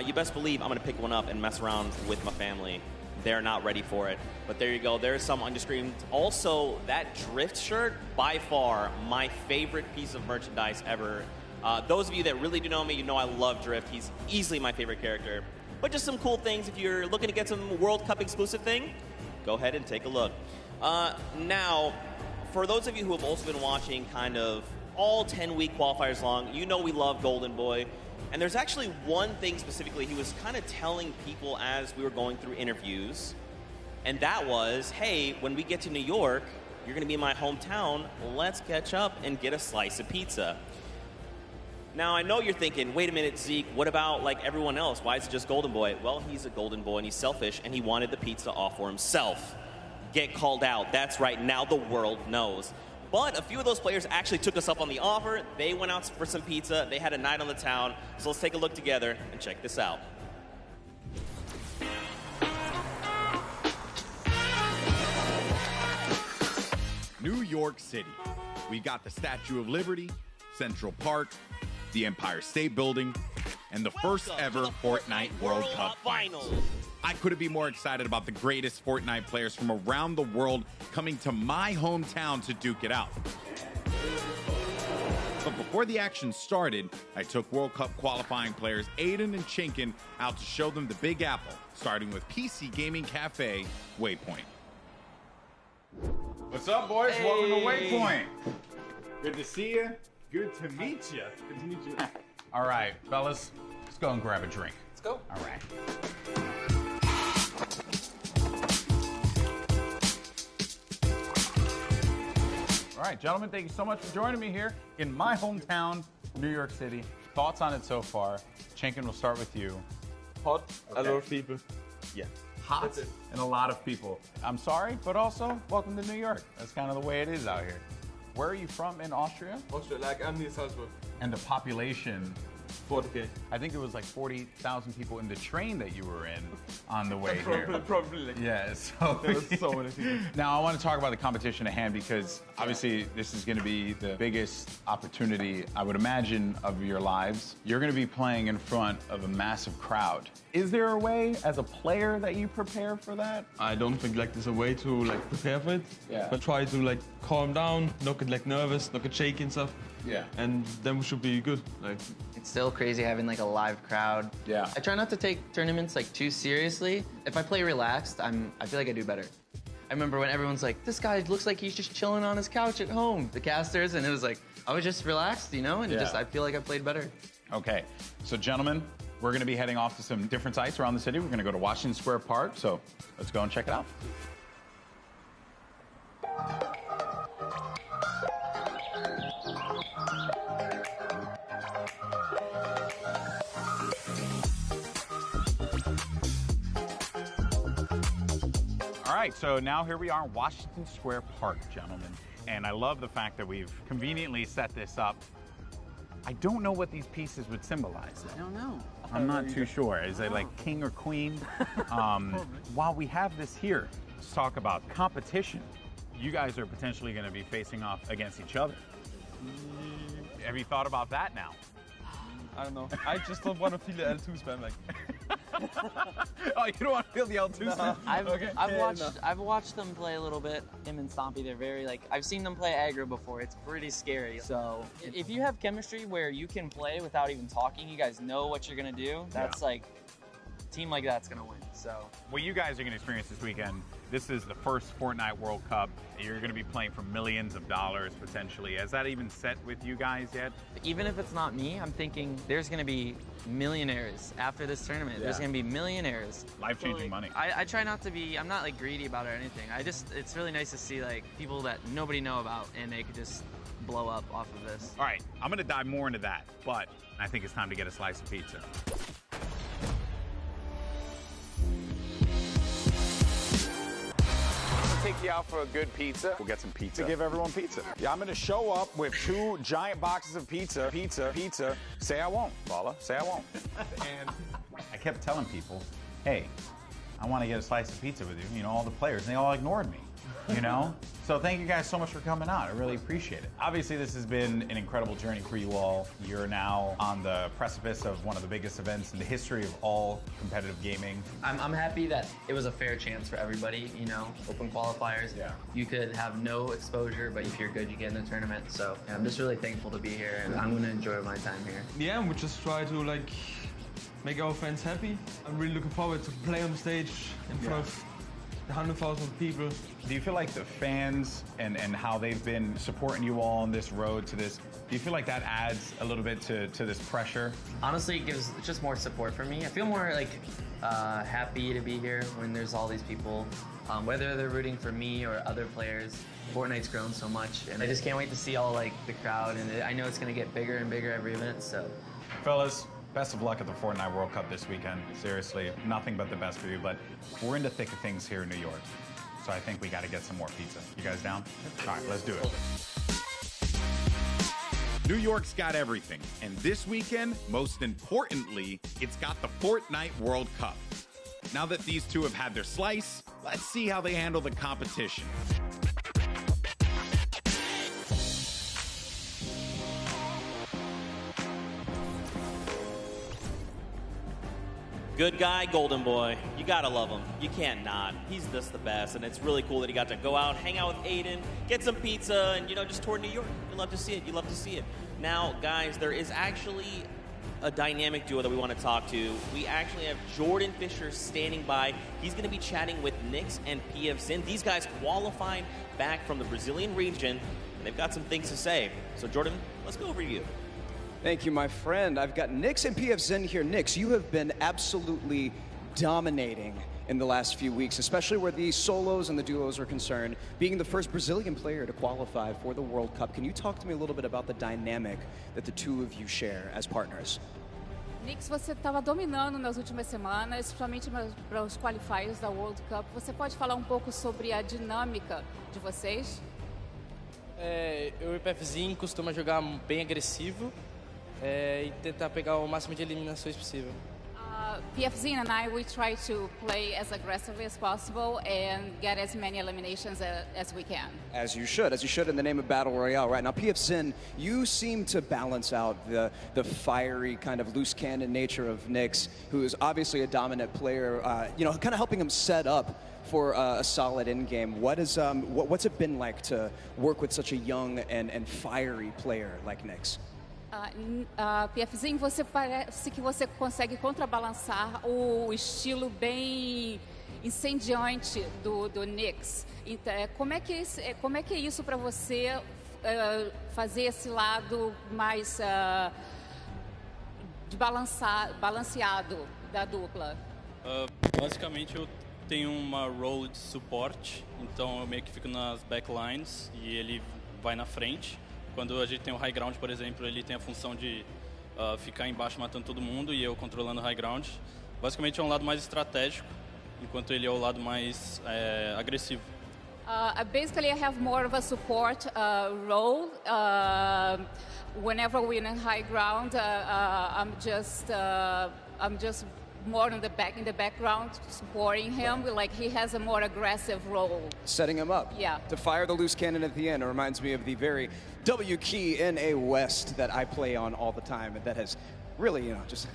[SPEAKER 13] You best believe I'm going to pick one up and mess around with my family. They're not ready for it. But there you go. There's some on your screen. Also, that drift shirt, by far, my favorite piece of merchandise ever. Those of you that really do know me, you know I love Drift. He's easily my favorite character. But just some cool things. If you're looking to get some World Cup exclusive thing, go ahead and take a look. Now, for those of you who have also been watching kind of all 10-week qualifiers long, you know we love Golden Boy. And there's actually one thing specifically he was kind of telling people as we were going through interviews. And that was, hey, when we get to New York, you're going to be in my hometown. Let's catch up and get a slice of pizza. Now, I know you're thinking, wait a minute, Zeke, what about like everyone else? Why is it just Golden Boy? Well, he's a Golden Boy and he's selfish and he wanted the pizza all for himself. Get called out. That's right. Now the world knows. But a few of those players actually took us up on the offer. They went out for some pizza. They had a night on the town. So let's take a look together and check this out.
[SPEAKER 21] New York City. We got the Statue of Liberty, Central Park, the Empire State Building, and the first ever Fortnite World Cup Finals. I couldn't be more excited about the greatest Fortnite players from around the world coming to my hometown to duke it out. But before the action started, I took World Cup qualifying players Aiden and Chinkin out to show them the Big Apple, starting with PC Gaming Cafe, Waypoint. What's up, boys? Hey. Welcome to Waypoint. Good to see you. Good to meet you. Good to meet you. All right, fellas, let's go and grab a drink.
[SPEAKER 22] Let's go.
[SPEAKER 21] All right. All right, gentlemen, thank you so much for joining me here in my hometown, New York City. Thoughts on it so far? Chinkin, we'll start with you.
[SPEAKER 4] Hot, a lot of people.
[SPEAKER 21] Yeah. Hot and a lot of people. I'm sorry, but also welcome to New York. That's kind of the way it is out here. Where are you from in Austria?
[SPEAKER 4] Austria, like I'm near Salzburg.
[SPEAKER 21] And the population?
[SPEAKER 4] 40K.
[SPEAKER 21] I think it was like 40,000 people in the train that you were in on the way here.
[SPEAKER 4] Probably.
[SPEAKER 21] Yeah, so
[SPEAKER 4] there was so many people.
[SPEAKER 21] Now I want to talk about the competition at hand because obviously this is going to be the biggest opportunity, I would imagine, of your lives. You're going to be playing in front of a massive crowd. Is there a way as a player that you prepare for that?
[SPEAKER 4] I don't think like there's a way to like prepare for it.
[SPEAKER 21] Yeah.
[SPEAKER 4] But try to like calm down, not get like nervous, not get shaky and stuff.
[SPEAKER 21] Yeah.
[SPEAKER 4] And then we should be good. Like
[SPEAKER 5] it's still crazy having like a live crowd.
[SPEAKER 21] Yeah.
[SPEAKER 5] I try not to take tournaments like too seriously. If I play relaxed, I feel like I do better. I remember when everyone's like, this guy looks like he's just chilling on his couch at home, the casters, and it was like, I was just relaxed, you know, and I feel like I played better.
[SPEAKER 21] Okay, so gentlemen, we're gonna be heading off to some different sites around the city. We're gonna go to Washington Square Park, so let's go and check it out. All right, so now here we are in Washington Square Park, gentlemen. And I love the fact that we've conveniently set this up. I don't know what these pieces would symbolize.
[SPEAKER 5] I don't know.
[SPEAKER 21] I'm not too sure. Is it like king or queen? While we have this here, let's talk about competition. You guys are potentially going to be facing off against each other. Have you thought about that now?
[SPEAKER 4] I don't know. I just don't want to feel the L2 spam like.
[SPEAKER 21] Oh, you don't want to feel the L2 spam?
[SPEAKER 5] I've watched them play a little bit. Him and Stompy, they're very like, I've seen them play aggro before. It's pretty scary. So if you have chemistry where you can play without even talking, you guys know what you're gonna do. That's like, a team like that's gonna win. So
[SPEAKER 21] what you guys are gonna experience this weekend, this is the first Fortnite World Cup. You're gonna be playing for millions of dollars potentially. Has that even set with you guys yet?
[SPEAKER 5] Even if it's not me, I'm thinking there's gonna be millionaires after this tournament. There's gonna be millionaires.
[SPEAKER 21] Life-changing money.
[SPEAKER 5] I try not to be, I'm not like greedy about it or anything. It's really nice to see like people that nobody know about and they could just blow up off of this.
[SPEAKER 21] All right, I'm gonna dive more into that, but I think it's time to get a slice of pizza. Take you out for a good pizza. We'll get some pizza. To give everyone pizza. Yeah, I'm gonna show up with 2 giant boxes of pizza. Pizza. Say I won't, Paula. Say I won't. And I kept telling people, hey, I want to get a slice of pizza with you. You know, all the players, and they all ignored me. You know? So thank you guys so much for coming out. I really appreciate it. Obviously, this has been an incredible journey for you all. You're now on the precipice of one of the biggest events in the history of all competitive gaming.
[SPEAKER 5] I'm happy that it was a fair chance for everybody, you know, open qualifiers.
[SPEAKER 21] Yeah.
[SPEAKER 5] You could have no exposure, but if you're good, you get in the tournament. So I'm just really thankful to be here, and I'm going to enjoy my time here.
[SPEAKER 4] Yeah, and we just try to like make our fans happy. I'm really looking forward to play on the stage in front of 100,000 people.
[SPEAKER 21] Do you feel like the fans and how they've been supporting you all on this road to this, do you feel like that adds a little bit to this pressure?
[SPEAKER 5] Honestly, it gives just more support for me. I feel more like happy to be here when there's all these people, whether they're rooting for me or other players. Fortnite's grown so much, and I just can't wait to see all like the crowd, and I know it's gonna get bigger and bigger every event, so.
[SPEAKER 21] Fellas, best of luck at the Fortnite World Cup this weekend. Seriously, nothing but the best for you, but we're in the thick of things here in New York. So I think we gotta get some more pizza. You guys down? All right, let's do it. New York's got everything, and this weekend, most importantly, it's got the Fortnite World Cup. Now that these two have had their slice, let's see how they handle the competition.
[SPEAKER 13] good guy, Golden Boy. You gotta love him. You can't not. He's just the best, and it's really cool that he got to go out, hang out with Aiden, get some pizza, and, you know, just tour New York. You love to see it. You love to see it. Now, guys, there is actually a dynamic duo that we want to talk to. We actually have Jordan Fisher standing by. He's going to be chatting with Nyx and pfue. These guys qualified back from the Brazilian region, and they've got some things to say. So, Jordan, let's go over to you.
[SPEAKER 8] Thank you, my friend. I've got Nyx and pfue here. Nyx, you have been absolutely dominating in the last few weeks, especially where the solos and the duos are concerned, being the first Brazilian player to qualify for the World Cup. Can you talk to me a little bit about the dynamic that the two of you share as partners?
[SPEAKER 15] Nyx, você estava dominando nas últimas semanas, principalmente para os qualifiers da World Cup. Você pode falar pouco sobre a dinâmica de vocês?
[SPEAKER 11] Eu e o pfue costuma jogar bem agressivo e tentar pegar o máximo de eliminações possível.
[SPEAKER 15] pfue and I, we try to play as aggressively as possible and get as many eliminations as we can.
[SPEAKER 8] As you should in the name of Battle Royale, right? Now, pfue, you seem to balance out the fiery kind of loose cannon nature of Nyx, who is obviously a dominant player, you know, kind of helping him set up for a solid in-game. What's it been like to work with such a young and fiery player like Nyx?
[SPEAKER 15] pfue, você parece que você consegue contrabalançar o estilo bem incendiante do Nyx. Então, como é que é isso para você fazer esse lado mais balanceado da dupla?
[SPEAKER 16] Basicamente, eu tenho uma role de suporte, então eu meio que fico nas backlines e ele vai na frente. Quando a gente tem o high ground, por exemplo, ele tem a função de ficar embaixo matando todo mundo e eu controlando o high ground. Basicamente é lado mais estratégico, enquanto ele é o lado mais agressivo.
[SPEAKER 15] Basically, I have more of a support role. Whenever we're in high ground, I'm just more in the background, supporting him. Like, he has a more aggressive role.
[SPEAKER 8] Setting him up.
[SPEAKER 15] Yeah.
[SPEAKER 8] To fire the loose cannon at the end. It reminds me of the very W key in a West that I play on all the time, and that has really, you know, just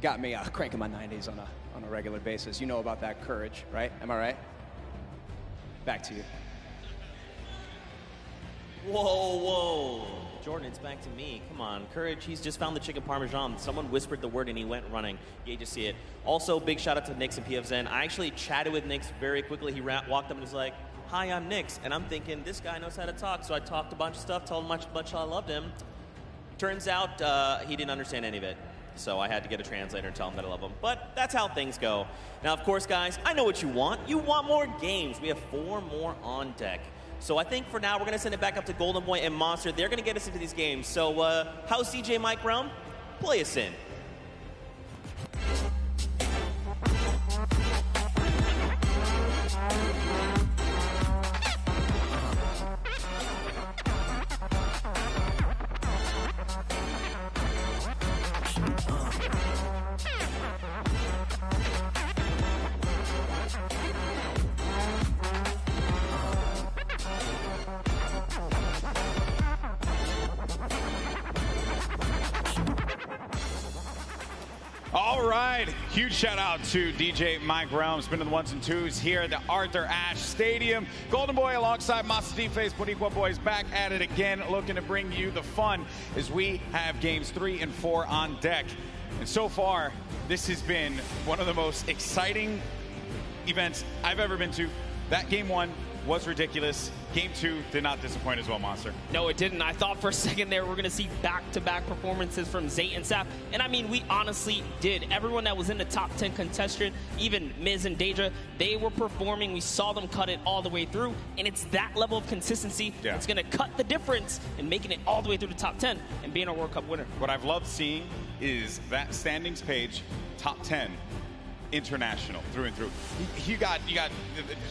[SPEAKER 8] got me cranking my 90s on a regular basis. You know about that courage, right? Am I right? Back to you.
[SPEAKER 13] Whoa, whoa. Jordan, it's back to me. Come on, Courage, he's just found the chicken parmesan. Someone whispered the word and he went running. You just see it. Also, big shout out to Nyx and pfue. I actually chatted with Nyx very quickly. He walked up and was like, "Hi, I'm Nyx." And I'm thinking, this guy knows how to talk. So I talked a bunch of stuff, told him how much I loved him. Turns out he didn't understand any of it. So I had to get a translator and tell him that I love him. But that's how things go. Now, of course, guys, I know what you want. You want more games. We have 4 more on deck. So I think for now, we're going to send it back up to Golden Boy and Monster. They're going to get us into these games. So how's DJ Mike Realm? Play us in.
[SPEAKER 21] All right, huge shout out to DJ Mike Realm, spinning the 1s and 2s here at the Arthur Ashe Stadium. Golden Boy alongside Master D-Face, Boricua Boys back at it again, looking to bring you the fun as we have games 3 and 4 on deck. And so far, this has been one of the most exciting events I've ever been to. That game 1 was ridiculous. Game 2 did not disappoint as well, Monster.
[SPEAKER 17] No, it didn't. I thought for a second there we're going to see back-to-back performances from Zay and Sap. And I mean, we honestly did. Everyone that was in the top 10 contestant, even Miz and Deja, they were performing. We saw them cut it all the way through. And it's that level of consistency that's going to cut the difference in making it all the way through the top 10 and being a World Cup winner.
[SPEAKER 21] What I've loved seeing is that standings page, top 10. International through and through. You got the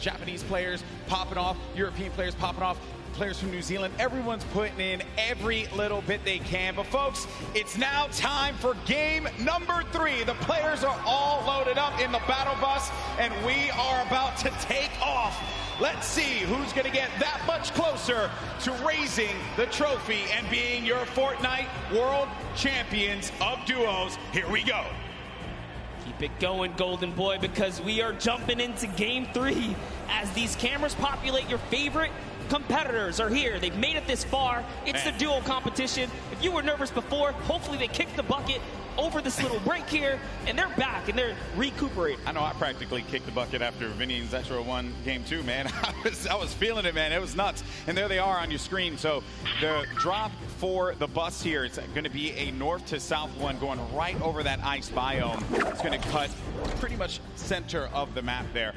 [SPEAKER 21] Japanese players popping off, European players popping off, players from New Zealand. Everyone's putting in every little bit they can. But folks, it's now time for game number 3. The players are all loaded up in the battle bus, and we are about to take off. Let's see who's going to get that much closer to raising the trophy and being your Fortnite World Champions of Duos. Here we go.
[SPEAKER 17] Keep it going, Golden Boy, because we are jumping into Game 3 as these cameras populate. Your favorite competitors are here. They've made it this far. It's the duo competition. If you were nervous before, hopefully they kicked the bucket over this little break here, and they're back, and they're recuperating.
[SPEAKER 21] I know I practically kicked the bucket after Vinny and Zexro won Game 2, man. I was feeling it, man. It was nuts. And there they are on your screen. So the drop for the bus here, it's going to be a north to south one going right over that ice biome. It's going to cut pretty much center of the map there.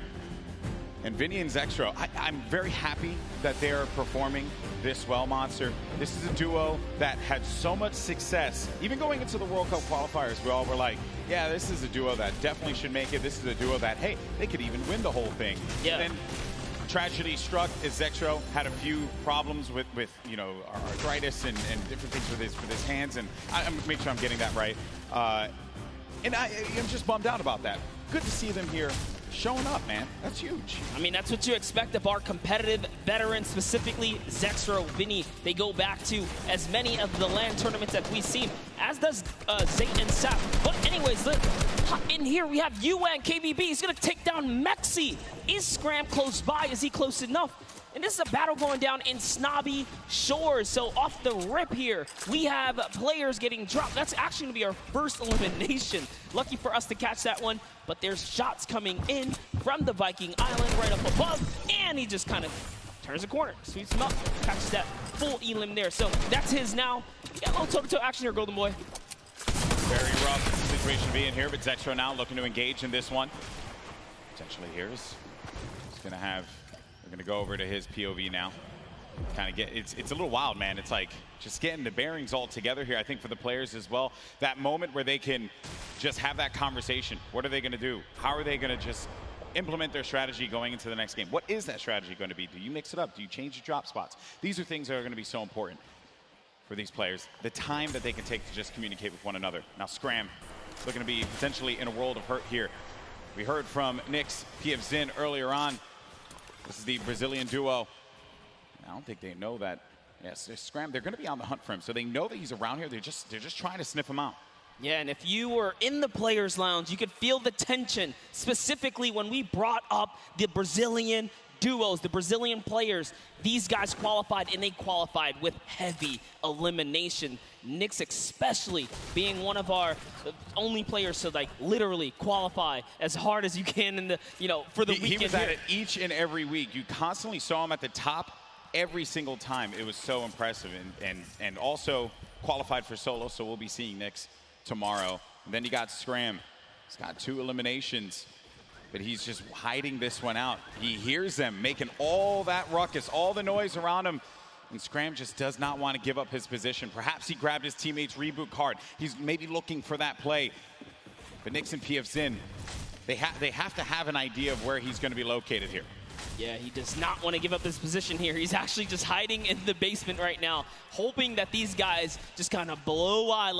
[SPEAKER 21] And Vinny and Zexro, I'm very happy that they're performing this well, Monster. This is a duo that had so much success. Even going into the World Cup qualifiers, we all were like, yeah, this is a duo that definitely should make it. This is a duo that, hey, they could even win the whole thing. Yeah. Then tragedy struck as Zexro had a few problems with you know, arthritis and different things with his hands. And I'm make sure I'm getting that right. And I'm just bummed out about that. Good to see them here showing up, man. That's huge.
[SPEAKER 17] I mean, that's what you expect of our competitive veterans, specifically Zexro, Vinny. They go back to as many of the LAN tournaments that we've seen, as does Zayt and Sap. But anyways, in here we have UN KBB. He's going to take down Mexi. Is Scram close by? Is he close enough? And this is a battle going down in Snobby Shores. So off the rip here, we have players getting dropped. That's actually going to be our first elimination. Lucky for us to catch that one. But there's shots coming in from the Viking Island right up above. And he just kind of turns the corner, sweeps him up, catches that full elim there. So that's his now. Yeah, a little toe-to-toe action here, Golden Boy.
[SPEAKER 21] Very rough situation to be in here, but Zexro now looking to engage in this one. Potentially here is going to have... We're going to go over to his POV now. Kind of get, it's a little wild, man. It's like just getting the bearings all together here, I think, for the players as well. That moment where they can just have that conversation. What are they going to do? How are they going to just implement their strategy going into the next game? What is that strategy going to be? Do you mix it up? Do you change your drop spots? These are things that are going to be so important for these players. The time that they can take to just communicate with one another. Now, Scram looking to be potentially in a world of hurt here. We heard from Nick's Pubg earlier on. This is the Brazilian duo. I don't think they know that. Yes, Scram, they're going to be on the hunt for him. So they know that he's around here. They're just trying to sniff him out.
[SPEAKER 17] Yeah, and if you were in the players' lounge, you could feel the tension, specifically when we brought up the Brazilian duos, the Brazilian players. These guys qualified, and they qualified with heavy elimination. Nyx especially being one of our only players to like literally qualify as hard as you can in the, you know, for the weekend.
[SPEAKER 21] He was at it each and every week. You constantly saw him at the top every single time. It was so impressive, and also qualified for solo, so we'll be seeing Nyx tomorrow. And then you got Scram. He's got 2 eliminations, but he's just hiding this one out. He hears them making all that ruckus, all the noise around him, and Scram just does not want to give up his position. Perhaps he grabbed his teammate's reboot card. He's maybe looking for that play. But Nyx and Pubg, they have to have an idea of where he's going to be located here.
[SPEAKER 17] Yeah, he does not want to give up his position here. He's actually just hiding in the basement right now, hoping that these guys just kind of blow by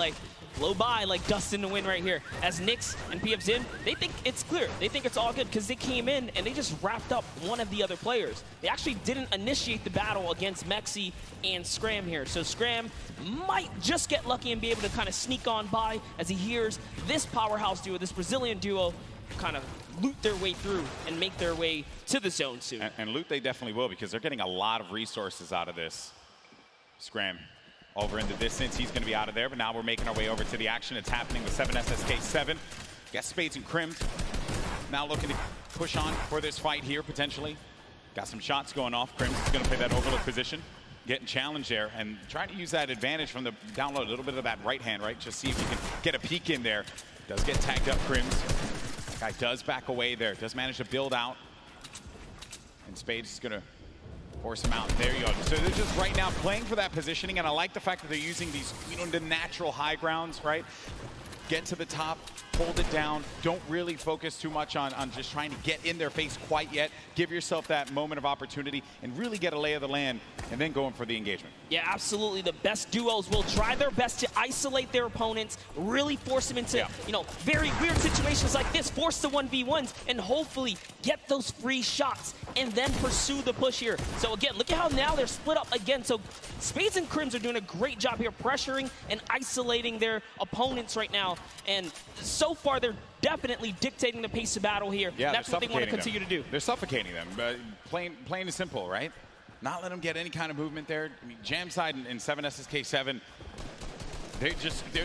[SPEAKER 17] like dust in the wind right here. As Nyx and Pubg, they think it's clear. They think it's all good because they came in and they just wrapped up one of the other players. They actually didn't initiate the battle against Mexi and Scram here. So Scram might just get lucky and be able to kind of sneak on by as he hears this powerhouse duo, this Brazilian duo, kind of loot their way through and make their way to the zone soon.
[SPEAKER 21] And loot they definitely will, because they're getting a lot of resources out of this. Scram over in the distance. He's going to be out of there, but now we're making our way over to the action. It's happening with 7 SSK7. Got Spades and Crimmed. Now looking to push on for this fight here, potentially. Got some shots going off. Crimmed is going to play that overlook position. Getting challenged there and trying to use that advantage from the download, a little bit of that right hand, right? Just see if you can get a peek in there. Does get tagged up, Crimmed. Guy does back away there, does manage to build out. And Spades is gonna force him out. There you go. So they're just right now playing for that positioning, and I like the fact that they're using these, you know, the natural high grounds, right? Get to the top, hold it down. Don't really focus too much on just trying to get in their face quite yet. Give yourself that moment of opportunity and really get a lay of the land, and then going for the engagement.
[SPEAKER 17] Yeah, absolutely. The best duos will try their best to isolate their opponents, really force them into, you know, very weird situations like this, force the 1v1s, and hopefully get those free shots, and then pursue the push here. So again, look at how now they're split up again. So Spades and Crimms are doing a great job here pressuring and isolating their opponents right now. And so so far they're definitely dictating the pace of battle here.
[SPEAKER 21] Yeah,
[SPEAKER 17] that's what they want to continue to do.
[SPEAKER 21] They're suffocating them. Plain and simple, right? Not let them get any kind of movement there. I mean, Jamside in 7SSK7,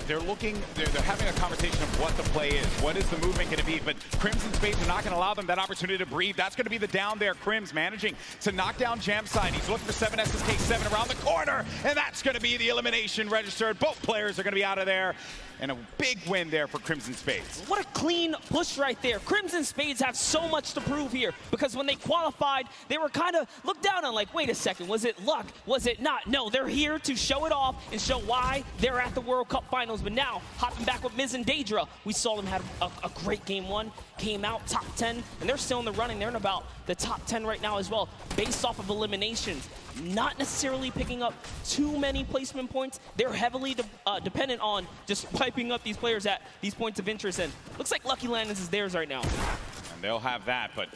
[SPEAKER 21] they're looking, they're having a conversation of what the play is. What is the movement going to be? But Crimson Spades are not going to allow them that opportunity to breathe. That's going to be the down there. Crims managing to knock down Jamside. He's looking for 7SSK7 around the corner, and that's going to be the elimination registered. Both players are going to be out of there. And a big win there for Crimson Spades.
[SPEAKER 17] What a clean push right there. Crimson Spades have so much to prove here because when they qualified, they were kind of looked down on like, wait a second, was it luck? Was it not? No, they're here to show it off and show why they're at the World Cup Finals. But now, hopping back with Miz and Daedra, we saw them have a great game one, came out top 10, and they're still in the running. They're in about the top 10 right now as well, based off of eliminations. Not necessarily picking up too many placement points. They're heavily dependent on just piping up these players at these points of interest, and looks like Lucky Landings is theirs right now.
[SPEAKER 21] And they'll have that, but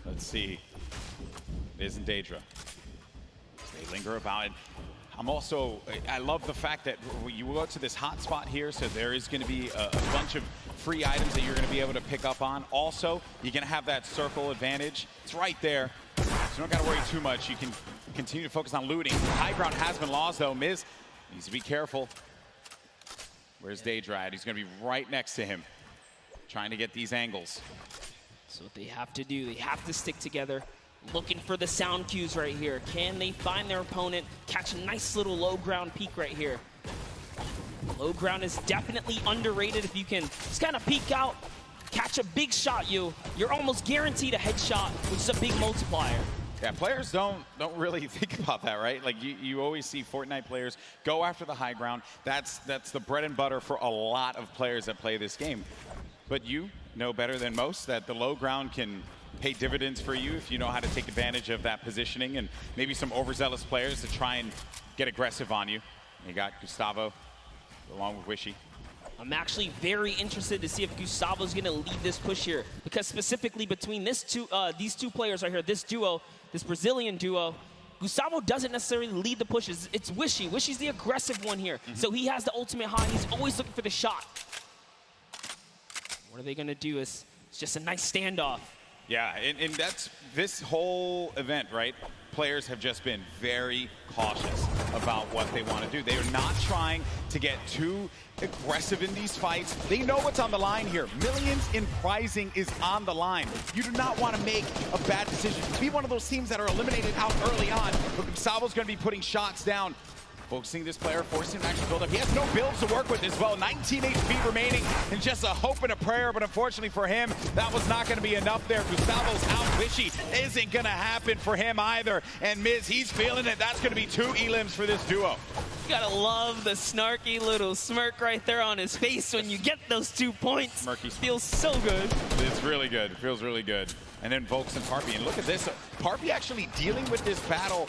[SPEAKER 21] let's see. Miz and Daedra. They linger about it. I love the fact that you go to this hot spot here, so there is going to be a bunch of free items that you're going to be able to pick up on. Also, you're going to have that circle advantage. It's right there. So you don't got to worry too much. You can continue to focus on looting. High ground has been lost, though. Miz needs to be careful. Where's Daedra? He's going to be right next to him, trying to get these angles.
[SPEAKER 17] So what they have to do, they have to stick together. Looking for the sound cues right here. Can they find their opponent, catch a nice little low ground peek right here? Low ground is definitely underrated. If you can just kind of peek out, catch a big shot, you're almost guaranteed a headshot, which is a big multiplier.
[SPEAKER 21] Yeah, players don't really think about that, right? Like you always see Fortnite players go after the high ground. That's the bread and butter for a lot of players that play this game. But you know better than most that the low ground can pay dividends for you if you know how to take advantage of that positioning, and maybe some overzealous players to try and get aggressive on you. You got Gustavo along with Wishy.
[SPEAKER 17] I'm actually very interested to see if Gustavo's going to lead this push here, because specifically between these two players right here, this duo, this Brazilian duo, Gustavo doesn't necessarily lead the pushes. It's Wishy. Wishy's the aggressive one here. So he has the ultimate high. He's always looking for the shot. What are they going to do? It's just a nice standoff.
[SPEAKER 21] Yeah, and that's this whole event, right? Players have just been very cautious about what they want to do. They are not trying to get too aggressive in these fights. They know what's on the line here. Millions in prizing is on the line. You do not want to make a bad decision. Be one of those teams that are eliminated out early on, but Gustavo's going to be putting shots down. Focusing this player, forcing him to actually build up. He has no builds to work with as well. 19 HP remaining, and just a hope and a prayer, but unfortunately for him, that was not going to be enough there. Gustavo's out. Wishy isn't going to happen for him either. And Miz, he's feeling it. That's going to be 2 elims for this duo.
[SPEAKER 17] You gotta love the snarky little smirk right there on his face when you get those 2 points.
[SPEAKER 21] Smirky.
[SPEAKER 17] Feels so good.
[SPEAKER 21] It's really good. It feels really good. And then Volks and Parpy. And look at this. Parpy actually dealing with this battle.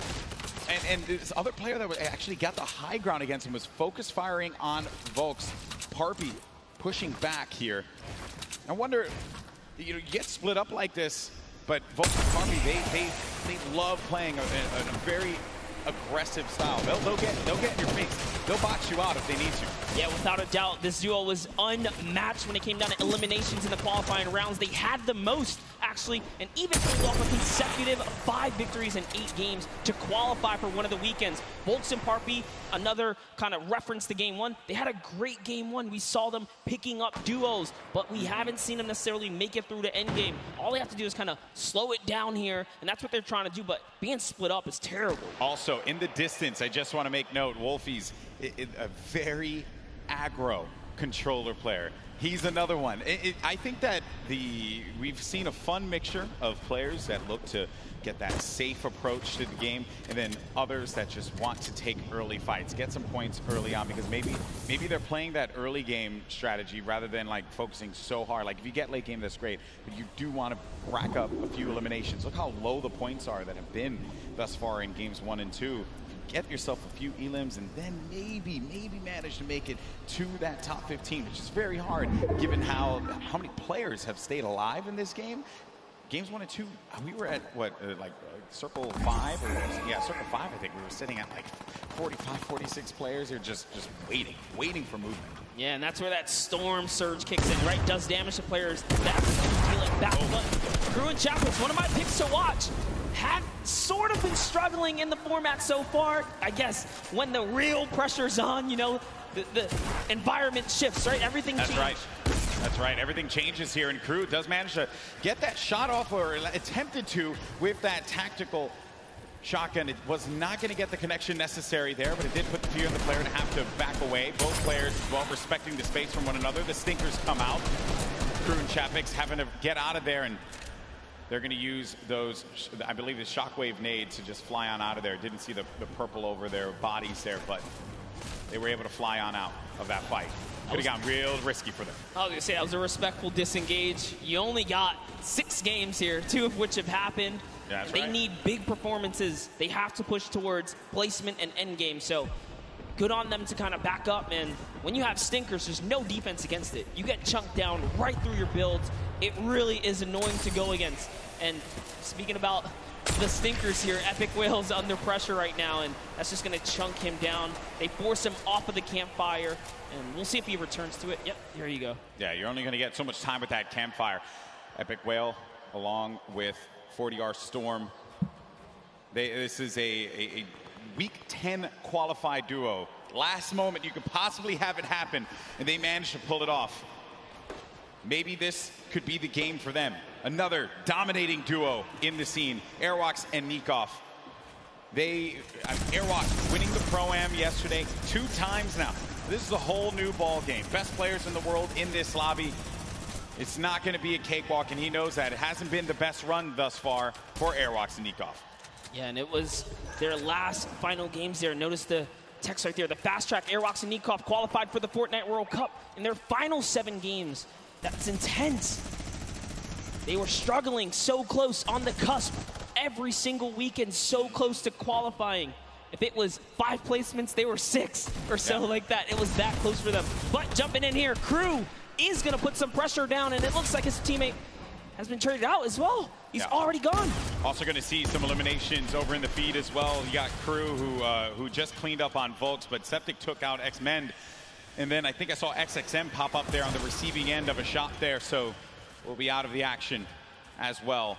[SPEAKER 21] And this other player that actually got the high ground against him was focus firing on Volks. Parpy pushing back here. I wonder, you get split up like this, but Volks and Parpy, they love playing a very aggressive style. They'll get in your face. They'll box you out if they need to.
[SPEAKER 17] Yeah, without a doubt, this duo was unmatched when it came down to eliminations in the qualifying rounds. They had the most, actually, and even pulled off a consecutive 5 victories in 8 games to qualify for one of the weekends. Volks and Parpy, another kind of reference to game one. They had a great game one. We saw them picking up duos, but we haven't seen them necessarily make it through the end game. All they have to do is kind of slow it down here, and that's what they're trying to do, but being split up is terrible.
[SPEAKER 21] Also, in the distance, I just want to make note, Wolfie's a very aggro controller player. He's another one. I think that we've seen a fun mixture of players that look to get that safe approach to the game, and then others that just want to take early fights, get some points early on, because maybe they're playing that early game strategy rather than like focusing so hard. Like if you get late game, that's great, but you do want to rack up a few eliminations. Look how low the points are that have been thus far in games 1 and 2. Get yourself a few elims and then maybe manage to make it to that top 15, which is very hard given how many players have stayed alive in this game. Games 1 and 2, we were at what, circle 5? Yeah, circle 5, I think. We were sitting at like 45, 46 players. They're just waiting for movement.
[SPEAKER 17] Yeah, and that's where that Storm Surge kicks in, right? Does damage to players. That's feeling back. But Crew and Chapels, one of my picks to watch, have sort of been struggling in the format so far. I guess when the real pressure's on, you know, the environment shifts, right? Everything changes.
[SPEAKER 21] Right. That's right. Everything changes here, and Crew does manage to get that shot off, or attempted to, with that tactical shotgun. It was not going to get the connection necessary there, but it did put the fear in the player to have to back away. Both players, well, respecting the space from one another. The stinkers come out. Crew and Chapix having to get out of there, and they're going to use those, I believe, the shockwave nades to just fly on out of there. Didn't see the purple over their bodies there, but they were able to fly on out of that fight. Could have gotten real risky for them.
[SPEAKER 17] I was going to say, that was a respectful disengage. You only got 6 games here, 2 of which have happened.
[SPEAKER 21] Yeah, that's
[SPEAKER 17] they
[SPEAKER 21] right.
[SPEAKER 17] need big performances. They have to push towards placement and end game. So good on them to kind of back up. And when you have stinkers, there's no defense against it. You get chunked down right through your builds. It really is annoying to go against. And speaking about the stinkers here, Epic Whale's under pressure right now, and that's just going to chunk him down. They force him off of the campfire, and we'll see if he returns to it. Yep, here you go.
[SPEAKER 21] Yeah, you're only going to get so much time with that campfire. Epic Whale, along with 40R Storm. This is a Week 10 qualified duo. Last moment you could possibly have it happen, and they managed to pull it off. Maybe this could be the game for them. Another dominating duo in the scene, Airwalks and Nikov. Airwalks winning the Pro-Am yesterday 2 times now. This is a whole new ball game. Best players in the world in this lobby. It's not going to be a cakewalk, and he knows that. It hasn't been the best run thus far for Airwalks and Nikov.
[SPEAKER 17] Yeah, and it was their last final games there. Notice the text right there. The fast track Airwalks and Nikov qualified for the Fortnite World Cup in their final 7 games. That's intense. They were struggling so close on the cusp every single weekend, so close to qualifying. If it was 5 placements, they were 6 or so like that. It was that close for them. But jumping in here, Crew is going to put some pressure down, and it looks like his teammate has been traded out as well. He's already gone.
[SPEAKER 21] Also going to see some eliminations over in the feed as well. You got Crew who just cleaned up on Volks, but Septic took out X-Mend. And then I think I saw XXM pop up there on the receiving end of a shot there, so will be out of the action as well.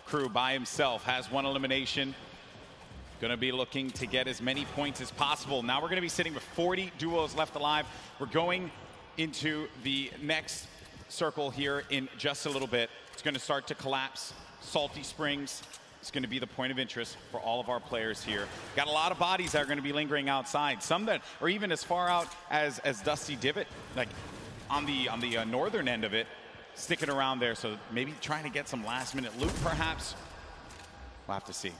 [SPEAKER 21] Crew by himself has 1 elimination. Going to be looking to get as many points as possible. Now we're going to be sitting with 40 duos left alive. We're going into the next circle here in just a little bit. It's going to start to collapse. Salty Springs is going to be the point of interest for all of our players here. Got a lot of bodies that are going to be lingering outside. Some that are even as far out as Dusty Divot, like on the northern end of it, sticking around there. So maybe trying to get some last-minute loot, perhaps. We'll have to see.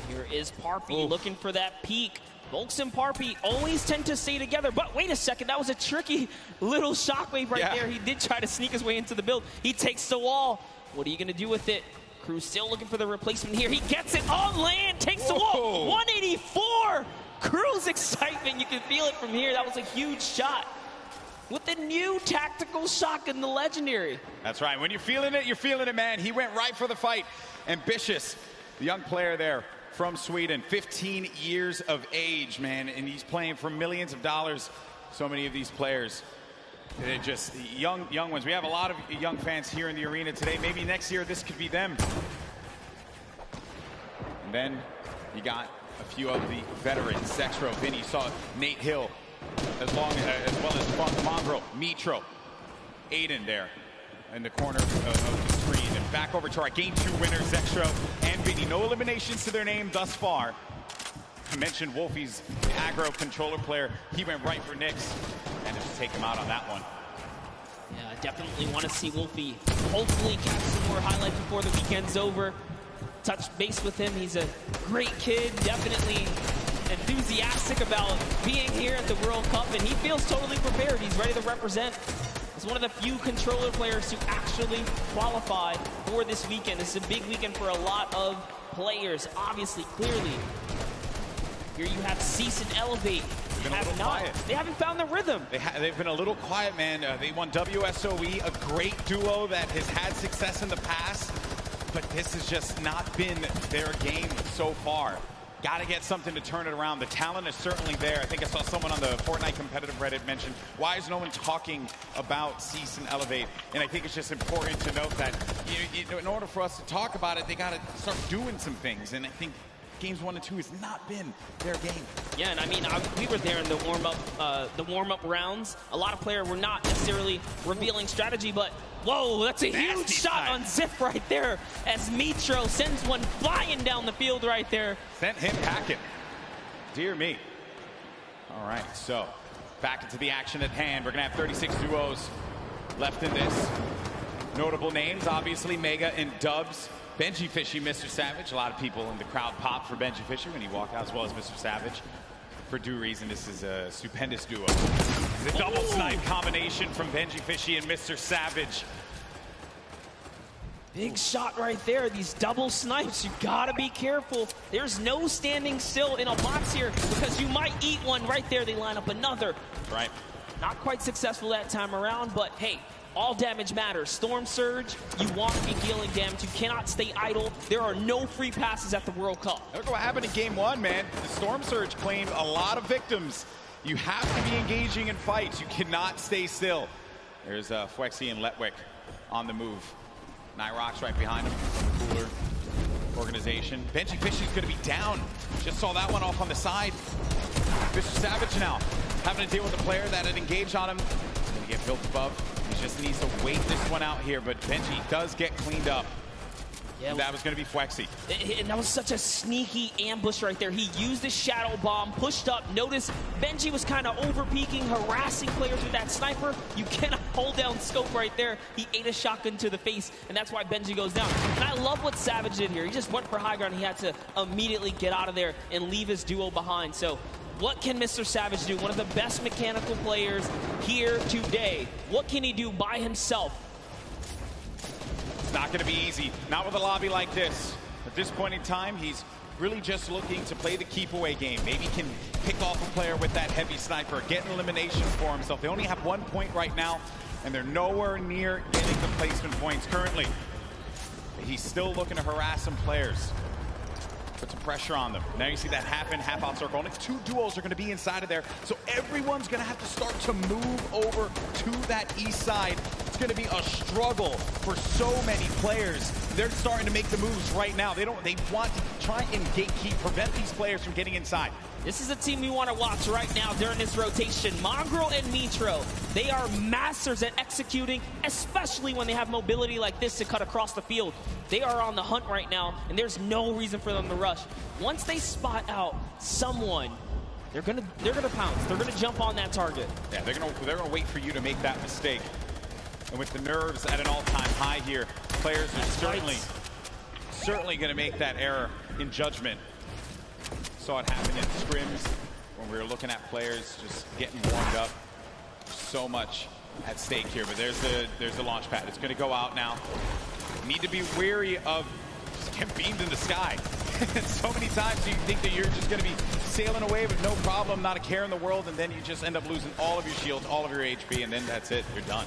[SPEAKER 17] Here is Parpy looking for that peak. Volks and Parpy always tend to stay together, but wait a second, that was a tricky little shockwave right there. He did try to sneak his way into the build. He takes the wall. What are you going to do with it? Crew's still looking for the replacement here. He gets it on land, takes the wall. 184! Crew's excitement, you can feel it from here. That was a huge shot. With the new tactical shotgun, the legendary.
[SPEAKER 21] That's right. When you're feeling it, man. He went right for the fight. Ambitious, the young player there from Sweden, 15 years of age, man, and he's playing for millions of dollars. So many of these players, they're just young ones. We have a lot of young fans here in the arena today. Maybe next year this could be them. And then you got a few of the veterans. Zexro, Vinny, saw Nate Hill, as well as Funk Mongrel, Mitro, Aiden there in the corner of the screen. And back over to our Game 2 winners, Zexro and Vinny. No eliminations to their name thus far. I mentioned Wolfie's aggro controller player. He went right for Nyx and just take him out on that one.
[SPEAKER 17] Yeah, I definitely want to see Wolfie hopefully catch some more highlights before the weekend's over. Touch base with him. He's a great kid, definitely enthusiastic about being here at the World Cup, and he feels totally prepared. He's ready to represent. He's one of the few controller players who actually qualify for this weekend. This is a big weekend for a lot of players, obviously, clearly. Here you have Cease and Elevate. They haven't found the rhythm.
[SPEAKER 21] They've been a little quiet, man. They won WSOE, a great duo that has had success in the past, but this has just not been their game so far. Got to get something to turn it around. The talent is certainly there. I think I saw someone on the Fortnite competitive Reddit mention, why is no one talking about Cease and Elevate? And I think it's just important to note that in order for us to talk about it, they got to start doing some things. And I think games 1 and 2 has not been their game.
[SPEAKER 17] Yeah, and I mean, we were there in the warm-up rounds. A lot of players were not necessarily revealing strategy, but whoa, that's a huge shot on Zip right there as Mitro sends one flying down the field right there.
[SPEAKER 21] Sent him packing. Dear me. All right, so back into the action at hand. We're going to have 36 duos left in this. Notable names, obviously, Mega and Dubs. Benji Fishy, Mr. Savage. A lot of people in the crowd pop for Benji Fishy when he walked out, as well as Mr. Savage. For due reason, this is a stupendous duo. It's a double snipe combination from Benji Fishy and Mr. Savage.
[SPEAKER 17] Big shot right there. These double snipes, you gotta be careful. There's no standing still in a box here because you might eat one right there. They line up another.
[SPEAKER 21] Right.
[SPEAKER 17] Not quite successful that time around, but hey, all damage matters. Storm Surge, you want to be dealing damage. You cannot stay idle. There are no free passes at the World Cup.
[SPEAKER 21] Look what happened in game 1, man. The Storm Surge claimed a lot of victims. You have to be engaging in fights. You cannot stay still. There's Fwexy and Letwick on the move. nickmercs right behind him from the Cooler organization. Benji Fishy's going to be down. Just saw that one off on the side. Mr. Savage now having to deal with a player that had engaged on him. He's going to get built above. He just needs to wait this one out here, but Benji does get cleaned up. Yeah, that was going to be Fwexy.
[SPEAKER 17] And that was such a sneaky ambush right there. He used the shadow bomb, pushed up. Notice Benji was kind of over-peeking, harassing players with that sniper. You cannot hold down scope right there. He ate a shotgun to the face, and that's why Benji goes down. And I love what Savage did here. He just went for high ground. He had to immediately get out of there and leave his duo behind. So what can Mr. Savage do? One of the best mechanical players here today. What can he do by himself?
[SPEAKER 21] It's not going to be easy. Not with a lobby like this. At this point in time, he's really just looking to play the keep away game. Maybe he can pick off a player with that heavy sniper, get an elimination for himself. They only have 1 point right now, and they're nowhere near getting the placement points currently. He's still looking to harass some players. Put some pressure on them. Now you see that happen, half out circle. Only 2 duos are going to be inside of there. So everyone's going to have to start to move over to that east side. It's going to be a struggle for so many players. They're starting to make the moves right now. They want to try and gatekeep, prevent these players from getting inside.
[SPEAKER 17] This is a team we want to watch right now during this rotation. Mongrel and Mitro, they are masters at executing, especially when they have mobility like this to cut across the field. They are on the hunt right now, and there's no reason for them to rush. Once they spot out someone, they're gonna pounce. They're gonna jump on that target.
[SPEAKER 21] Yeah, they're gonna wait for you to make that mistake. And with the nerves at an all-time high here, players are certainly gonna make that error in judgment. Saw it happen in scrims when we were looking at players just getting warmed up. So much at stake here, but there's the launch pad. It's going to go out now. Need to be wary of just getting beamed in the sky. So many times you think that you're just going to be sailing away with no problem, not a care in the world, and then you just end up losing all of your shields, all of your HP, and then that's it. You're done.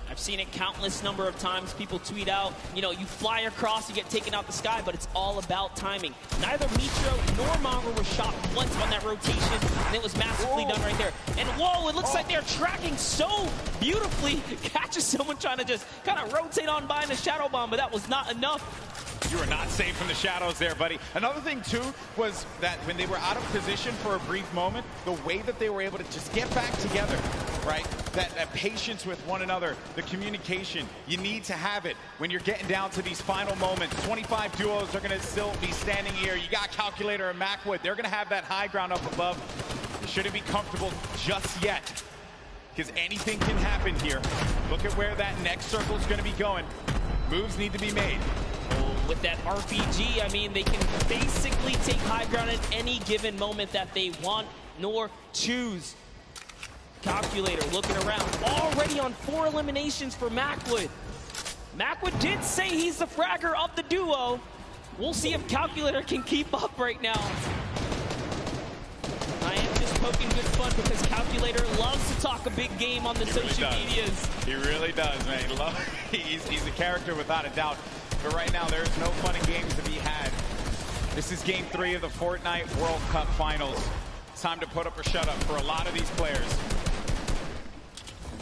[SPEAKER 17] I've seen it countless number of times. People tweet out, you know, you fly across, you get taken out the sky, but it's all about timing. Neither Mitro nor Mongrel were shot once on that rotation, and it was masterfully done right there. And whoa, it looks like they're tracking so beautifully. Catches someone trying to just kind of rotate on by in the shadow bomb, but that was not enough.
[SPEAKER 21] You are not safe from the shadows there, buddy. Another thing, too, was that when they were out of position for a brief moment, the way that they were able to just get back together, right? That patience with one another, the communication, you need to have it when you're getting down to these final moments. 25 duos are going to still be standing here. You got Calculator and Macwood. They're going to have that high ground up above. You shouldn't be comfortable just yet, because anything can happen here. Look at where that next circle is going to be going. Moves need to be made.
[SPEAKER 17] With that RPG, I mean, they can basically take high ground at any given moment that they want nor choose. Calculator looking around, already on 4 eliminations for Macwood. Macwood did say he's the fragger of the duo. We'll see if Calculator can keep up right now. I am just poking good fun because Calculator loves to talk a big game on the social medias.
[SPEAKER 21] He really does, man. He's a character without a doubt. But right now, there's no fun and games to be had This is game 3 of the Fortnite World Cup Finals. It's time to put up or shut up for a lot of these players.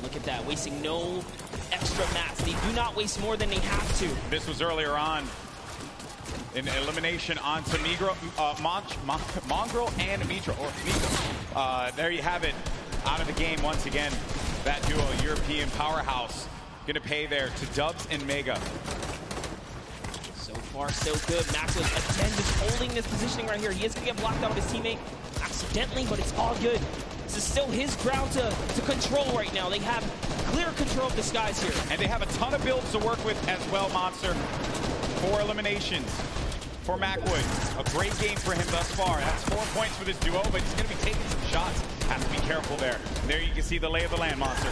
[SPEAKER 17] Look at that, wasting no extra mats. They do not waste more than they have to.
[SPEAKER 21] This was earlier on. An elimination onto Mongrel and Mitro. There you have it. Out of the game once again. That duo, European powerhouse, gonna pay there to Dubs and Mega.
[SPEAKER 17] So far, so good. Maxwell, again, just holding this positioning right here. He is gonna get blocked out with his teammate accidentally, but it's all good. This is still his ground to control right now. They have clear control of the skies here.
[SPEAKER 21] And they have a ton of builds to work with as well, Monster. 4 eliminations for Macwood. A great game for him thus far. That's 4 points for this duo, but he's going to be taking some shots. Has to be careful there. There you can see the lay of the land, Monster.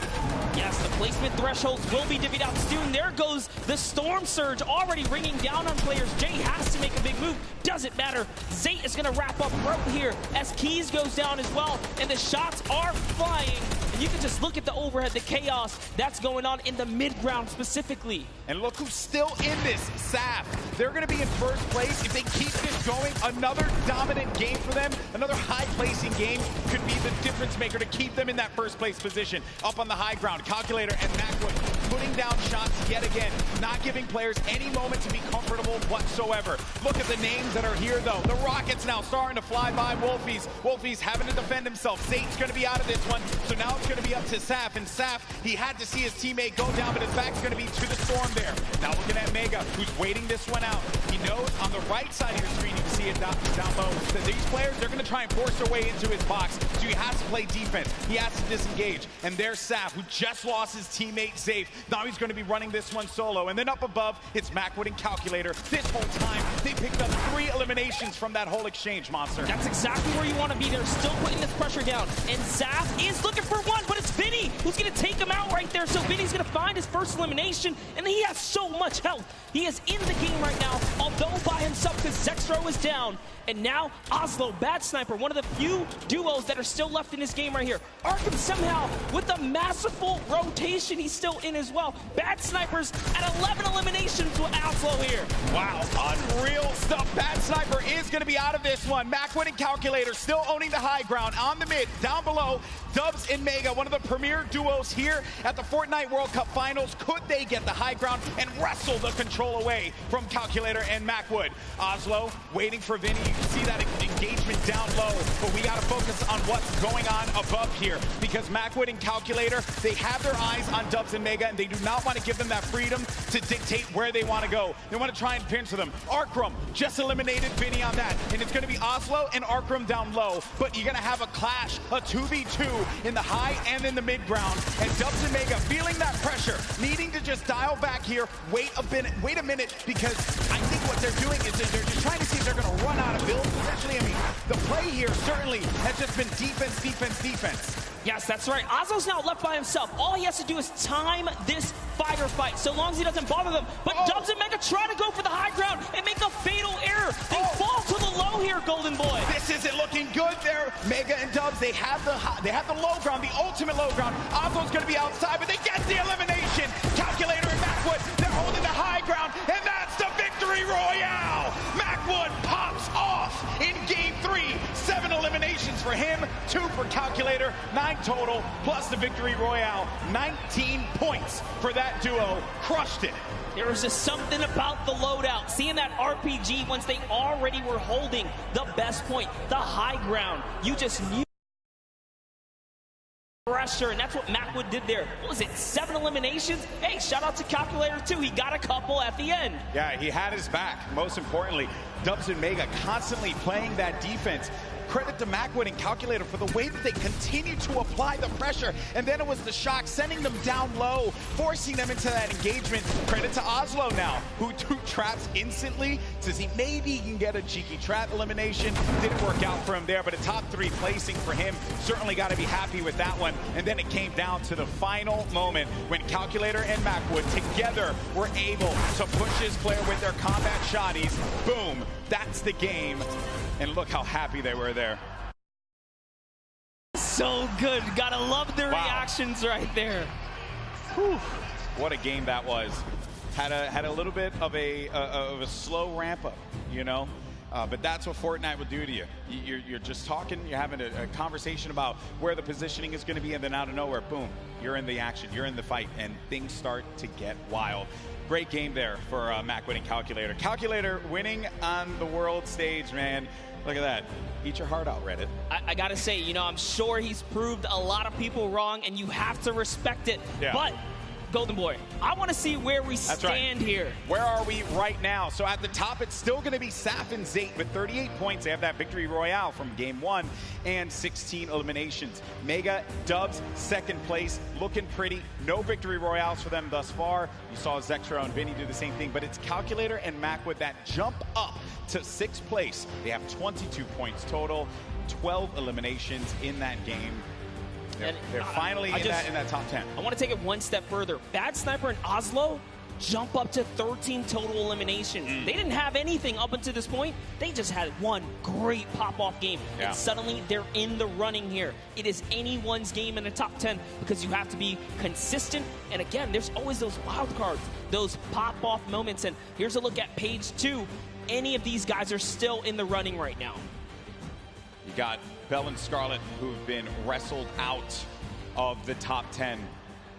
[SPEAKER 17] Yes, the placement thresholds will be divvied out soon. There goes the Storm Surge already ringing down on players. Jay has to make a big move. Doesn't matter. Zate is going to wrap up right here as Keys goes down as well. And the shots are flying. And you can just look at the overhead, the chaos that's going on in the mid-ground specifically.
[SPEAKER 21] And look who's still in this, Saf. They're going to be in first place. If they keep this going, another dominant game for them, another high-placing game could be the difference maker to keep them in that first place position. Up on the high ground, Calculator and Macwood putting down shots yet again, not giving players any moment to be comfortable whatsoever. Look at the names that are here, though. The Rockets now starting to fly by Wolfies. Wolfies having to defend himself. Zate's going to be out of this one, so now it's going to be up to Saf. And Saf, he had to see his teammate go down, but his back's going to be to the Storm there. Now looking at Mega, who's waiting this one out. He knows on the right side of your screen, you can see it down low, that these players, they're going to try and force their way into his box, so he has to play defense. He has to disengage. And there's Saf, who just lost his teammate Zafe. Now he's going to be running this one solo. And then up above, it's Macwood and Calculator. This whole time, they picked up 3 eliminations from that whole exchange, Monster.
[SPEAKER 17] That's exactly where you want to be. They're still putting this pressure down. And Zaf is looking for one, but it's Vinny who's going to take him out right there. So Vinny's going to find his first elimination, and he has so much health. He is in the game right now, although by himself because Zextro is down. And now Oslo, Bad Sniper, one of the few duos that are still left in this game right here. Arkham somehow, with a masterful rotation, he's still in as well. Bad Snipers at 11 eliminations with Oslo here.
[SPEAKER 21] Wow, unreal stuff. Bad Sniper is going to be out of this one. Macwood and Calculator still owning the high ground on the mid. Down below, Dubs and Mega, one of the premier duos here at the Fortnite World Cup Finals. Could they get the high ground and wrestle the control away from Calculator and Macwood? Oslo waiting for Vinny. You can see that engagement down low, but we got to focus on what's going on above here, because Macwood and Calculator, they have their eyes on Dubs and Mega, and they do not want to give them that freedom to dictate where they want to go. They want to try and pinch them. Arkram just eliminated Vinny on that, and it's going to be Oslo and Arkram down low, but you're going to have a clash, a 2v2 in the high and in the mid ground, and Dubs and Mega feeling that pressure, needing to just dial back here, wait a minute, because I think what they're doing is they're just trying to see if they're going to run out of builds. Essentially, I mean, the play here certainly has just been defense, defense, defense.
[SPEAKER 17] Yes, that's right. Oslo's now left by himself. All he has to do is time this fighter fight, so long as he doesn't bother them. But Dubs and Mega try to go for the high ground and make a fatal error. They fall to the low here, Golden Boy.
[SPEAKER 21] This isn't looking good there. Mega and Dubs, they have the low ground, the ultimate low ground. Oslo's going to be outside, but they get the elimination. Calculator and Macwood, they're holding the high ground, and that's the victory royale. Macwood pops off in game 3. 7 eliminations for him, 2 for Calculator, 9 total, plus the victory royale. 19 points for that duo. Crushed it.
[SPEAKER 17] There was just something about the loadout. Seeing that RPG once they already were holding the best point, the high ground. You just knew pressure, and that's what Macwood did there. What was it, 7 eliminations? Hey, shout out to Calculator too. He got a couple at the end.
[SPEAKER 21] Yeah, he had his back. Most importantly, Dubs and Mega constantly playing that defense. Credit to Macwood and Calculator for the way that they continue to apply the pressure. And then it was the shock, sending them down low, forcing them into that engagement. Credit to Oslo now, who threw traps instantly to see maybe he can get a cheeky trap elimination. Didn't work out for him there, but a top 3 placing for him. Certainly got to be happy with that one. And then it came down to the final moment when Calculator and Macwood together were able to push his player with their combat shotties. Boom, that's the game. And look how happy they were there.
[SPEAKER 17] So good. Gotta love the reactions right there.
[SPEAKER 21] Whew. What a game that was. Had a little bit of a slow ramp up, you know. But that's what Fortnite will do to you. You're just talking, you're having a conversation about where the positioning is going to be, and then out of nowhere, boom, you're in the action, you're in the fight, and things start to get wild. Great game there for Mac winning Calculator. Calculator winning on the world stage, man. Look at that. Eat your heart out, Reddit.
[SPEAKER 17] I gotta say, you know, I'm sure he's proved a lot of people wrong, and you have to respect it.
[SPEAKER 21] Yeah.
[SPEAKER 17] But, Golden Boy, I want to see where we stand here.
[SPEAKER 21] Where are we right now? So at the top, it's still going to be Saf and Zayt with 38 points. They have that victory royale from game 1 and 16 eliminations. Mega, Dubs, second place, looking pretty. No victory royales for them thus far. You saw Zextro and Vinny do the same thing, but it's Calculator and Macwood that jump up to 6th place. They have 22 points total, 12 eliminations in that game. They're finally in that top 10.
[SPEAKER 17] I want to take it one step further. Bad Sniper and Oslo jump up to 13 total eliminations. They didn't have anything up until this point. They just had one great pop-off game. And suddenly they're in the running here. It is anyone's game in the top 10 because you have to be consistent. And again, there's always those wild cards, those pop-off moments. And here's a look at page 2. Any of these guys are still in the running right now.
[SPEAKER 21] You got Bell and Scarlet, who've been wrestled out of the top 10.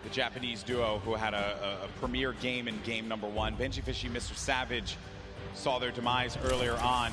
[SPEAKER 21] The Japanese duo who had a premier game in game number 1. Benji Fishy, Mr. Savage saw their demise earlier on.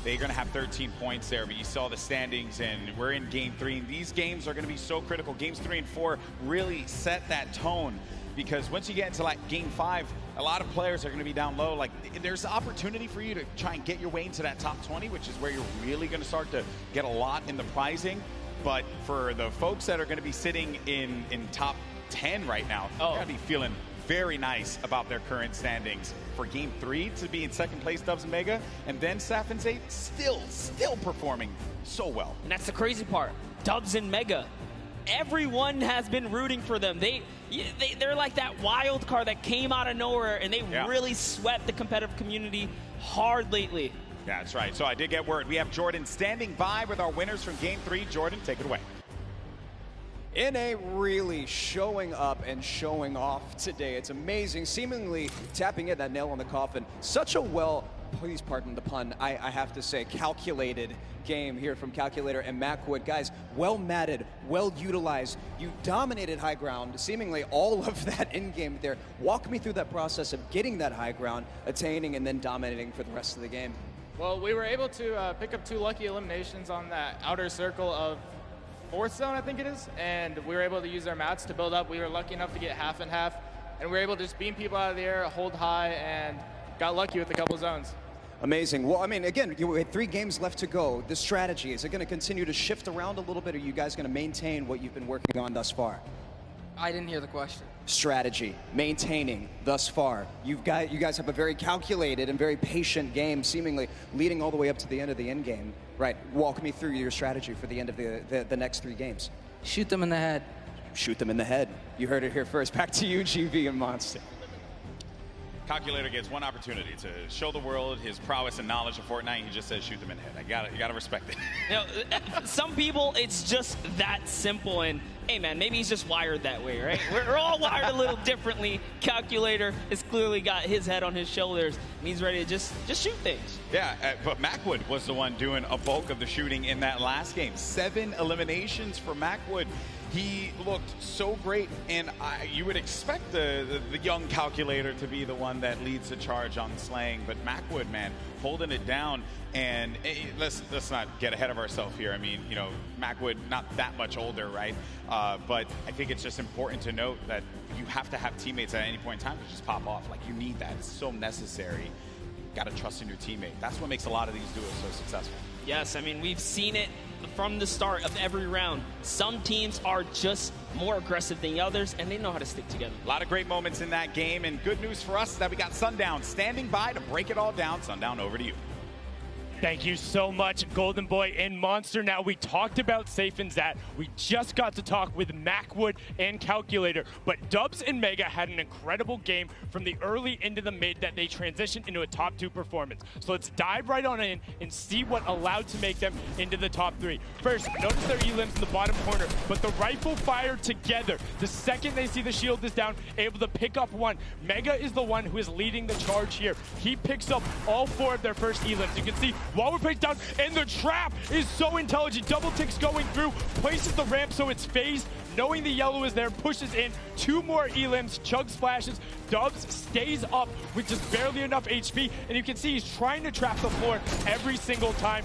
[SPEAKER 21] They're going to have 13 points there, but you saw the standings, and we're in game 3. And these games are going to be so critical. Games 3 and 4 really set that tone, because once you get into like game 5, a lot of players are going to be down low. Like, there's opportunity for you to try and get your way into that top 20, which is where you're really going to start to get a lot in the prizing. But for the folks that are going to be sitting in top 10 right now, they're going to be feeling very nice about their current standings. For game 3 to be in 2nd place, Dubs and Mega, and then Saf and Zayt still performing so well.
[SPEAKER 17] And that's the crazy part. Dubs and Mega, everyone has been rooting for them. They're like that wild card that came out of nowhere, and they really swept the competitive community hard lately.
[SPEAKER 21] Yeah, that's right. So I did get word. We have Jordan standing by with our winners from game 3. Jordan, take it away.
[SPEAKER 8] NA really showing up and showing off today. It's amazing, seemingly tapping in that nail on the coffin. Such a please pardon the pun, I have to say, calculated game here from Calculator and Macwood. Guys, well matted, well utilized. You dominated high ground, seemingly all of that in-game there. Walk me through that process of getting that high ground, attaining, and then dominating for the rest of the game.
[SPEAKER 18] Well, we were able to pick up 2 lucky eliminations on that outer circle of 4th zone, I think it is, and we were able to use our mats to build up. We were lucky enough to get half and half, and we were able to just beam people out of the air, hold high, and got lucky with a couple zones.
[SPEAKER 8] Amazing. Well, I mean, again, you had 3 games left to go. The strategy, is it going to continue to shift around a little bit, or are you guys going to maintain what you've been working on thus far?
[SPEAKER 22] I didn't hear the question.
[SPEAKER 8] Strategy, maintaining thus far. You guys have a very calculated and very patient game, seemingly leading all the way up to the end of the end game. Right, walk me through your strategy for the end of the next 3 games.
[SPEAKER 22] Shoot them in the head.
[SPEAKER 8] Shoot them in the head. You heard it here first. Back to you, GV and Monster.
[SPEAKER 21] Calculator gets one opportunity to show the world his prowess and knowledge of Fortnite. He just says shoot them in the head. You gotta respect it.
[SPEAKER 17] You know, some people, it's just that simple, and hey man, maybe he's just wired that way, right? We're all wired a little differently. Calculator has clearly got his head on his shoulders, and he's ready to just shoot things.
[SPEAKER 21] Yeah, but Macwood was the one doing a bulk of the shooting in that last game. 7 eliminations for Macwood. He looked so great, and you would expect the young Calculator to be the one that leads the charge on slaying, but Macwood, man, holding it down. And let's not get ahead of ourselves here. I mean, you know, Macwood not that much older, right? But I think it's just important to note that you have to have teammates at any point in time to just pop off. Like, you need that. It's so necessary. Got to trust in your teammate. That's what makes a lot of these duos so successful.
[SPEAKER 17] Yes, I mean, we've seen it from the start of every round. Some teams are just more aggressive than others, and they know how to stick together.
[SPEAKER 21] A lot of great moments in that game, and good news for us is that we got Sundown standing by to break it all down. Sundown, over to you.
[SPEAKER 2] Thank you so much, Golden Boy and Monster. Now, we talked about Safe and Zat. We just got to talk with Macwood and Calculator, but Dubs and Mega had an incredible game from the early into the mid that they transitioned into a top 2 performance. So let's dive right on in and see what allowed to make them into the top 3. First, notice their elims in the bottom corner, but the rifle fire together. The second they see the shield is down, able to pick up 1. Mega is the one who is leading the charge here. He picks up all 4 of their first elims. You can see While we're placed down, and the trap is so intelligent. Double ticks going through, places the ramp so it's phased. Knowing the yellow is there, pushes in 2 more elims, chugs flashes, Dubs stays up with just barely enough HP, and you can see he's trying to trap the floor every single time.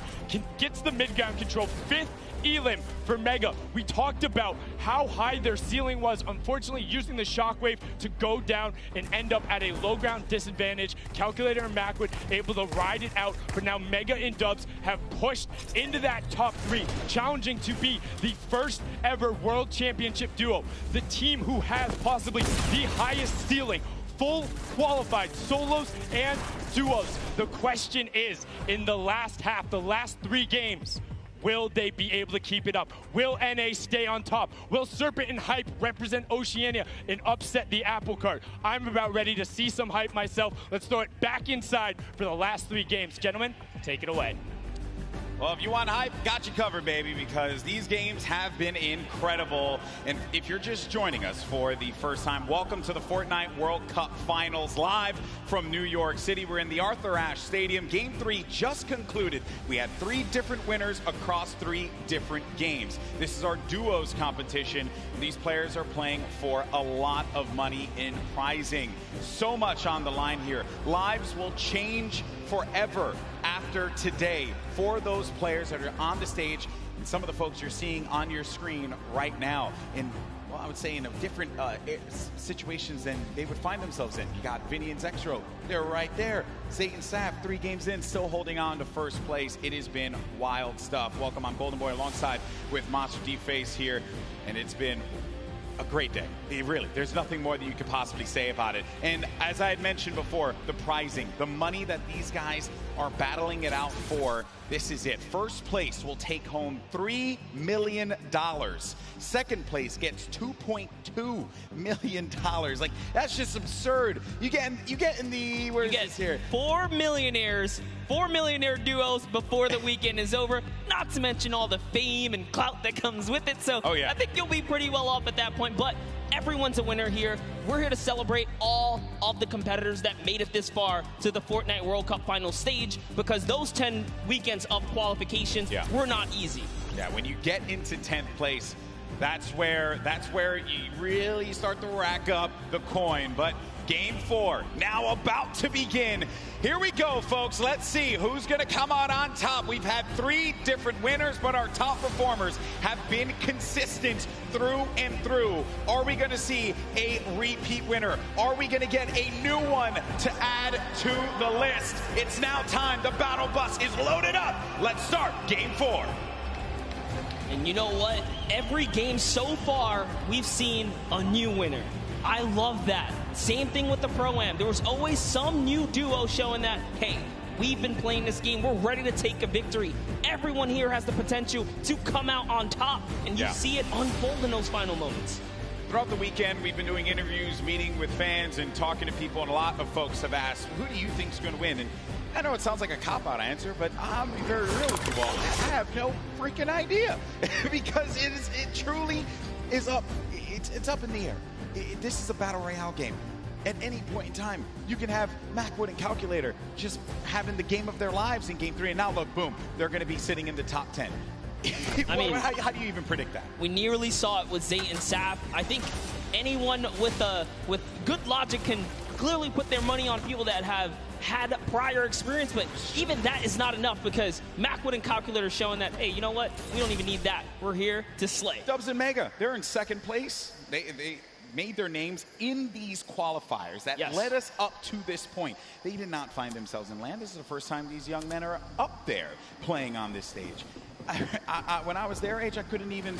[SPEAKER 2] Gets the mid-ground control, 5th elim for Mega. We talked about how high their ceiling was, unfortunately using the shockwave to go down and end up at a low ground disadvantage. Calculator and Macwood able to ride it out, but now Mega and Dubs have pushed into that top 3, challenging to be the first ever world championship duo. The team who has possibly the highest ceiling, full qualified solos and duos. The question is, in the last half, the last 3 games, will they be able to keep it up? Will NA stay on top? Will Serpent and Hype represent Oceania and upset the apple cart? I'm about ready to see some hype myself. Let's throw it back inside for the last 3 games. Gentlemen, take it away.
[SPEAKER 21] Well, if you want hype, got you covered, baby, because these games have been incredible. And if you're just joining us for the first time, welcome to the Fortnite World Cup Finals live from New York City. We're in the Arthur Ashe Stadium. Game 3 just concluded. We had 3 different winners across 3 different games. This is our duos competition. These players are playing for a lot of money in prizing. So much on the line here. Lives will change forever after today for those players that are on the stage and some of the folks you're seeing on your screen right now in, well, I would say in different situations than they would find themselves in. You got Vinny and Zextro, they're right there. Zayt and Sap, 3 games in, still holding on to first place. It has been wild stuff. Welcome, I'm Golden Boy alongside with Monster D-Face here, and it's been a great day. Really, there's nothing more that you could possibly say about it. And as I had mentioned before, the prizing, the money that these guys are battling it out for, this is it. First place will take home $3 million. Second place gets $2.2 million. Like, that's just absurd. You get in the, where is this here?
[SPEAKER 17] 4 millionaires, 4 millionaire duos before the weekend is over, not to mention all the fame and clout that comes with it. So I think you'll be pretty well off at that point, but everyone's a winner here. We're here to celebrate all of the competitors that made it this far to the Fortnite World Cup final stage, because those 10 weekends of qualifications were not easy.
[SPEAKER 21] Yeah, when you get into 10th place, that's where you really start to rack up the coin. But Game 4 now about to begin. Here we go, folks. Let's see who's going to come out on top. We've had 3 different winners, but our top performers have been consistent through and through. Are we going to see a repeat winner? Are we going to get a new one to add to the list? It's now time. The battle bus is loaded up. Let's start Game 4.
[SPEAKER 17] And you know what? Every game so far, we've seen a new winner. I love that. Same thing with the Pro-Am. There was always some new duo showing that, hey, we've been playing this game. We're ready to take a victory. Everyone here has the potential to come out on top, and you see it unfold in those final moments.
[SPEAKER 21] Throughout the weekend, we've been doing interviews, meeting with fans, and talking to people, and a lot of folks have asked, who do you think is going to win? And I know it sounds like a cop-out answer, but I'll be very real with you all. I have no freaking idea because it truly is up. It's up in the air. This is a battle royale game. At any point in time, you can have Macwood and Calculator just having the game of their lives in Game 3, and now look, boom, they're going to be sitting in the top 10. I mean, how do you even predict that?
[SPEAKER 17] We nearly saw it with Zayt and Sap. I think anyone with good logic can clearly put their money on people that have had prior experience, but even that is not enough because Macwood and Calculator showing that, hey, you know what? We don't even need that. We're here to slay.
[SPEAKER 21] Dubs and Mega, they're in 2nd place. They made their names in these qualifiers that led us up to this point. They did not find themselves in land. This is the first time these young men are up there playing on this stage. When I was their age, I couldn't even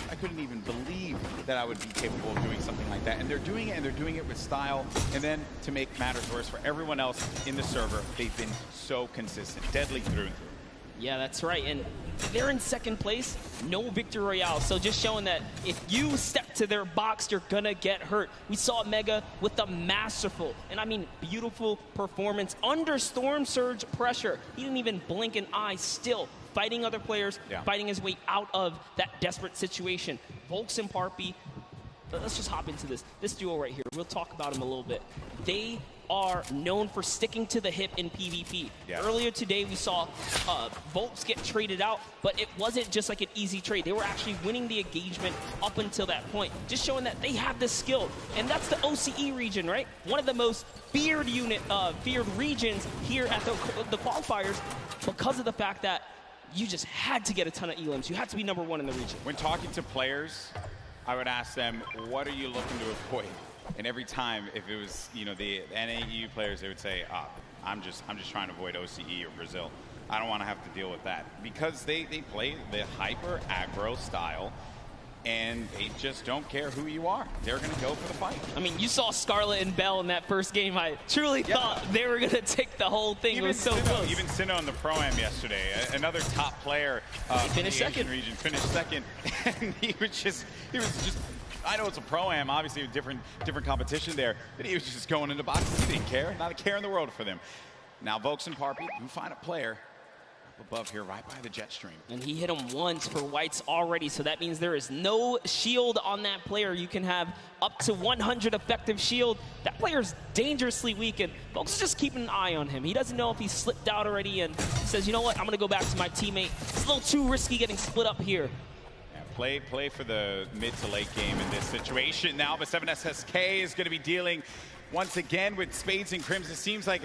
[SPEAKER 21] believe that I would be capable of doing something like that. And they're doing it, and they're doing it with style. And then to make matters worse for everyone else in the server, they've been so consistent, deadly through and through.
[SPEAKER 17] Yeah, that's right. And they're in 2nd place, no victory royale. So just showing that if you step to their box, you're gonna get hurt. We saw Mega with a masterful, and I mean beautiful performance under storm surge pressure. He didn't even blink an eye, still fighting other players, fighting his way out of that desperate situation. Volks and Parpy, let's just hop into this duo right here. We'll talk about them a little bit. They are known for sticking to the hip in PvP. Earlier today, we saw Volks get traded out, but it wasn't just like an easy trade. They were actually winning the engagement up until that point, just showing that they have the skill. And that's the OCE region, right? One of the most feared regions here at the qualifiers, because of the fact that you just had to get a ton of elims. You had to be #1 in the region.
[SPEAKER 21] When talking to players, I would ask them, what are you looking to avoid? And every time, if it was, you know, the NAU players, they would say, I'm just trying to avoid OCE or Brazil. I don't want to have to deal with that. Because they play the hyper aggro style, and they just don't care who you are. They're going to go for the fight.
[SPEAKER 17] I mean, you saw Scarlet and Bell in that first game. I truly thought they were going to take the whole thing. It was so close.
[SPEAKER 21] Even Sinnoh on the Pro-Am yesterday, another top player
[SPEAKER 17] finished
[SPEAKER 21] in the
[SPEAKER 17] second.
[SPEAKER 21] Asian region, finished second. And he was just, I know it's a Pro-Am, obviously a different competition there, but he was just going into boxes. He didn't care. Not a care in the world for them. Now, Volks and Parpy do find a player above here, right by the jet stream.
[SPEAKER 17] And he hit him once for whites already, so that means there is no shield on that player. You can have up to 100 effective shield. That player's dangerously weak, and folks just keeping an eye on him. He doesn't know if he's slipped out already, and he says, you know what, I'm going to go back to my teammate. It's a little too risky getting split up here.
[SPEAKER 21] Yeah, play for the mid to late game in this situation. Now, but 7SSK is going to be dealing once again with Spades and Grimmmz. It seems like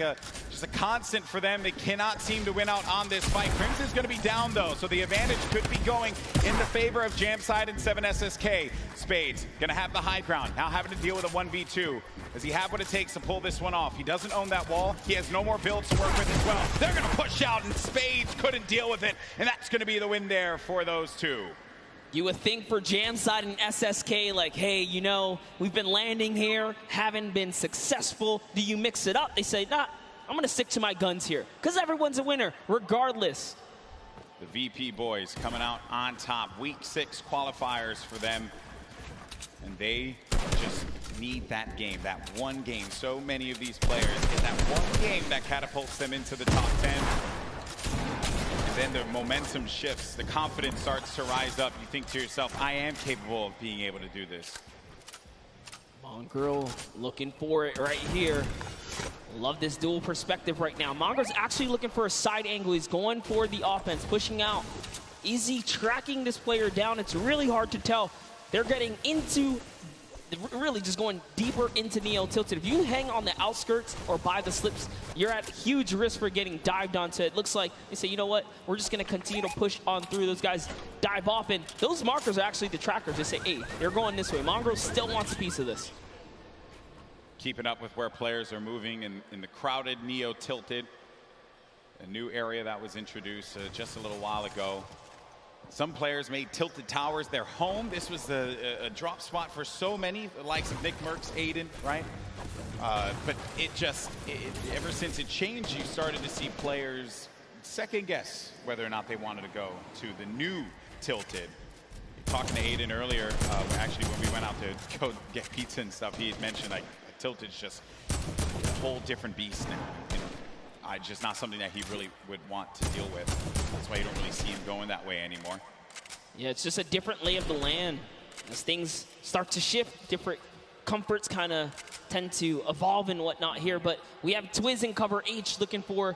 [SPEAKER 21] just a constant for them. They cannot seem to win out on this fight. Grimmmz is going to be down, though, so the advantage could be going in the favor of Jamside and 7SSK. Spades going to have the high ground, now having to deal with a 1v2. Does he have what it takes to pull this one off? He doesn't own that wall. He has no more builds to work with as well. They're going to push out, and Spades couldn't deal with it, and that's going to be the win there for those two.
[SPEAKER 17] You would think for Jamside and SSK, like, hey, you know, we've been landing here, haven't been successful. Do you mix it up? They say, nah, I'm going to stick to my guns here, because everyone's a winner, regardless.
[SPEAKER 21] The VP boys coming out on top. Week 6 qualifiers for them. And they just need that game, that one game. So many of these players get that one game that catapults them into the top 10. Then the momentum shifts, the confidence starts to rise up. You think to yourself, I am capable of being able to do this.
[SPEAKER 17] Mongrel looking for it right here. Love this dual perspective right now. Mongrel's actually looking for a side angle. He's going for the offense, pushing out. Is he tracking this player down? It's really hard to tell. They're getting into, really just going deeper into Neo Tilted. If you hang on the outskirts or by the slips, you're at huge risk for getting dived onto. It looks like they say, you know what, we're just going to continue to push on through. Those guys dive off, and those markers are actually the trackers. They say, hey, they're going this way. Mongrel still wants a piece of this.
[SPEAKER 21] Keeping up with where players are moving in the crowded Neo Tilted, a new area that was introduced just a little while ago. Some players made Tilted Towers their home. This was a drop spot for so many, the likes of nickmercs, Aiden, right? But ever since it changed, you started to see players second guess whether or not they wanted to go to the new Tilted. Talking to Aiden earlier, actually when we went out to go get pizza and stuff, he had mentioned like Tilted's just a whole different beast now. You know? Just not something that he really would want to deal with. That's why you don't really see him going that way anymore.
[SPEAKER 17] Yeah, it's just a different lay of the land. As things start to shift, different comforts kind of tend to evolve and whatnot here. But we have Twiz in cover H looking for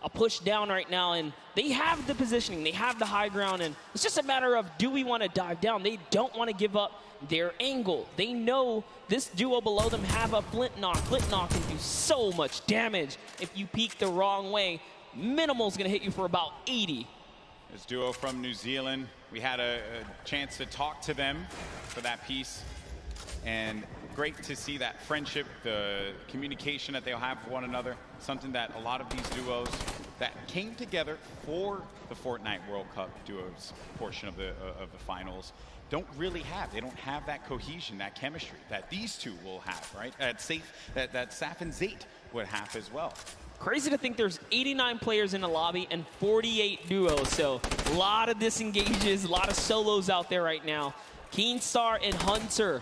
[SPEAKER 17] a push down right now, and they have the positioning, they have the high ground, and it's just a matter of, do we want to dive down? They don't want to give up their angle. They know this duo below them have a flint knock. Flint knock can do so much damage if you peek the wrong way. Minimal's going to hit you for about 80.
[SPEAKER 21] This duo from New Zealand, we had a chance to talk to them for that piece, and great to see that friendship, the communication that they'll have for one another, something that a lot of these duos that came together for the Fortnite World Cup duos portion of the finals don't really have. They don't have that cohesion, that chemistry that these two will have, right? That Saf and Zayt would have as well.
[SPEAKER 17] Crazy to think there's 89 players in the lobby and 48 duos, so a lot of disengages, a lot of solos out there right now. Keenstar and Hunter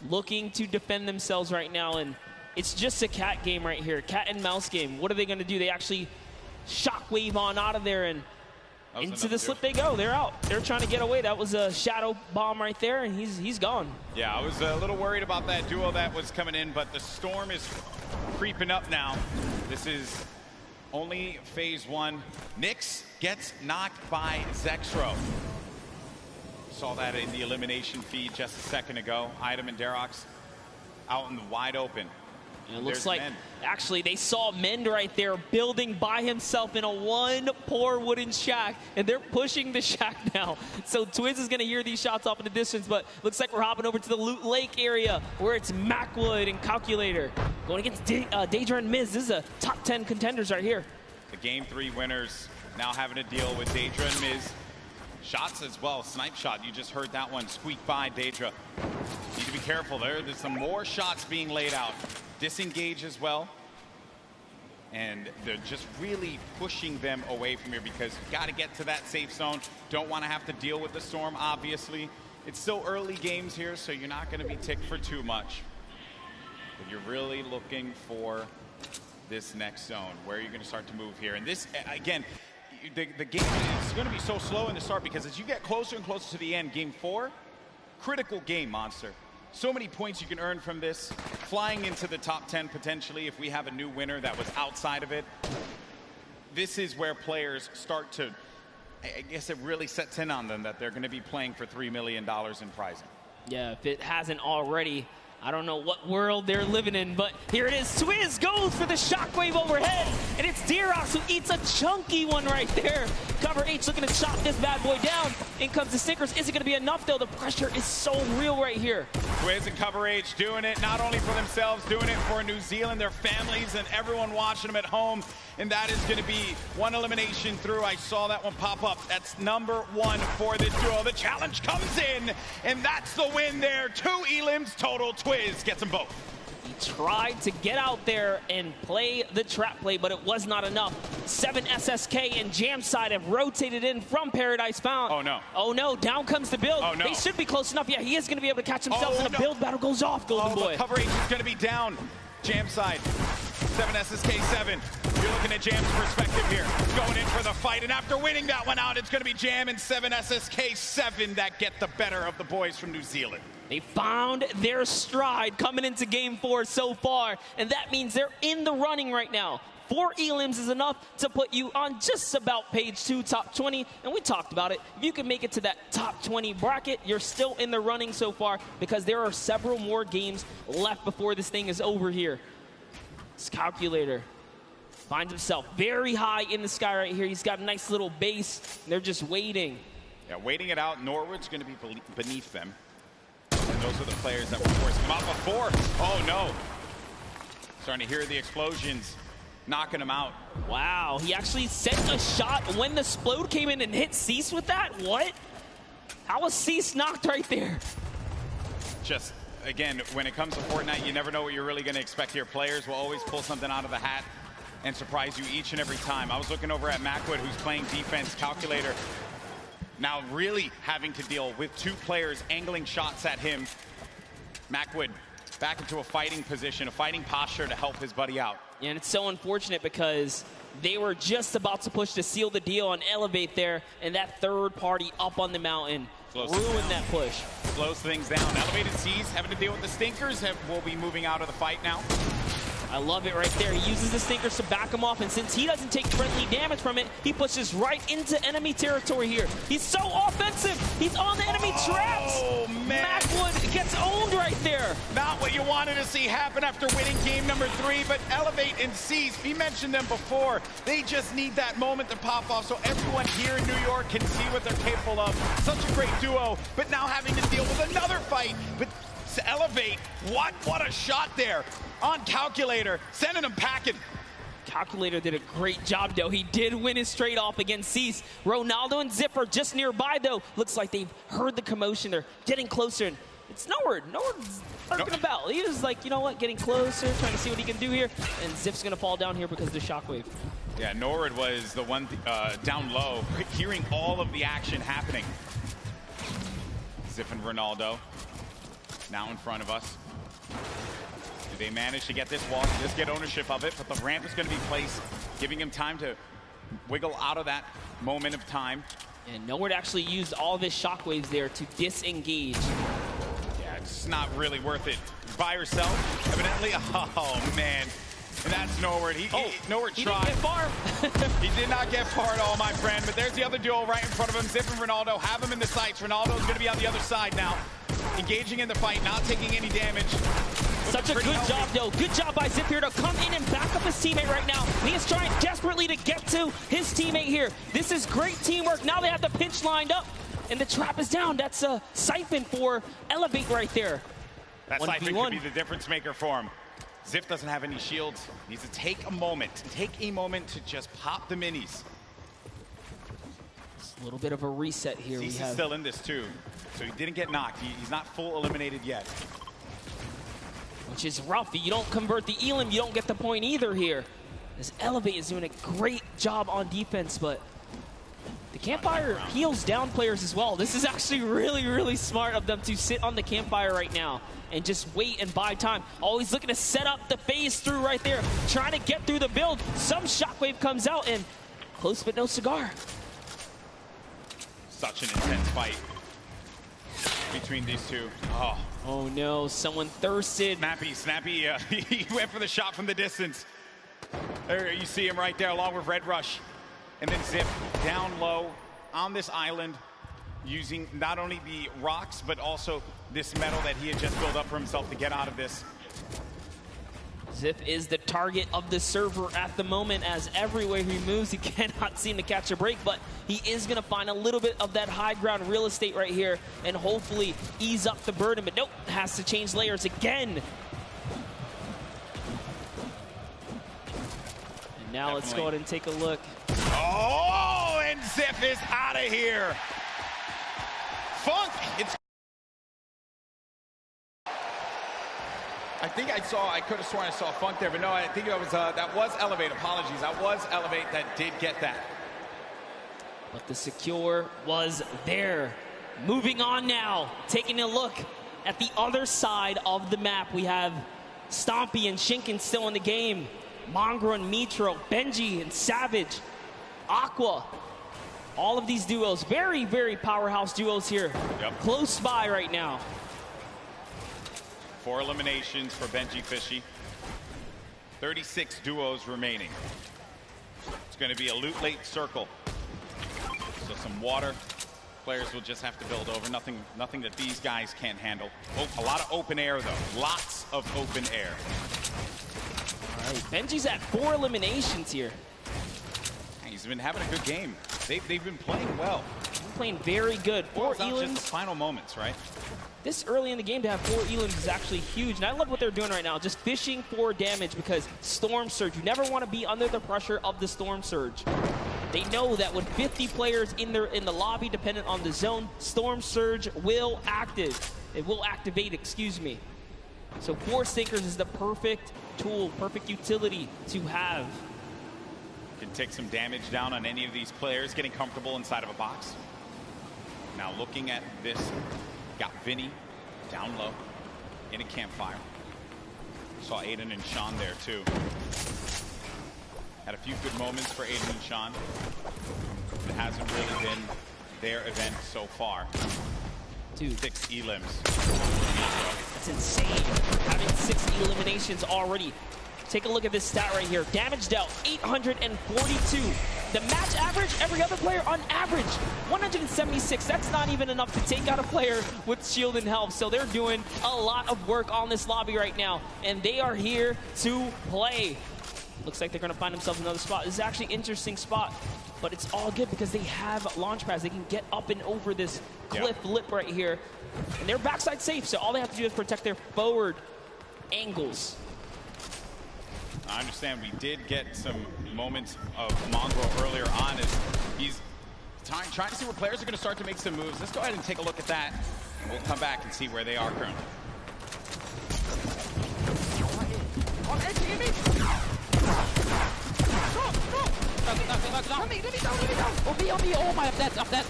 [SPEAKER 17] looking to defend themselves right now, and it's just a cat game right here, cat and mouse game. What are they going to do? They actually shockwave on out of there, and into the slip they go. They're out. They're trying to get away. That was a shadow bomb right there, and he's gone.
[SPEAKER 21] Yeah, I was a little worried about that duo that was coming in, but the storm is creeping up now. This is only phase 1. Nyx gets knocked by Zexro. Saw that in the elimination feed just a second ago. Item and Darox out in the wide open.
[SPEAKER 17] And it looks like, actually, they saw Mend right there building by himself in a one poor wooden shack, and they're pushing the shack now. So Twiz is going to hear these shots off in the distance, but looks like we're hopping over to the Loot Lake area where it's Macwood and Calculator going against Daedra and Miz. This is a top 10 contenders right here.
[SPEAKER 21] The Game 3 winners now having to deal with Daedra and Miz. Shots as well, snipe shot, you just heard that one squeak by Daedra. Need to be careful there, there's some more shots being laid out. Disengage as well. And they're just really pushing them away from here because you got to get to that safe zone. Don't want to have to deal with the storm, obviously. It's still early games here, so you're not going to be ticked for too much. But you're really looking for this next zone where you're going to start to move here. And this, again, the game is going to be so slow in the start because as you get closer and closer to the end, game 4, critical game, Monster. So many points you can earn from this. Flying into the top 10 potentially if we have a new winner that was outside of it. This is where players start to, I guess it really sets in on them that they're going to be playing for $3 million in prizing.
[SPEAKER 17] Yeah, if it hasn't already, I don't know what world they're living in, but here it is. Twiz goes for the shockwave overhead, and it's Darox who eats a chunky one right there. Cover H looking to chop this bad boy down. In comes the Stinkers. Is it going to be enough, though? The pressure is so real right here.
[SPEAKER 21] Twiz and Cover H doing it not only for themselves, doing it for New Zealand, their families, and everyone watching them at home. And that is going to be one elimination through. I saw that one pop up. That's number 1 for this duo. The challenge comes in, and that's the win there. 2 elims total. Twiz gets them both.
[SPEAKER 17] He tried to get out there and play the trap play, but it was not enough. 7 SSK and Jamside have rotated in from Paradise Found.
[SPEAKER 21] Oh, no.
[SPEAKER 17] Oh, no. Down comes the build.
[SPEAKER 21] Oh, no.
[SPEAKER 17] They should be close enough. Yeah, he is going to be able to catch himself, and a build battle goes off, Golden Boy.
[SPEAKER 21] But Cover H is going to be down. Jamside. 7 SSK 7. You're looking at Jam's perspective here. Going in for the fight, and after winning that one out, it's going to be Jam and 7 SSK 7 that get the better of the boys from New Zealand.
[SPEAKER 17] They found their stride coming into game 4 so far, and that means they're in the running right now. 4 elims is enough to put you on just about page 2, top 20, and we talked about it. If you can make it to that top 20 bracket, you're still in the running so far because there are several more games left before this thing is over here. This Calculator finds himself very high in the sky right here. He's got a nice little base. They're just waiting.
[SPEAKER 21] Yeah, waiting it out. Norwood's going to be beneath them. And those are the players that were forcing him out before. Oh, no. Starting to hear the explosions, knocking him out.
[SPEAKER 17] Wow, he actually sent a shot when the Splode came in and hit Cease with that? What? How was Cease knocked right there?
[SPEAKER 21] Just, again, when it comes to Fortnite, you never know what you're really going to expect here. Players will always pull something out of the hat and surprise you each and every time. I was looking over at Macwood, who's playing defense. Calculator now really having to deal with 2 players angling shots at him. Macwood back into a fighting position, a fighting posture to help his buddy out.
[SPEAKER 17] Yeah, and it's so unfortunate because they were just about to push to seal the deal and elevate there, and that third party up on the mountain ruined that push.
[SPEAKER 21] Slows things down. Elevated Seas having to deal with the Stinkers. Will be moving out of the fight now.
[SPEAKER 17] I love it right there. He uses the Stinkers to back him off, and since he doesn't take friendly damage from it, he pushes right into enemy territory here. He's so offensive. He's on the enemy traps.
[SPEAKER 21] Oh, man.
[SPEAKER 17] Macwood gets owned right there.
[SPEAKER 21] Not what you wanted to see happen after winning game number 3, but Elevate and Seas, we mentioned them before. They just need that moment to pop off so everyone here in New York can see what they're capable of. Such a great duo, but now having to deal with another fight. But to Elevate, what a shot there on Calculator, sending him packing.
[SPEAKER 17] Calculator did a great job, though. He did win his straight off against Cease. Ronaldo and Zip are just nearby, though. Looks like they've heard the commotion. They're getting closer, and it's Norwood. Norwood's lurking about. He was like, you know what, getting closer, trying to see what he can do here, and Zip's going to fall down here because of the shockwave.
[SPEAKER 21] Yeah, Norwood was the one down low, hearing all of the action happening. Zip and Ronaldo now in front of us. Do they manage to get this wall, just get ownership of it, but the ramp is going to be placed, giving him time to wiggle out of that moment of time.
[SPEAKER 17] And Norwood actually used all of his shockwaves there to disengage.
[SPEAKER 21] Yeah, it's not really worth it. By herself, evidently. Oh, man. And that's Norward. Norward
[SPEAKER 17] he
[SPEAKER 21] tried.
[SPEAKER 17] didn't get far.
[SPEAKER 21] He did not get far at all, my friend. But there's the other duo right in front of him. Zip and Ronaldo have him in the sights. Ronaldo's going to be on the other side now. Engaging in the fight, not taking any damage.
[SPEAKER 17] Such a good job, though. Good job by Zip here to come in and back up his teammate right now. He is trying desperately to get to his teammate here. This is great teamwork. Now they have the pinch lined up, and the trap is down. That's a siphon for Elevate right there.
[SPEAKER 21] That siphon could be the difference maker for him. Zip doesn't have any shields. Needs to take a moment to just pop the minis.
[SPEAKER 17] It's a little bit of a reset here.
[SPEAKER 21] He's still in this too, so he didn't get knocked. He's not full eliminated yet.
[SPEAKER 17] Which is rough. You don't convert the Elim, you don't get the point either here. As Elevate is doing a great job on defense, but the campfire heals down players as well. This is actually really, really smart of them to sit on the campfire right now and just wait and buy time. Always looking to set up the phase through right there, trying to get through the build. Some shockwave comes out, and close but no cigar.
[SPEAKER 21] Such an intense fight between these two.
[SPEAKER 17] Oh no, someone thirsted.
[SPEAKER 21] Snappy, he went for the shot from the distance. There you see him right there along with Red Rush. And then Zip down low on this island using not only the rocks, but also this metal that he had just built up for himself to get out of this.
[SPEAKER 17] Zip is the target of the server at the moment, as everywhere he moves, he cannot seem to catch a break, but he is going to find a little bit of that high ground real estate right here and hopefully ease up the burden, but nope, has to change layers again. And now let's go ahead and take a look.
[SPEAKER 21] Oh, and Zip is out of here. Funk, I could have sworn I saw Funk there, but no, I think it was, that was Elevate. Apologies, that was Elevate that did get that.
[SPEAKER 17] But the secure was there. Moving on now, taking a look at the other side of the map. We have Stompy and Shinken still in the game. Mongrel and Mitro, Benji and Savage, Aqua. All of these duos, very, very powerhouse duos here.
[SPEAKER 21] Yep.
[SPEAKER 17] Close by right now.
[SPEAKER 21] 4 eliminations for Benji Fishy. 36 duos remaining. It's going to be a loot late circle. So some water. Players will just have to build over. Nothing that these guys can't handle. A lot of open air though. Lots of open air.
[SPEAKER 17] All right, Benji's at 4 eliminations here.
[SPEAKER 21] He's been having a good game. They've been playing well.
[SPEAKER 17] Been playing very good. 4 elims.
[SPEAKER 21] Just the final moments, right?
[SPEAKER 17] This early in the game to have 4 elims is actually huge, and I love what they're doing right now, just fishing for damage, because Storm Surge, you never want to be under the pressure of the Storm Surge. They know that with 50 players in the lobby, dependent on the zone, Storm Surge will activate, excuse me. So Force Sinkers is the perfect tool, perfect utility to have.
[SPEAKER 21] Can take some damage down on any of these players getting comfortable inside of a box. Now looking at this, got Vinny down low in a campfire. Saw Aiden and Sean there too. Had a few good moments for Aiden and Sean. It hasn't really been their event so far.
[SPEAKER 17] Dude.
[SPEAKER 21] 6 elims.
[SPEAKER 17] That's insane. Having 6 eliminations already. Take a look at this stat right here. Damage dealt, 842. The match average, every other player on average, 176. That's not even enough to take out a player with shield and health. So they're doing a lot of work on this lobby right now, and they are here to play. Looks like they're going to find themselves another spot. This is actually an interesting spot, but it's all good because they have launch pads. They can get up and over this cliff lip right here, and they're backside safe, so all they have to do is protect their forward angles.
[SPEAKER 21] I understand we did get some moments of Mongrel earlier on as he's trying to see where players are going to start to make some moves. Let's go ahead and take a look at that, and we'll come back and see where they are currently.
[SPEAKER 9] Let me down. On me. Oh my, I'm dead.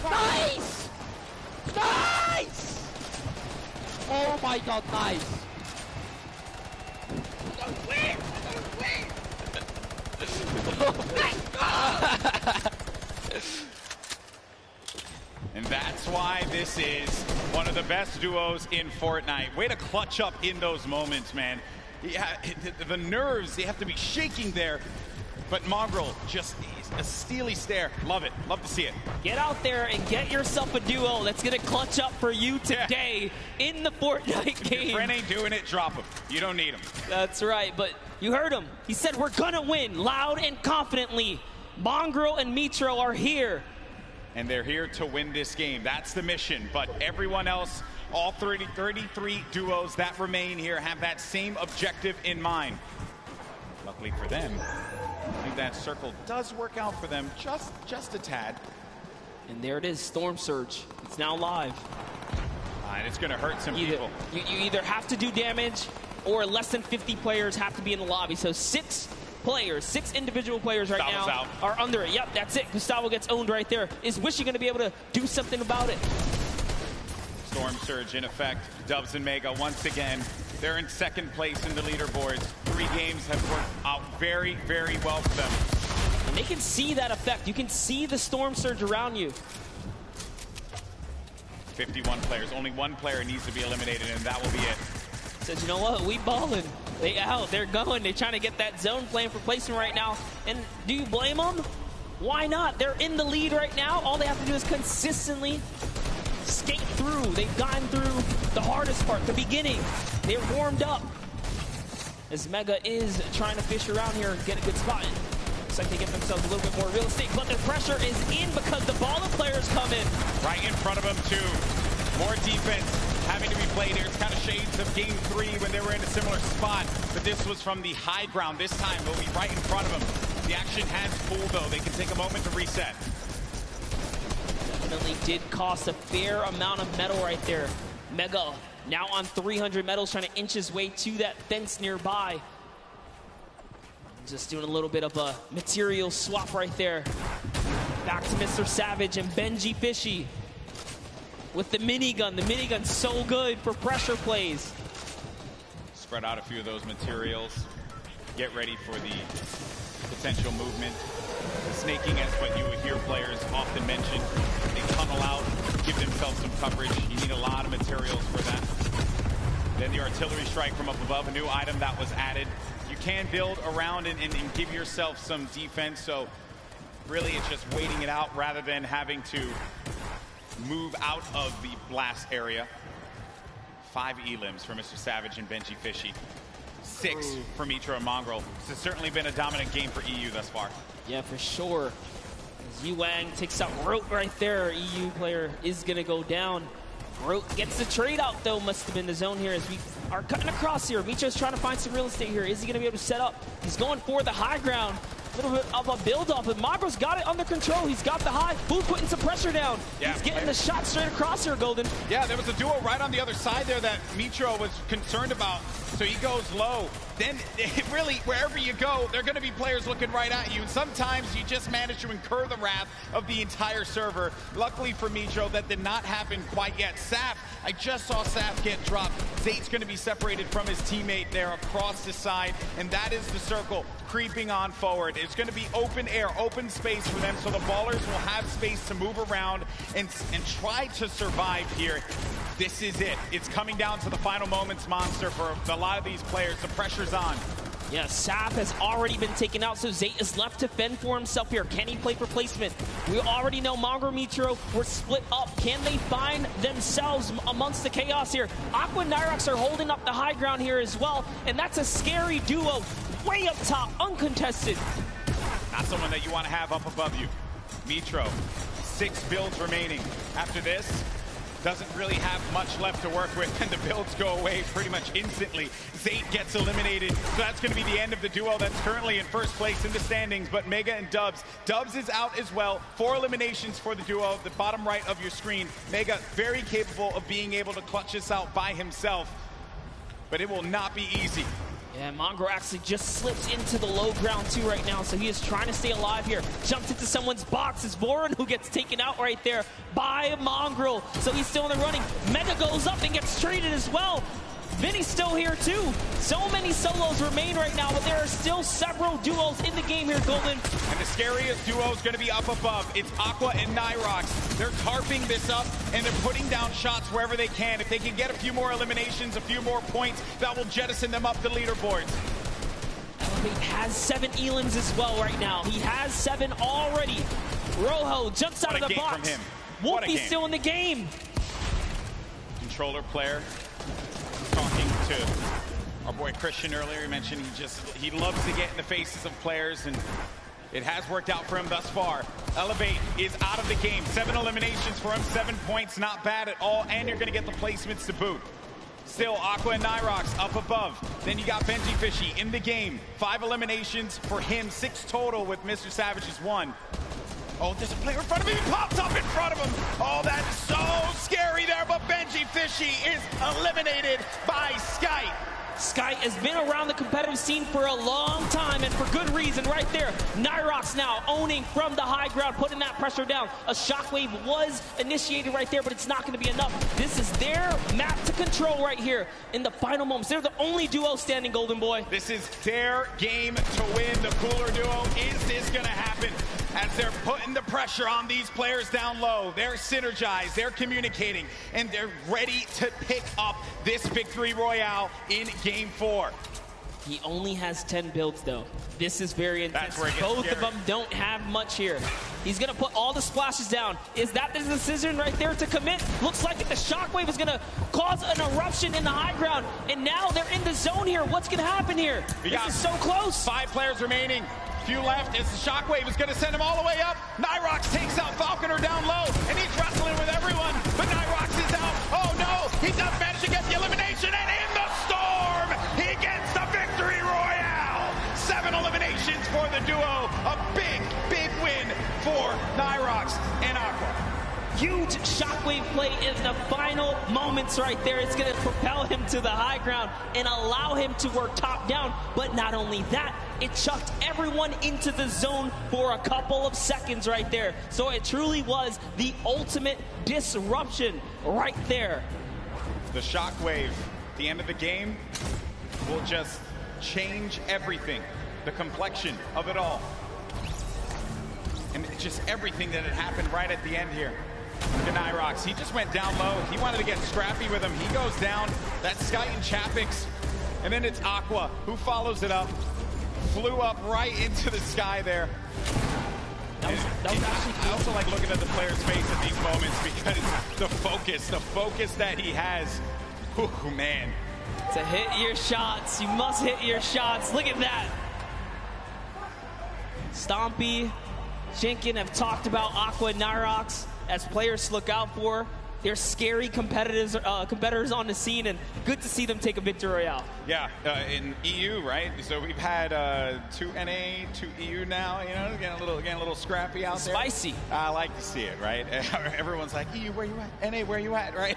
[SPEAKER 9] Nice! Nice! Oh my god, nice!
[SPEAKER 21] And that's why this is One of the best duos in Fortnite. Way to clutch up in those moments, man. Yeah, the nerves, they have to be shaking there. But Mongrel, just a steely stare. Love it. Love to see it.
[SPEAKER 17] Get out there and get yourself a duo that's going to clutch up for you today in the Fortnite game.
[SPEAKER 21] If your friend ain't doing it, drop him. You don't need him.
[SPEAKER 17] That's right, but you heard him. He said we're going to win loud and confidently. Mongrel and Mitro are here.
[SPEAKER 21] And they're here to win this game. That's the mission. But everyone else, all 33 duos that remain here have that same objective in mind. Luckily for them, I think that circle does work out for them just a tad.
[SPEAKER 17] And there it is, Storm Surge. It's now live.
[SPEAKER 21] And it's going to hurt some people.
[SPEAKER 17] You either have to do damage or less than 50 players have to be in the lobby. So 6 individual players right
[SPEAKER 21] Gustavo's
[SPEAKER 17] now
[SPEAKER 21] out.
[SPEAKER 17] are under it. Yep, that's it. Gustavo gets owned right there. Is Wishy going to be able to do something about it?
[SPEAKER 21] Storm Surge in effect. Dubs and Mega once again. They're in second place in the leaderboards. 3 games have worked out very, very well for them.
[SPEAKER 17] And they can see that effect. You can see the Storm Surge around you.
[SPEAKER 21] 51 players. Only 1 player needs to be eliminated, and that will be it.
[SPEAKER 17] Says, you know what? We balling. They out. They're going. They're trying to get that zone plan for placement right now. And do you blame them? Why not? They're in the lead right now. All they have to do is consistently skate through. They've gotten through the hardest part, the beginning. They're warmed up. As Mega is trying to fish around here and get a good spot. Looks like they get themselves a little bit more real estate, but the pressure is in because the baller players come in.
[SPEAKER 21] Right in front of them, too. More defense having to be played here. It's kind of shades of game 3 when they were in a similar spot, but this was from the high ground. This time, they'll be right in front of them. The action has cooled, though. They can take a moment to reset.
[SPEAKER 17] Definitely did cost a fair amount of metal right there. Mega now on 300 metals, trying to inch his way to that fence nearby. Just doing a little bit of a material swap right there. Back to Mr. Savage and Benji Fishy with the minigun. The minigun's so good for pressure plays.
[SPEAKER 21] Spread out a few of those materials. Get ready for the potential movement. The snaking is what you would hear players often mention. They tunnel out, give themselves some coverage. You need a lot of materials for that. Then the artillery strike from up above, a new item that was added. You can build around and give yourself some defense, so really it's just waiting it out rather than having to move out of the blast area. 5 elims for Mr. Savage and Benji Fishy. 6 for Mitro and Mongrel. This has certainly been a dominant game for EU thus far.
[SPEAKER 17] Yeah, for sure. As Yuang takes out Rote right there, EU player is going to go down. Rote gets the trade out, though. Must have been the zone here as we are cutting across here. Mitro's trying to find some real estate here. Is he going to be able to set up? He's going for the high ground. A little bit of a build-off, but Mongrel's got it under control. He's got the high. Who's putting some pressure down? Yeah, he's getting the shot straight across here, Golden.
[SPEAKER 21] Yeah, there was a duo right on the other side there that Mitro was concerned about. So he goes low. Then really, wherever you go, there are going to be players looking right at you. And sometimes you just manage to incur the wrath of the entire server. Luckily for Mitro, that did not happen quite yet. Saf, I just saw Saf get dropped. Zate's going to be separated from his teammate there across the side. And that is the circle creeping on forward. It's going to be open air, open space for them. So the ballers will have space to move around and try to survive here. This is it. It's coming down to the final moments, Monster, for a lot of these players. The pressure's on.
[SPEAKER 17] Yeah, Saf has already been taken out, so Zate is left to fend for himself here. Can he play for placement? We already know Mongrel Mitro were split up. Can they find themselves amongst the chaos here? Aqua and Nyrax are holding up the high ground here as well, and that's a scary duo. Way up top, uncontested.
[SPEAKER 21] Not someone that you want to have up above you. Mitro, 6 builds remaining. After this, doesn't really have much left to work with, and the builds go away pretty much instantly. Zate gets eliminated, so that's going to be the end of the duo that's currently in first place in the standings, but Mega and Dubs. Dubs is out as well. 4 eliminations for the duo, the bottom right of your screen. Mega very capable of being able to clutch this out by himself, but it will not be easy.
[SPEAKER 17] Yeah, Mongrel actually just slips into the low ground too right now, so he is trying to stay alive here. Jumps into someone's box. It's Voron who gets taken out right there by Mongrel, so he's still in the running. Mega goes up and gets traded as well. Vinny's still here too. So many solos remain right now, but there are still several duos in the game here, Golden.
[SPEAKER 21] And the scariest duo is going to be up above. It's Aqua and nickmercs. They're tarping this up, and they're putting down shots wherever they can. If they can get a few more eliminations, a few more points, that will jettison them up the leaderboards.
[SPEAKER 17] Elevate has 7 elims as well right now. He has 7 already. Rojo jumps out of the box.
[SPEAKER 21] From him.
[SPEAKER 17] Wolfie's still in the game.
[SPEAKER 21] Controller player. Talking to our boy Christian earlier, he mentioned he loves to get in the faces of players, and it has worked out for him thus far. Elevate is out of the game. 7 eliminations for him, 7 points, not bad at all, and you're going to get the placements to boot. Still, Aqua and nickmercs up above. Then you got Benji Fishy in the game. 5 eliminations for him, 6 total with Mr. Savage's 1. Oh, there's a player in front of him. He pops up in front of him. Oh, that is so scary there, but Benji Fishy is eliminated by Sky.
[SPEAKER 17] Sky has been around the competitive scene for a long time, and for good reason right there. nickmercs now owning from the high ground, putting that pressure down. A shockwave was initiated right there, but it's not going to be enough. This is their map to control right here in the final moments. They're the only duo standing, Golden Boy.
[SPEAKER 21] This is their game to win. The cooler duo. Is this going to happen? As they're putting the pressure on these players down low. They're synergized, they're communicating, and they're ready to pick up this victory royale in Game 4.
[SPEAKER 17] He only has 10 builds, though. This is very intense. Both of them don't have much here. He's going to put all the splashes down. Is that the decision right there to commit? Looks like the shockwave is going to cause an eruption in the high ground, and now they're in the zone here. What's going to happen here? This is so close.
[SPEAKER 21] 5 players remaining. Few left as the shockwave is going to send him all the way up. nickmercs takes out Falconer down low, and he's wrestling with everyone, but nickmercs is out. Oh no, he does manage to get the elimination, and in the storm, he gets the victory royale. 7 eliminations for the duo. A big, big win for nickmercs and Aqua.
[SPEAKER 17] Huge shockwave play in the final moments right there. It's going to propel him to the high ground and allow him to work top down. But not only that, it chucked everyone into the zone for a couple of seconds right there. So it truly was the ultimate disruption right there.
[SPEAKER 21] The shockwave at the end of the game will just change everything. The complexion of it all. And just everything that had happened right at the end here. nickmercs, he just went down low. He wanted to get scrappy with him. He goes down. That's Sky and Chapix. And then it's Aqua who follows it up. Flew up right into the sky there. That was actually cool. I also like looking at the player's face at these moments because the focus that he has. Oh, man.
[SPEAKER 17] To hit your shots. You must hit your shots. Look at that. Stompy, Shinken have talked about Aqua and nickmercs as players to look out for. They're scary competitors on the scene, and good to see them take a victory royale.
[SPEAKER 21] Yeah, in EU, right? So we've had 2 NA, 2 EU now. You know, getting a little scrappy out there.
[SPEAKER 17] Spicy.
[SPEAKER 21] I like to see it, right? Everyone's like, EU, where you at? NA, where you at? Right?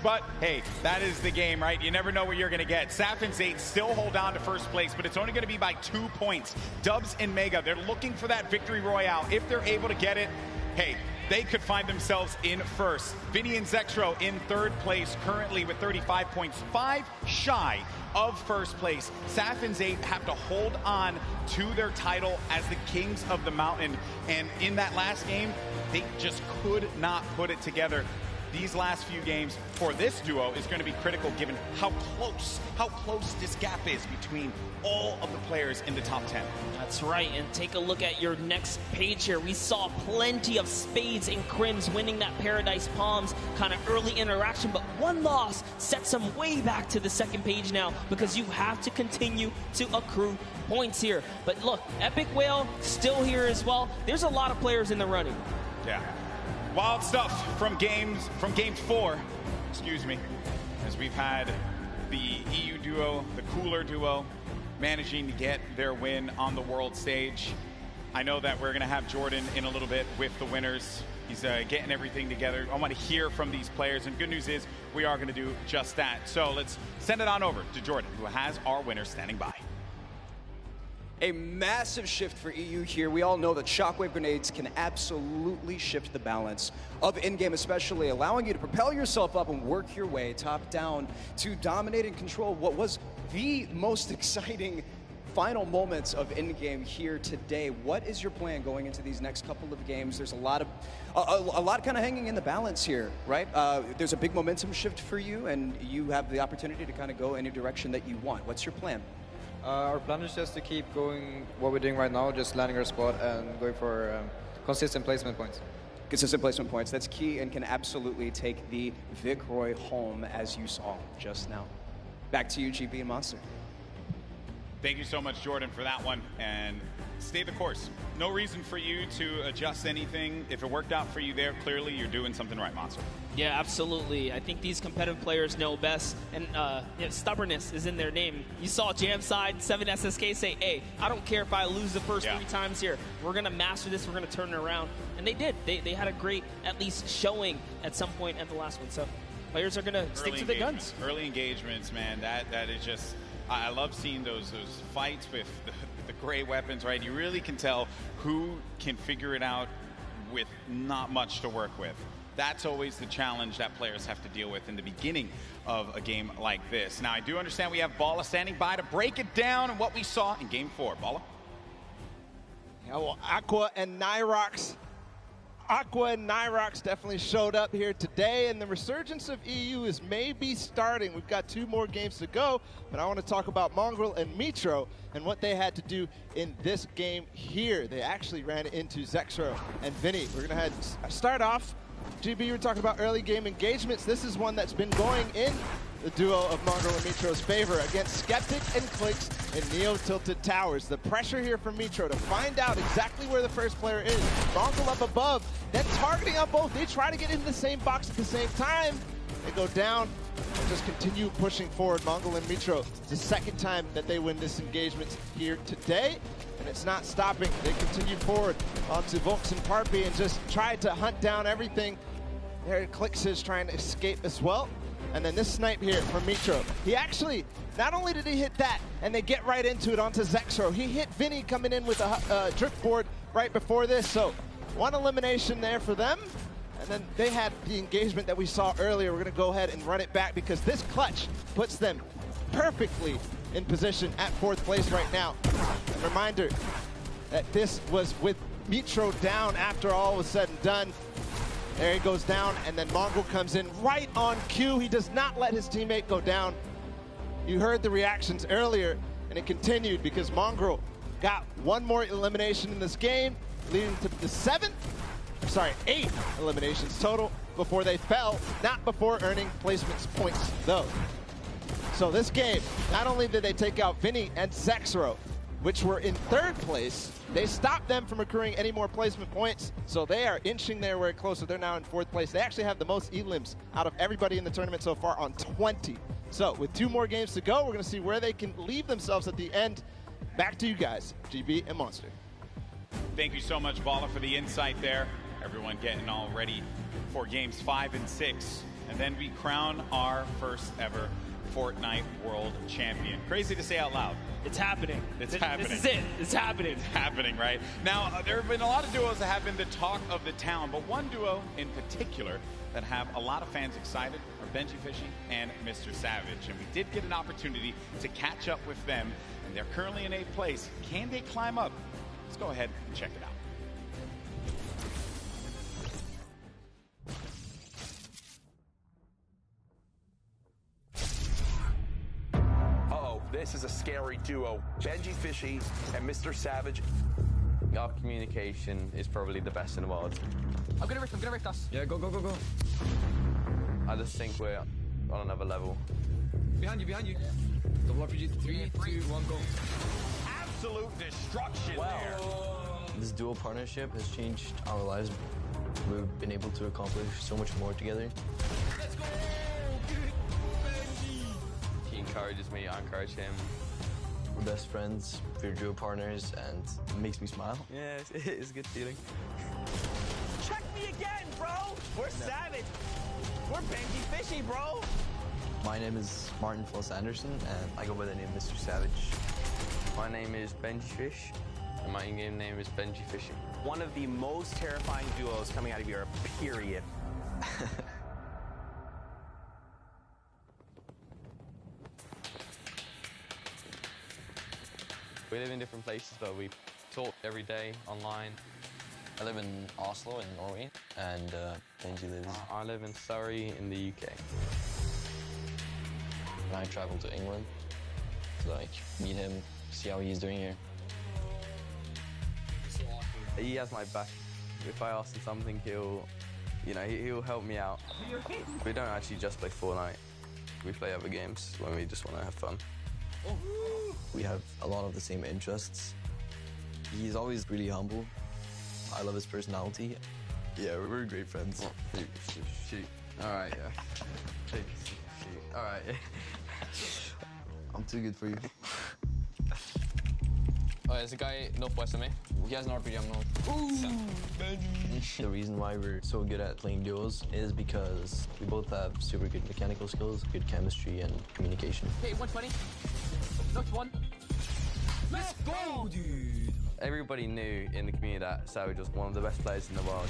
[SPEAKER 21] But hey, that is the game, right? You never know what you're gonna get. Saf and Zayt still hold on to first place, but it's only gonna be by 2 points. Dubs and Mega, they're looking for that victory royale. If they're able to get it, hey, they could find themselves in first. Vinny and Zextro in 3rd place currently with 35 points, 5 shy of first place. Saf and Zayt have to hold on to their title as the kings of the mountain. And in that last game, they just could not put it together. These last few games for this duo is going to be critical given how close this gap is between all of the players in the top 10.
[SPEAKER 17] That's right, and take a look at your next page here. We saw plenty of spades and crims winning that Paradise Palms kind of early interaction, but one loss sets them way back to the second page now because you have to continue to accrue points here. But look, Epic Whale still here as well. There's a lot of players in the running.
[SPEAKER 21] Yeah. Wild stuff from game 4, excuse me, as we've had the EU duo, the cooler duo, managing to get their win on the world stage. I know that we're going to have Jordan in a little bit with the winners. He's getting everything together. I want to hear from these players, and good news is we are going to do just that. So let's send it on over to Jordan, who has our winners standing by.
[SPEAKER 8] A massive shift for EU here. We all know that shockwave grenades can absolutely shift the balance of in-game, especially allowing you to propel yourself up and work your way top down to dominate and control what was the most exciting final moments of in-game here today. What is your plan going into these next couple of games? There's a lot kind of hanging in the balance here, right? There's a big momentum shift for you, and you have the opportunity to kind of go any direction that you want. What's your plan?
[SPEAKER 7] Our plan is just to keep going what we're doing right now, just landing our spot and going for consistent placement points.
[SPEAKER 8] Consistent placement points, that's key and can absolutely take the Valkyrae home, as you saw just now. Back to you, GB and Monster.
[SPEAKER 21] Thank you so much, Jordan, for that one, and stay the course. No reason for you to adjust anything. If it worked out for you there, clearly you're doing something right, Monster.
[SPEAKER 17] Yeah, absolutely. I think these competitive players know best, and stubbornness is in their name. You saw Jamside, 7SSK say, hey, I don't care if I lose the first 3 times here. We're going to master this. We're going to turn it around. And they did. They had a great, at least, showing at some point at the last one. So players are going to stick to their guns.
[SPEAKER 21] Early engagements, man, that is just... I love seeing those fights with the gray weapons, right? You really can tell who can figure it out with not much to work with. That's always the challenge that players have to deal with in the beginning of a game like this. Now, I do understand we have Balla standing by to break it down and what we saw in Game 4. Balla?
[SPEAKER 19] Yeah, well, Aqua and Nickmercs definitely showed up here today, and the resurgence of EU is maybe starting. We've got 2 more games to go, but I want to talk about Mongraal and Mitro and what they had to do in this game here. They actually ran into Zexro and Vinny. We're going to start off. GB, you were talking about early game engagements. This is one that's been going in the duo of Mongraal and Mitro's favor against Skeptic and Clicks in Neo Tilted Towers. The pressure here from Mitro to find out exactly where the first player is. Mongraal up above, then targeting on both. They try to get into the same box at the same time. They go down and just continue pushing forward. Mongraal and Mitro, it's the second time that they win this engagement here today, and it's not stopping. They continue forward onto Volks and Parpy and just try to hunt down everything. There Clicks is trying to escape as well. And then this snipe here from Mitro. He actually, not only did he hit that, and they get right into it onto Zexro, he hit Vinny coming in with a drift board right before this. So 1 elimination there for them. And then they had the engagement that we saw earlier. We're going to go ahead and run it back because this clutch puts them perfectly in position at 4th place right now. A reminder that this was with Mitro down after all was said and done. There he goes down, and then Mongraal comes in right on cue. He does not let his teammate go down. You heard the reactions earlier, and it continued because Mongraal got 1 more elimination in this game, leading to the 8 eliminations total before they fell, not before earning placements points, though. So this game, not only did they take out Vinny and Zexro, which were in 3rd place, they stopped them from accruing any more placement points, so they are inching their way closer. They're now in 4th place. They actually have the most elims out of everybody in the tournament so far on 20. So with 2 more games to go, we're going to see where they can leave themselves at the end. Back to you guys, GB and Monster.
[SPEAKER 21] Thank you so much, Balla, for the insight there. Everyone getting all ready for games 5 and 6. And then we crown our first ever Fortnite World Champion. Crazy to say out loud.
[SPEAKER 17] It's happening.
[SPEAKER 21] It's happening.
[SPEAKER 17] This is it. It's happening.
[SPEAKER 21] It's happening, right? Now, there have been a lot of duos that have been the talk of the town, but one duo in particular that have a lot of fans excited are Benji Fishy and Mr. Savage. And we did get an opportunity to catch up with them, and they're currently in 8th place. Can they climb up? Let's go ahead and check it out.
[SPEAKER 20] This is a scary duo. Benji Fishy and Mr. Savage.
[SPEAKER 6] Our communication is probably the best in the world.
[SPEAKER 22] I'm gonna rift us.
[SPEAKER 6] Yeah, go. I just think we're on another level.
[SPEAKER 22] Behind you. Double RPG, 3, 2, 1, go.
[SPEAKER 21] Absolute destruction there.
[SPEAKER 12] This dual partnership has changed our lives. We've been able to accomplish so much more together.
[SPEAKER 22] Let's go!
[SPEAKER 6] He encourages me, I encourage him.
[SPEAKER 12] We're best friends, we're duo partners, and it makes me smile.
[SPEAKER 6] Yeah, it's a good feeling.
[SPEAKER 24] Check me again, bro! We're Savage! We're Benji Fishy, bro!
[SPEAKER 12] My name is Martin Foss Anderson, and I go by the name Mr. Savage.
[SPEAKER 6] My name is Benji Fish, and my in-game name is Benji Fishing.
[SPEAKER 1] One of the most terrifying duos coming out of Europe, period.
[SPEAKER 6] We live in different places, but we talk every day online.
[SPEAKER 12] I live in Oslo in Norway, and Benji lives...
[SPEAKER 6] I live in Surrey in the UK.
[SPEAKER 12] And I travel to England to like meet him, see how he's doing here.
[SPEAKER 6] He has my back. If I ask him something, he'll help me out. We don't actually just play Fortnite. We play other games when we just want to have fun.
[SPEAKER 12] We have a lot of the same interests. He's always really humble. I love his personality. Yeah, we're great friends.
[SPEAKER 6] Oh, shoot. All right, yeah. Shoot. All right.
[SPEAKER 12] I'm too good for you.
[SPEAKER 3] Oh, there's a guy northwest of me. He has an RPG, I'm north.
[SPEAKER 12] The reason why we're so good at playing duos is because we both have super good mechanical skills, good chemistry, and communication.
[SPEAKER 9] Okay, 120. Knocked one. Let's go, dude!
[SPEAKER 6] Everybody knew in the community that Savage was one of the best players in the world.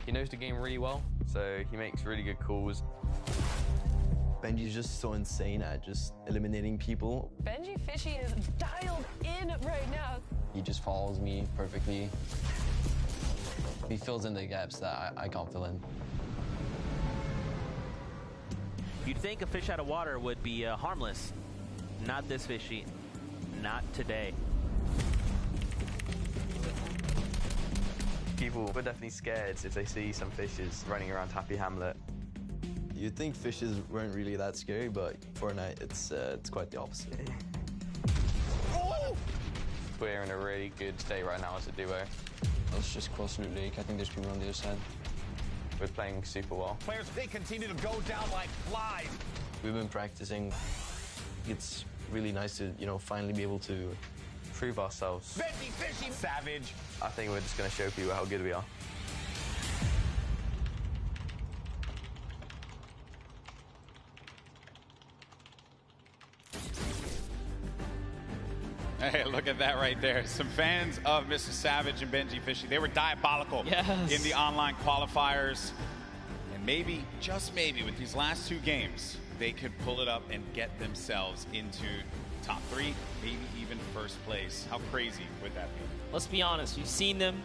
[SPEAKER 6] He knows the game really well, so he makes really good calls.
[SPEAKER 12] Benji's just so insane at just eliminating people.
[SPEAKER 14] Benji Fishy is dialed in right now.
[SPEAKER 12] He just follows me perfectly. He fills in the gaps that I can't fill in.
[SPEAKER 13] You'd think a fish out of water would be harmless. Not this fishy. Not today.
[SPEAKER 6] People were definitely scared if they see some fishes running around Happy Hamlet.
[SPEAKER 12] You'd think fishes weren't really that scary, but Fortnite, it's quite the opposite.
[SPEAKER 6] Oh! We're in a really good state right now as a duo.
[SPEAKER 3] Let's just cross Loot Lake. I think there's people on the other side.
[SPEAKER 6] We're playing super well.
[SPEAKER 1] Players, they continue to go down like flies.
[SPEAKER 12] We've been practicing. It's really nice to, finally be able to
[SPEAKER 6] prove ourselves.
[SPEAKER 1] Benji Fishy Savage.
[SPEAKER 6] I think we're just going to show people how good we are.
[SPEAKER 21] Hey, look at that right there. Some fans of Mr. Savage and Benji Fishy. They were diabolical in the online qualifiers. And maybe, just maybe, with these last two games, they could pull it up and get themselves into top 3, maybe even first place. How crazy would that be?
[SPEAKER 17] Let's be honest, you've seen them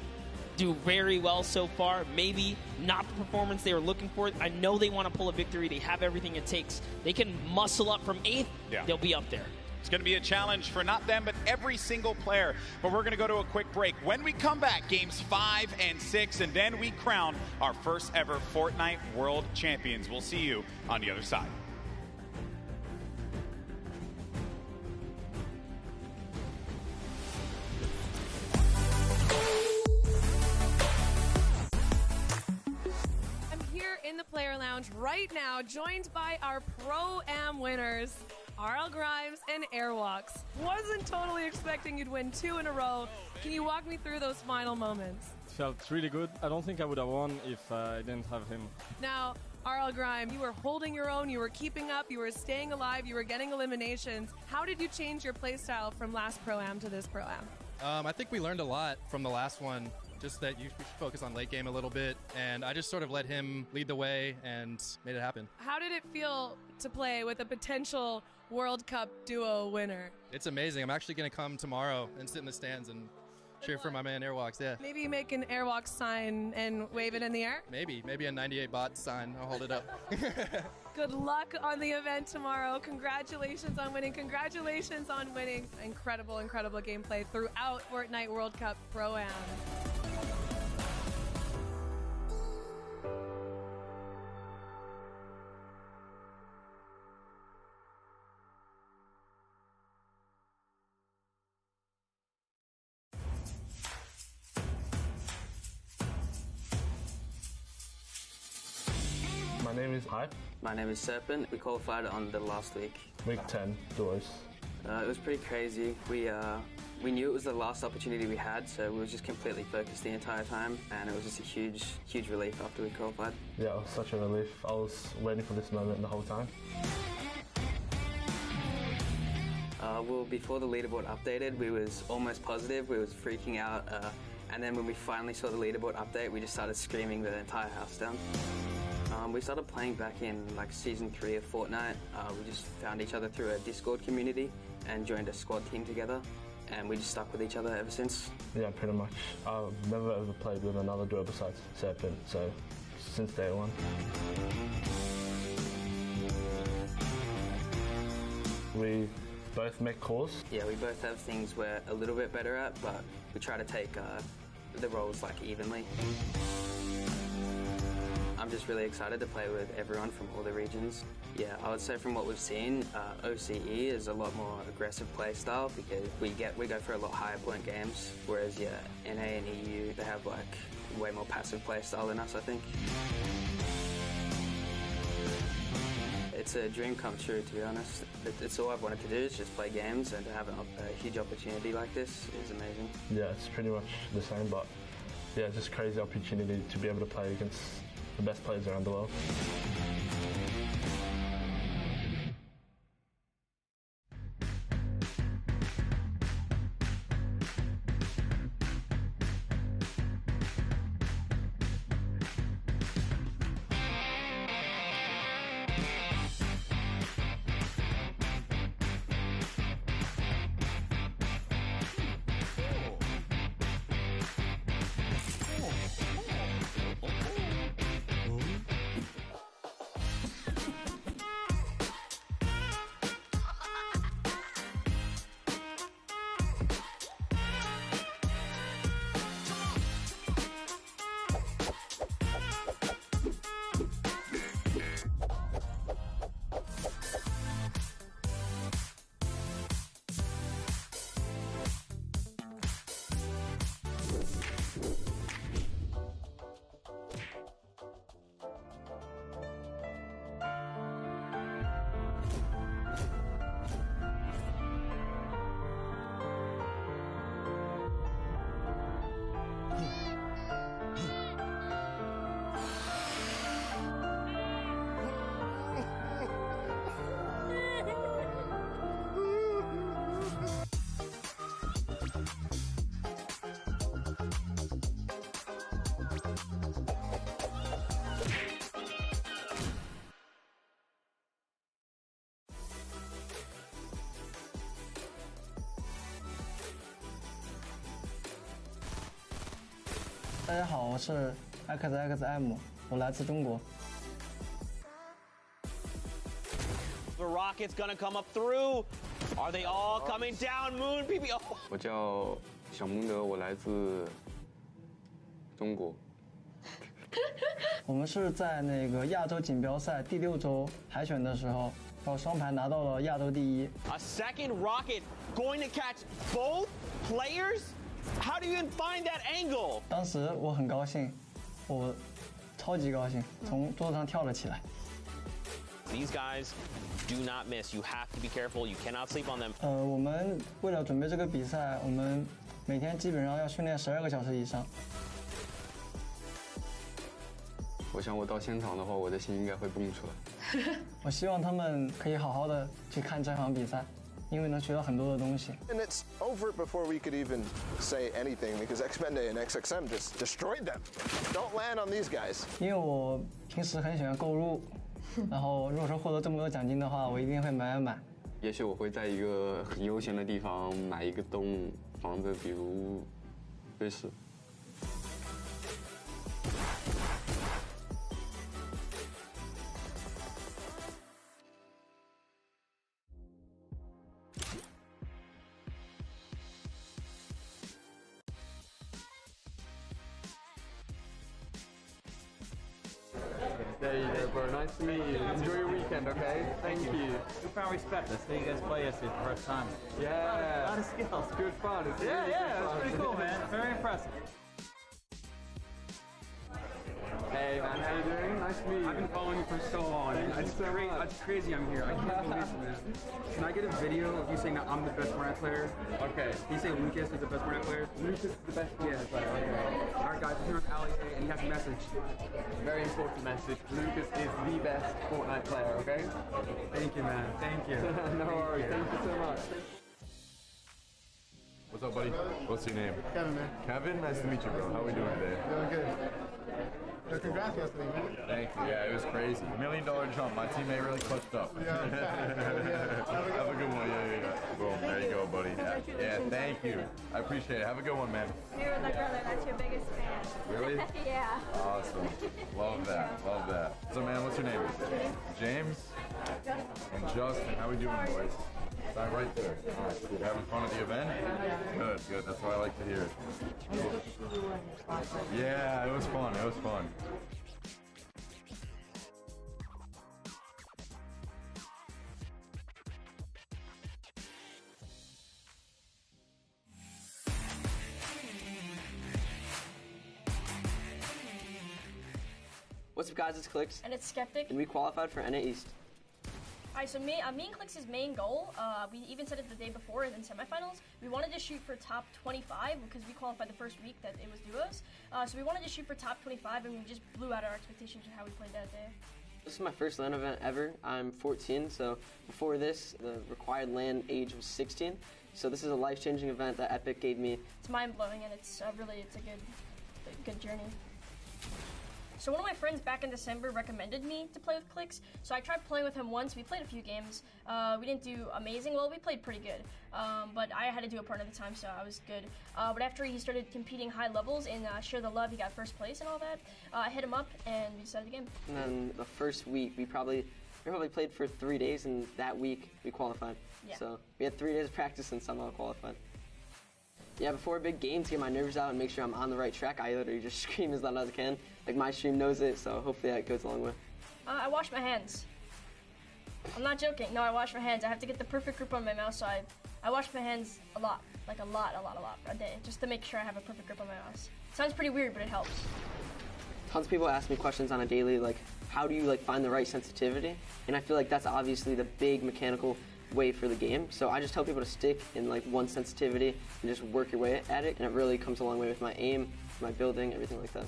[SPEAKER 17] do very well so far. Maybe not the performance they were looking for. I know they want to pull a victory. They have everything it takes. They can muscle up from 8th.
[SPEAKER 21] Yeah.
[SPEAKER 17] They'll be up there.
[SPEAKER 21] It's going to be a challenge for not them, but every single player. But we're going to go to a quick break. When we come back, games 5 and 6, and then we crown our first ever Fortnite World Champions. We'll see you on the other side.
[SPEAKER 14] I'm here in the player lounge right now, joined by our Pro-Am winners, RL Grimes and Airwalks. Wasn't totally expecting you'd win 2 in a row. Can you walk me through those final moments?
[SPEAKER 4] It felt really good. I don't think I would have won if I didn't have him.
[SPEAKER 14] Now, RL Grime, you were holding your own, you were keeping up, you were staying alive, you were getting eliminations. How did you change your playstyle from last Pro-Am to this Pro-Am?
[SPEAKER 23] I think we learned a lot from the last one. Just that you should focus on late game a little bit, and I just sort of let him lead the way and made it happen.
[SPEAKER 14] How did it feel to play with a potential World Cup duo winner?
[SPEAKER 23] It's amazing. I'm actually going to come tomorrow and sit in the stands and cheer for my man Airwalks, yeah.
[SPEAKER 14] Maybe make an Airwalk sign and wave it in the air?
[SPEAKER 23] Maybe a 98 bot sign. I'll hold it up.
[SPEAKER 14] Good luck on the event tomorrow. Congratulations on winning. Congratulations on winning. Incredible, incredible gameplay throughout Fortnite World Cup Pro-Am.
[SPEAKER 25] My name is Hype.
[SPEAKER 26] My name is Serpent. We qualified on the last week.
[SPEAKER 25] Week 10, duos.
[SPEAKER 26] It was pretty crazy. We knew it was the last opportunity we had, so we were just completely focused the entire time, and it was just a huge, huge relief after we qualified.
[SPEAKER 25] Yeah, it was such a relief. I was waiting for this moment the whole time.
[SPEAKER 26] Well, before the leaderboard updated, we was almost positive. We was freaking out. And then when we finally saw the leaderboard update, we just started screaming the entire house down. We started playing back in like season 3 of Fortnite. We just found each other through a Discord community and joined a squad team together. And we just stuck with each other ever since.
[SPEAKER 25] Yeah, pretty much. I've never ever played with another duo besides Serpent, so since day one. We both make calls.
[SPEAKER 26] Yeah, we both have things we're a little bit better at, but we try to take the roles like evenly. I'm just really excited to play with everyone from all the regions. Yeah, I would say from what we've seen, OCE is a lot more aggressive play style because we go for a lot higher point games, whereas yeah, NA and EU, they have like way more passive play style than us, I think. It's a dream come true, to be honest. It's all I've wanted to do is just play games, and to have a huge opportunity like this is amazing.
[SPEAKER 25] Yeah, it's pretty much the same, but yeah, just crazy opportunity to be able to play against the best players around the world.
[SPEAKER 5] 大家好，我是 XXM， 我来自中国。
[SPEAKER 13] The rocket's gonna come up through. Are they all coming down? Moon PB. Oh.
[SPEAKER 10] 我叫小蒙德，我来自中国。
[SPEAKER 5] 我们是在那个亚洲锦标赛第6周海选的时候，然后双排拿到了亚洲第1。
[SPEAKER 13] A second rocket going to catch both players? How do you even find that angle?
[SPEAKER 5] 当时我很高兴，我超级高兴，从桌子上跳了起来。
[SPEAKER 13] These guys do not miss. You have to be careful. You cannot sleep on them.
[SPEAKER 5] 我们为了准备这个比赛，我们每天基本上要训练12个小时以上。
[SPEAKER 10] 我想我到现场的话，我的心应该会蹦出来。
[SPEAKER 5] 我希望他们可以好好的去看这场比赛，因为能学到很多的东西。
[SPEAKER 11] And it's over before we could even say anything because Xpende and XXM just destroyed them. Don't land on these guys.
[SPEAKER 5] 因为我平时很喜欢购入。 然后，如果说获得这么多奖金的话，我一定会买。
[SPEAKER 10] 也许我会在一个很悠闲的地方买一个栋房子，比如瑞士。There you go, bro. Nice to meet you. Enjoy your weekend, okay? Thank you.
[SPEAKER 15] Newfound respect. Let's see you guys play yesterday for the first time.
[SPEAKER 10] Yeah.
[SPEAKER 15] A lot of skills.
[SPEAKER 10] It's good fun. It's
[SPEAKER 15] yeah,
[SPEAKER 10] really
[SPEAKER 15] yeah.
[SPEAKER 10] Good
[SPEAKER 15] It's
[SPEAKER 10] fun.
[SPEAKER 15] pretty cool, man. Very impressive.
[SPEAKER 10] Hey, man. How you doing? Nice to meet you.
[SPEAKER 15] I've been following you for so long. It's crazy I'm here. I can't believe it, man. Can I get a video of you saying that I'm the best Fortnite player?
[SPEAKER 10] Okay.
[SPEAKER 15] Can you say Lucas is the best Fortnite player?
[SPEAKER 10] Lucas is the best Fortnite player.
[SPEAKER 15] Okay. All right, guys. Here with Ali, and he has a message.
[SPEAKER 10] Very important message. Lucas is the best Fortnite player, okay?
[SPEAKER 15] Thank you, man. Thank you.
[SPEAKER 10] No worries. Thank you so much.
[SPEAKER 2] What's up, buddy? What's your name?
[SPEAKER 7] Kevin, man.
[SPEAKER 2] Kevin? Nice to meet you, bro. How are we doing today?
[SPEAKER 7] Doing good. Congrats yesterday, man.
[SPEAKER 2] Thank you. Yeah, it was crazy. $1 million jump. My teammate really clutched up.
[SPEAKER 7] Yeah.
[SPEAKER 2] Have a good one. Yeah. Boom. There you go, buddy. Yeah, thank you. I appreciate it. Have a good one, man.
[SPEAKER 8] You're my brother. That's your biggest fan.
[SPEAKER 2] Really?
[SPEAKER 8] Yeah.
[SPEAKER 2] Awesome. Love that. Love that. So, man, what's your name? James? And Justin. How we doing, boys? Sign right there. All right, cool. Having fun at the event? Good. That's what I like to hear. Cool. Yeah, it was fun.
[SPEAKER 16] What's up, guys? It's Clicks.
[SPEAKER 18] And it's Skeptic.
[SPEAKER 16] And we qualified for NA East.
[SPEAKER 18] Alright, so me and Clicks' main goal, we even said it the day before in semifinals, we wanted to shoot for top 25 because we qualified the first week that it was duos. So we wanted to shoot for top 25 and we just blew out our expectations of how we played that day.
[SPEAKER 16] This is my first LAN event ever. I'm 14, so before this, the required LAN age was 16. So this is a life-changing event that Epic gave me.
[SPEAKER 18] It's mind-blowing and it's a good journey. So one of my friends back in December recommended me to play with Clicks, so I tried playing with him once. We played a few games. We didn't do amazing. Well, we played pretty good, but I had to do a part of the time, so I was good. But after he started competing high levels in Share the Love, he got first place and all that. I hit him up and we decided the game.
[SPEAKER 16] And then the first week, we probably played for 3 days, and that week we qualified.
[SPEAKER 18] Yeah.
[SPEAKER 16] So we had 3 days of practice and somehow qualified. Yeah, before a big game, to get my nerves out and make sure I'm on the right track, I literally just scream as loud as I can. Like, my stream knows it, so hopefully that goes a long way.
[SPEAKER 18] I wash my hands. I'm not joking. No, I wash my hands. I have to get the perfect grip on my mouse, so I wash my hands a lot. Like a lot a day, just to make sure I have a perfect grip on my mouse. Sounds pretty weird, but it helps.
[SPEAKER 16] Tons of people ask me questions on a daily, like, how do you find the right sensitivity? And I feel like that's obviously the big mechanical way for the game. So I just tell people to stick in one sensitivity and just work your way at it, and it really comes a long way with my aim, my building, everything like that.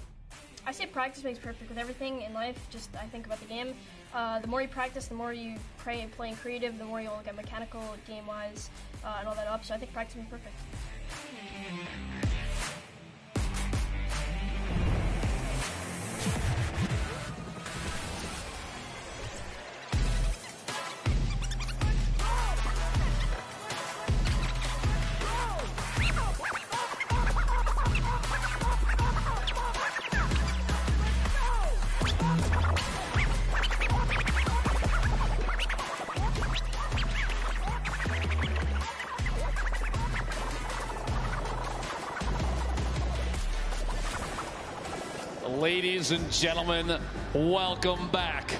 [SPEAKER 18] I say practice makes perfect with everything in life. Just I think about the game. The more you practice, the more you playing creative, the more you'll get mechanical, game-wise, and all that up. So I think practice makes perfect.
[SPEAKER 19] Ladies and gentlemen, welcome back.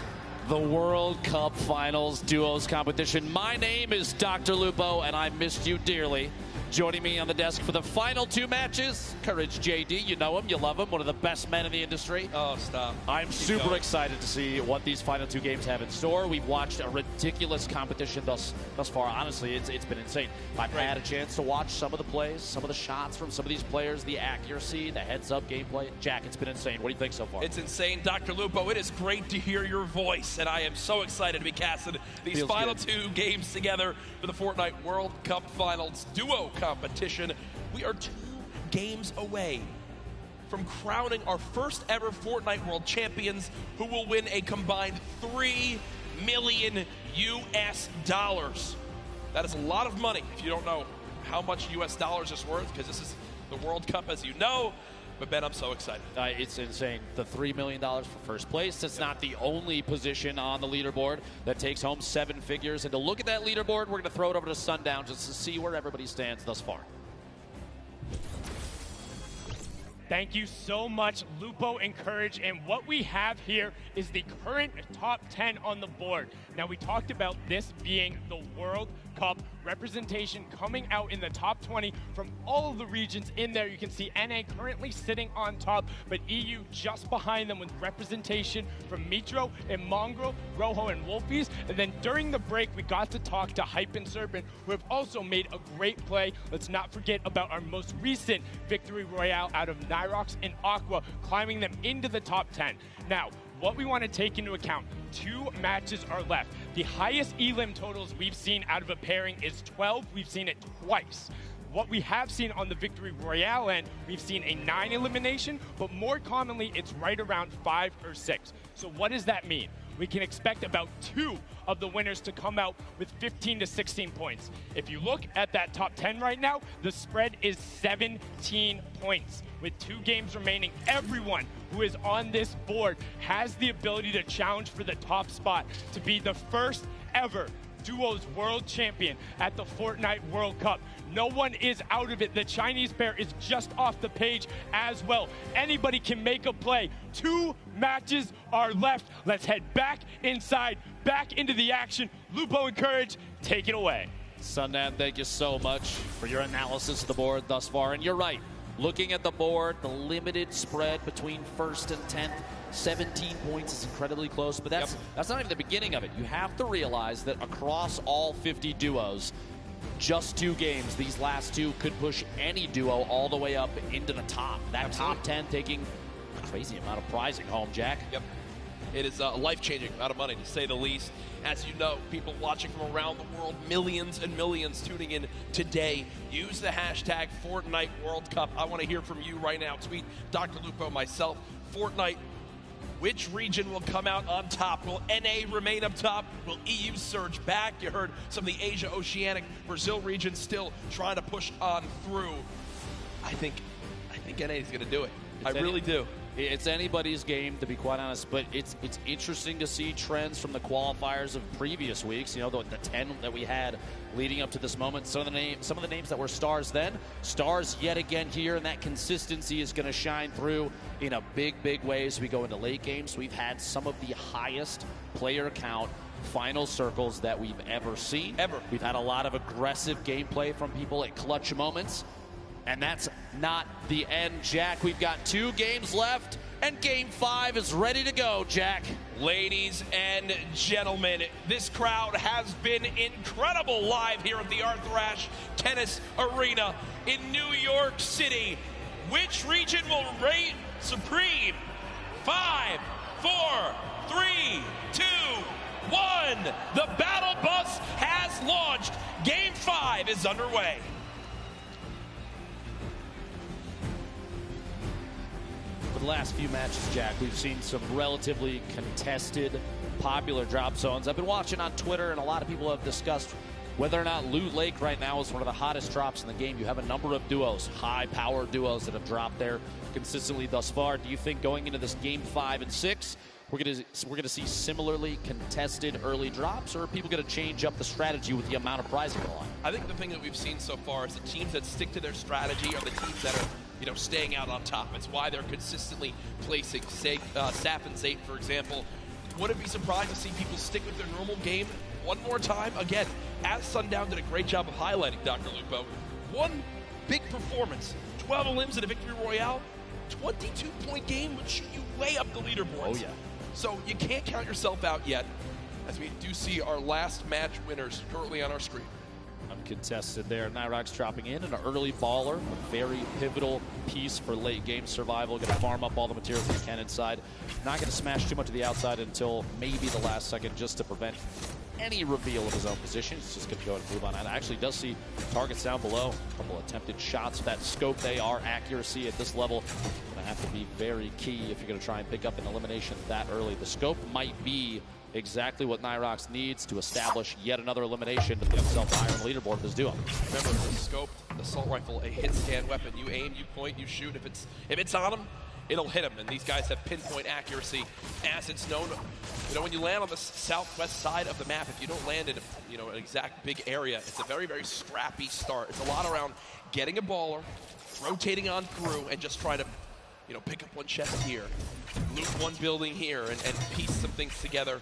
[SPEAKER 19] The World Cup Finals Duos competition. My name is drlupo, and I missed you dearly. Joining me on the desk for the final 2 matches, couragejd. You know him, you love him, one of the best men in the industry.
[SPEAKER 3] Oh, stop.
[SPEAKER 19] I'm super excited to see what these final 2 games have in store. We've watched a ridiculous competition thus far. Honestly, it's been insane. I've had a chance to watch some of the plays, some of the shots from some of these players, the accuracy, the heads-up gameplay. Jack, it's been insane. What do you think so far?
[SPEAKER 27] It's insane, drlupo. It is great to hear your voice, and I am so excited to be casting these final 2 games together for the Fortnite World Cup Finals Duo competition. We are 2 games away from crowning our first ever Fortnite World Champions, who will win a combined $3 million US. That is a lot of money if you don't know how much US dollars is worth, because this is the World Cup, as you know. But Ben, I'm so excited.
[SPEAKER 19] It's insane. The $3 million for first place. It's not the only position on the leaderboard that takes home 7 figures. And to look at that leaderboard, we're going to throw it over to Sundown just to see where everybody stands thus far.
[SPEAKER 28] Thank you so much, Lupo and Courage. And what we have here is the current top 10 on the board. Now, we talked about this being the World Cup representation coming out in the top 20 from all of the regions in there. You can see NA currently sitting on top, but EU just behind them with representation from Mitro and Mongrel, Rojo and Wolfies. And then during the break, we got to talk to Hype and Serpent, who have also made a great play. Let's not forget about our most recent victory royale out of Nickmercs and Aqua, climbing them into the top 10. Now, what we want to take into account, 2 matches are left. The highest elim totals we've seen out of a pairing is 12. We've seen it twice. What we have seen on the Victory Royale end, we've seen a 9 elimination, but more commonly, it's right around 5 or 6. So what does that mean? We can expect about 2 of the winners to come out with 15 to 16 points. If you look at that top 10 right now, the spread is 17 points. With 2 games remaining, everyone who is on this board has the ability to challenge for the top spot to be the first ever Duos World Champion at the Fortnite World Cup. No one is out of it. The Chinese pair is just off the page as well. Anybody can make a play. 2 matches are left. Let's head back inside, back into the action. Lupo and Courage, take it away.
[SPEAKER 19] Sundan, thank you so much for your analysis of the board thus far. And you're right. Looking at the board, the limited spread between 1st and 10th, 17 points is incredibly close, but that's not even the beginning of it. You have to realize that across all 50 duos, just 2 games, these last 2 could push any duo all the way up into the top. That top 10 taking a crazy amount of prizing home, Jack.
[SPEAKER 27] Yep. It is a life-changing amount of money, to say the least. As you know, people watching from around the world, millions and millions tuning in today. Use the hashtag Fortnite World Cup. I want to hear from you right now. Tweet Dr. Lupo, myself, Fortnite. Which region will come out on top? Will NA remain up top? Will EU surge back? You heard some of the Asia, Oceanic, Brazil region still trying to push on through. I think NA is going to do it. I really do.
[SPEAKER 19] It's anybody's game, to be quite honest, but it's interesting to see trends from the qualifiers of previous weeks. You know, the 10 that we had leading up to this moment. Some of the names that were stars then, stars yet again here, and that consistency is going to shine through in a big way as we go into late games. We've had some of the highest player count final circles that we've ever seen. We've had a lot of aggressive gameplay from people at clutch moments. And that's not the end, Jack. We've got 2 games left, and Game 5 is ready to go, Jack.
[SPEAKER 27] Ladies and gentlemen, this crowd has been incredible live here at the Arthur Ashe Tennis Arena in New York City. Which region will reign supreme? 5, 4, 3, 2, 1. The battle bus has launched. Game 5 is underway.
[SPEAKER 19] The last few matches, Jack, we've seen some relatively contested, popular drop zones. I've been watching on Twitter, and a lot of people have discussed whether or not Loot Lake right now is one of the hottest drops in the game. You have a number of duos, high-power duos that have dropped there consistently thus far. Do you think going into this Game 5 and 6, we're gonna see similarly contested early drops, or are people gonna change up the strategy with the amount of prizing on the line?
[SPEAKER 27] I think the thing that we've seen so far is the teams that stick to their strategy are the teams that are, staying out on top. It's why they're consistently placing, say, Saf and Zayt, for example. Wouldn't be surprised to see people stick with their normal game one more time. Again, as Sundown did a great job of highlighting, Dr. Lupo, one big performance, 12 elims in a Victory Royale, 22-point game would shoot you way up the leaderboards.
[SPEAKER 19] Oh, yeah.
[SPEAKER 27] So you can't count yourself out yet, as we do see our last match winners currently on our screen.
[SPEAKER 19] Uncontested there. nickmercs dropping in an early baller, a very pivotal piece for late game survival. Going to farm up all the materials he can inside. Not going to smash too much of the outside until maybe the last second, just to prevent any reveal of his own position. He's just going to go and move on. And actually does see targets down below. A couple attempted shots. That scope, they are accuracy at this level. Going to have to be very key if you're going to try and pick up an elimination that early. The scope might be exactly what nickmercs needs to establish yet another elimination to put himself higher on the leaderboard of his duo.
[SPEAKER 27] Remember, the scope, the assault rifle, a hit scan weapon. You aim, you point, you shoot. If it's on him, it'll hit him. And these guys have pinpoint accuracy, as it's known. When you land on the southwest side of the map, if you don't land in an exact big area, it's a very, very scrappy start. It's a lot around getting a baller, rotating on through, and just trying to pick up one chest here, loot one building here, and piece some things together.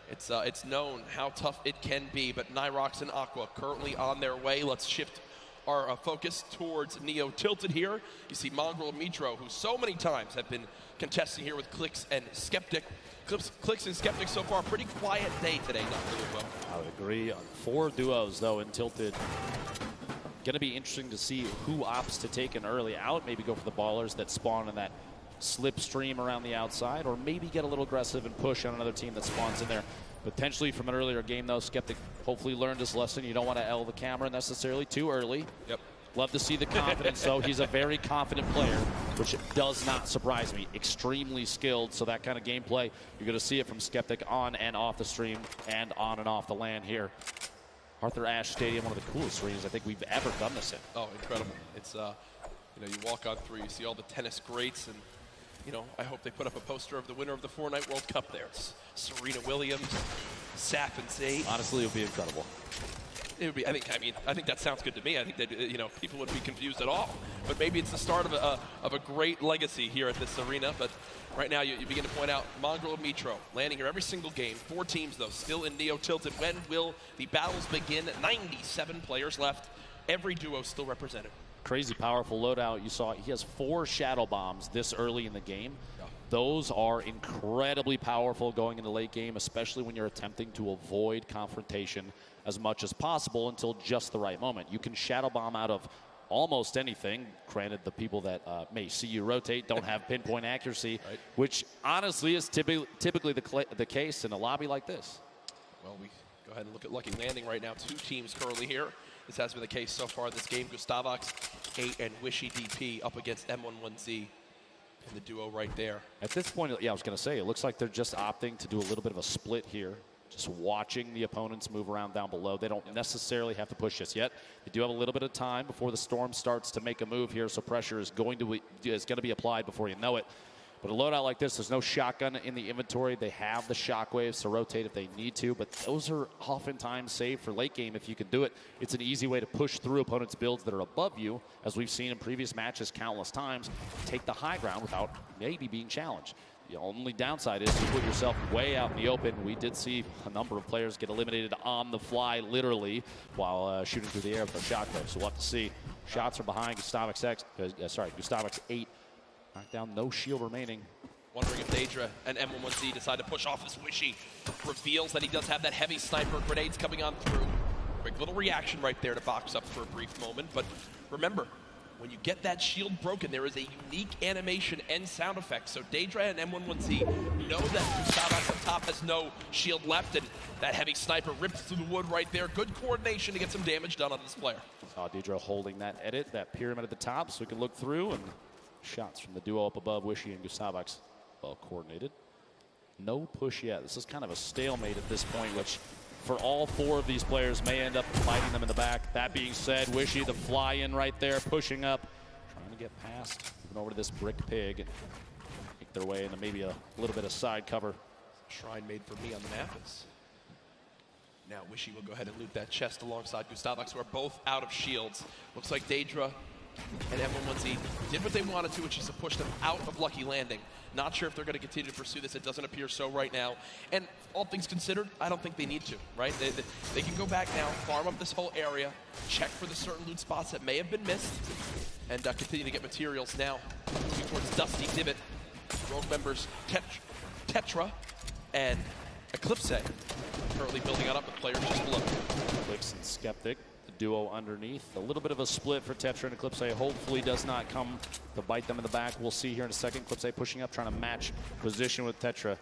[SPEAKER 27] It's known how tough it can be, but nickmercs and Aqua currently on their way. Let's shift our focus towards Neo Tilted here. You see Mongrel and Mitro, who so many times have been contesting here with Clicks and Skeptic. Clicks and Skeptic so far, pretty quiet day today, Dr. Lupo.
[SPEAKER 19] I would agree. 4 duos, though, in Tilted. Going to be interesting to see who opts to take an early out, maybe go for the ballers that spawn in that slipstream around the outside, or maybe get a little aggressive and push on another team that spawns in there. Potentially from an earlier game, though, Skeptic hopefully learned his lesson. You don't want to L the camera necessarily too early.
[SPEAKER 27] Yep.
[SPEAKER 19] Love to see the confidence, though. He's a very confident player, which does not surprise me. Extremely skilled, so that kind of gameplay, you're going to see it from Skeptic on and off the stream and on and off the LAN here. Arthur Ashe Stadium, one of the coolest arenas I think we've ever done this in.
[SPEAKER 27] Oh, incredible. It's, you know, you walk on through, you see all the tennis greats, and, you know, I hope they put up a poster of the winner of the Fortnite World Cup there. It's Serena Williams, Saf and Zay.
[SPEAKER 19] Honestly, it would be incredible.
[SPEAKER 27] It would be. I think that sounds good to me. I think that, you know, people wouldn't be confused at all. But maybe it's the start of a great legacy here at this arena. But right now, you begin to point out Mongrel and Mitro landing here every single game. 4 teams though still in Neo Tilted. When will the battles begin? 97 players left. Every duo still represented.
[SPEAKER 19] Crazy powerful loadout. You saw he has 4 shadow bombs this early in the game. Those are incredibly powerful going into late game, especially when you're attempting to avoid confrontation as much as possible until just the right moment. You can shadow bomb out of almost anything. Granted, the people that may see you rotate don't have pinpoint accuracy, right, which honestly is typically the case in a lobby like this.
[SPEAKER 27] Well, we go ahead and look at Lucky Landing right now. 2 teams currently here. This has been the case so far this game. Gustavox 8 and Wishy DP up against M11Z. And the duo right there.
[SPEAKER 19] At this point, yeah, I was going to say, it looks like they're just opting to do a little bit of a split here. Just watching the opponents move around down below. They don't necessarily have to push this yet. They do have a little bit of time before the storm starts to make a move here, so pressure is going to be applied before you know it. But a loadout like this, there's no shotgun in the inventory. They have the shockwaves to rotate if they need to, but those are oftentimes saved for late game if you can do it. It's an easy way to push through opponents' builds that are above you, as we've seen in previous matches countless times. Take the high ground without maybe being challenged. The only downside is you put yourself way out in the open. We did see a number of players get eliminated on the fly, literally, while shooting through the air with a shotgun. So we'll have to see. Shots are behind Gustavox 8. Knockdown, no shield remaining.
[SPEAKER 27] Wondering if Daedra and M11Z decide to push off this Wishy. Reveals that he does have that heavy sniper. Grenades coming on through. Quick little reaction right there to box up for a brief moment. But remember, when you get that shield broken, there is a unique animation and sound effect. So Daedra and M11Z know that Gustavox up top has no shield left, and that heavy sniper rips through the wood right there. Good coordination to get some damage done on this player.
[SPEAKER 19] Saw Daedra holding that edit, that pyramid at the top, so we can look through, and shots from the duo up above, Wishy and Gustavox, well coordinated. No push yet. This is kind of a stalemate at this point, which for all 4 of these players may end up fighting them in the back. That being said, Wishy, the fly in right there, pushing up, trying to get past, moving over to this brick pig, and make their way into maybe a little bit of side cover.
[SPEAKER 27] Shrine made for me on the map is. Now Wishy will go ahead and loot that chest alongside Gustavox, who are both out of shields. Looks like Daedra and M11Z did what they wanted to, which is to push them out of Lucky Landing. Not sure if they're going to continue to pursue this. It doesn't appear so right now. And all things considered, I don't think they need to, right? They can go back now, farm up this whole area, check for the certain loot spots that may have been missed, and continue to get materials now. Moving towards Dusty Divot. Rogue members Tetra and Eclipse currently building on up with players just below.
[SPEAKER 19] Clicks and Skeptic. Duo underneath. A little bit of a split for Tetra and Eclipse. Hopefully does not come to bite them in the back. We'll see here in a second. Eclipse pushing up, trying to match position with Tetra.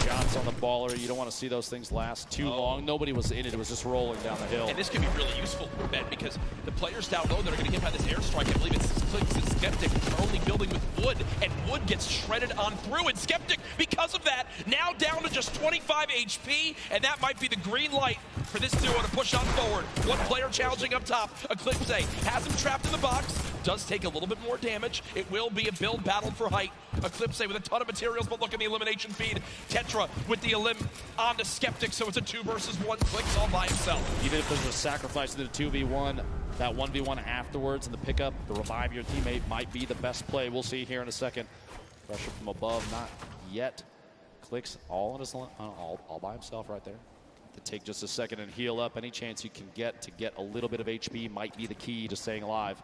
[SPEAKER 19] Shots on the baller. You don't want to see those things last too long. Nobody was in it. It was just rolling down the hill.
[SPEAKER 27] And this could be really useful, Ben, because the players down low that are going to get hit by this airstrike, I believe it's Clicks and Skeptic, are only building with wood, and wood gets shredded on through. And Skeptic, because of that, now down to just 25 HP, and that might be the green light for this duo to push on forward. One player challenging up top. Eclipse has him trapped in the box. Does take a little bit more damage. It will be a build battle for height. Eclipse with a ton of materials, but look at the elimination feed. Tetra with the elim onto Skeptic, so it's a 2 versus 1. Clicks all by himself.
[SPEAKER 19] Even if there's a sacrifice to the 2v1, that 1v1 afterwards and the pickup, the revive your teammate might be the best play. We'll see here in a second. Pressure from above, not yet. Clicks all on his all by himself right there. To take just a second and heal up. Any chance you can get to get a little bit of HP might be the key to staying alive.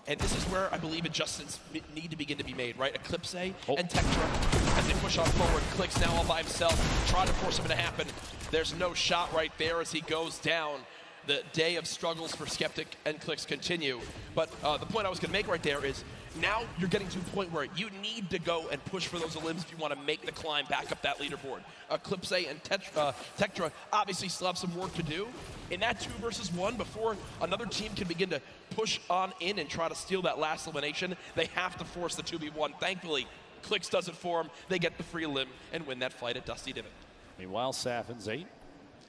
[SPEAKER 27] And this is where I believe adjustments need to begin to be made, right? Eclipse and Tetra, as they push on forward. Clicks now all by himself, trying to force him to happen. There's no shot right there as he goes down. The day of struggles for Skeptic and Clicks continue. But the point I was going to make right there is Now you're getting to a point where you need to go and push for those elims if you want to make the climb back up that leaderboard. Cloakzy and Tektra obviously still have some work to do. In that 2 versus 1, before another team can begin to push on in and try to steal that last elimination, they have to force the 2v1. Thankfully, Clicks does it for them. They get the free limb and win that fight at Dusty Divot.
[SPEAKER 19] Meanwhile, Saf and Zayt,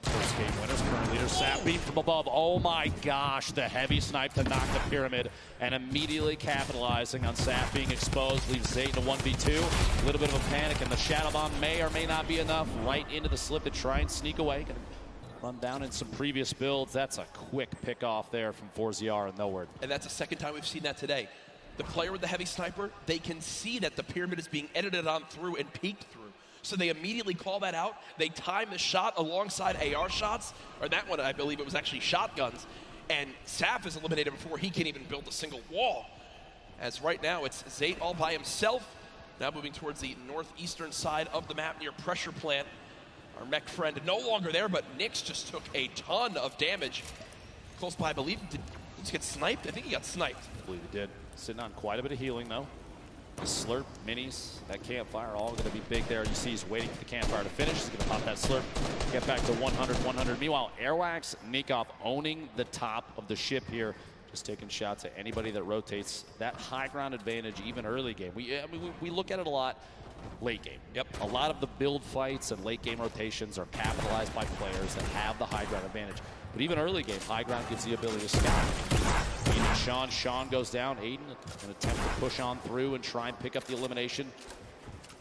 [SPEAKER 19] first game winners, current leader. Saf beat from above. Oh my gosh, the heavy snipe to knock the pyramid, and immediately capitalizing on Saf being exposed, leaves Zayt in a 1v2. A little bit of a panic, and the Shadow Bomb may or may not be enough. Right into the slip to try and sneak away. Gonna run down in some previous builds. That's a quick pick off there from 4ZR and nowhere.
[SPEAKER 27] And that's the second time we've seen that today. The player with the heavy sniper, they can see that the pyramid is being edited on through and peeked through. So they immediately call that out. They time the shot alongside AR shots, or that one, I believe it was actually shotguns. And Saf is eliminated before he can even build a single wall. As right now, it's Zayt all by himself. Now moving towards the northeastern side of the map near Pressure Plant. Our mech friend no longer there, but Nyx just took a ton of damage. Close by, I believe. Did he get sniped? I think he got sniped.
[SPEAKER 19] I believe he did. Sitting on quite a bit of healing, though. The slurp, minis, that campfire, all going to be big there. You see he's waiting for the campfire to finish. He's going to pop that slurp, get back to 100, 100. Meanwhile, Airwax, Nikov owning the top of the ship here. Just taking shots at anybody that rotates. That high ground advantage, even early game. We look at it a lot late game. Yep. A lot of the build fights and late game rotations are capitalized by players that have the high ground advantage. But even early game, high ground gives the ability to scout. Aiden and Sean goes down. Aiden, an attempt to push on through and try and pick up the elimination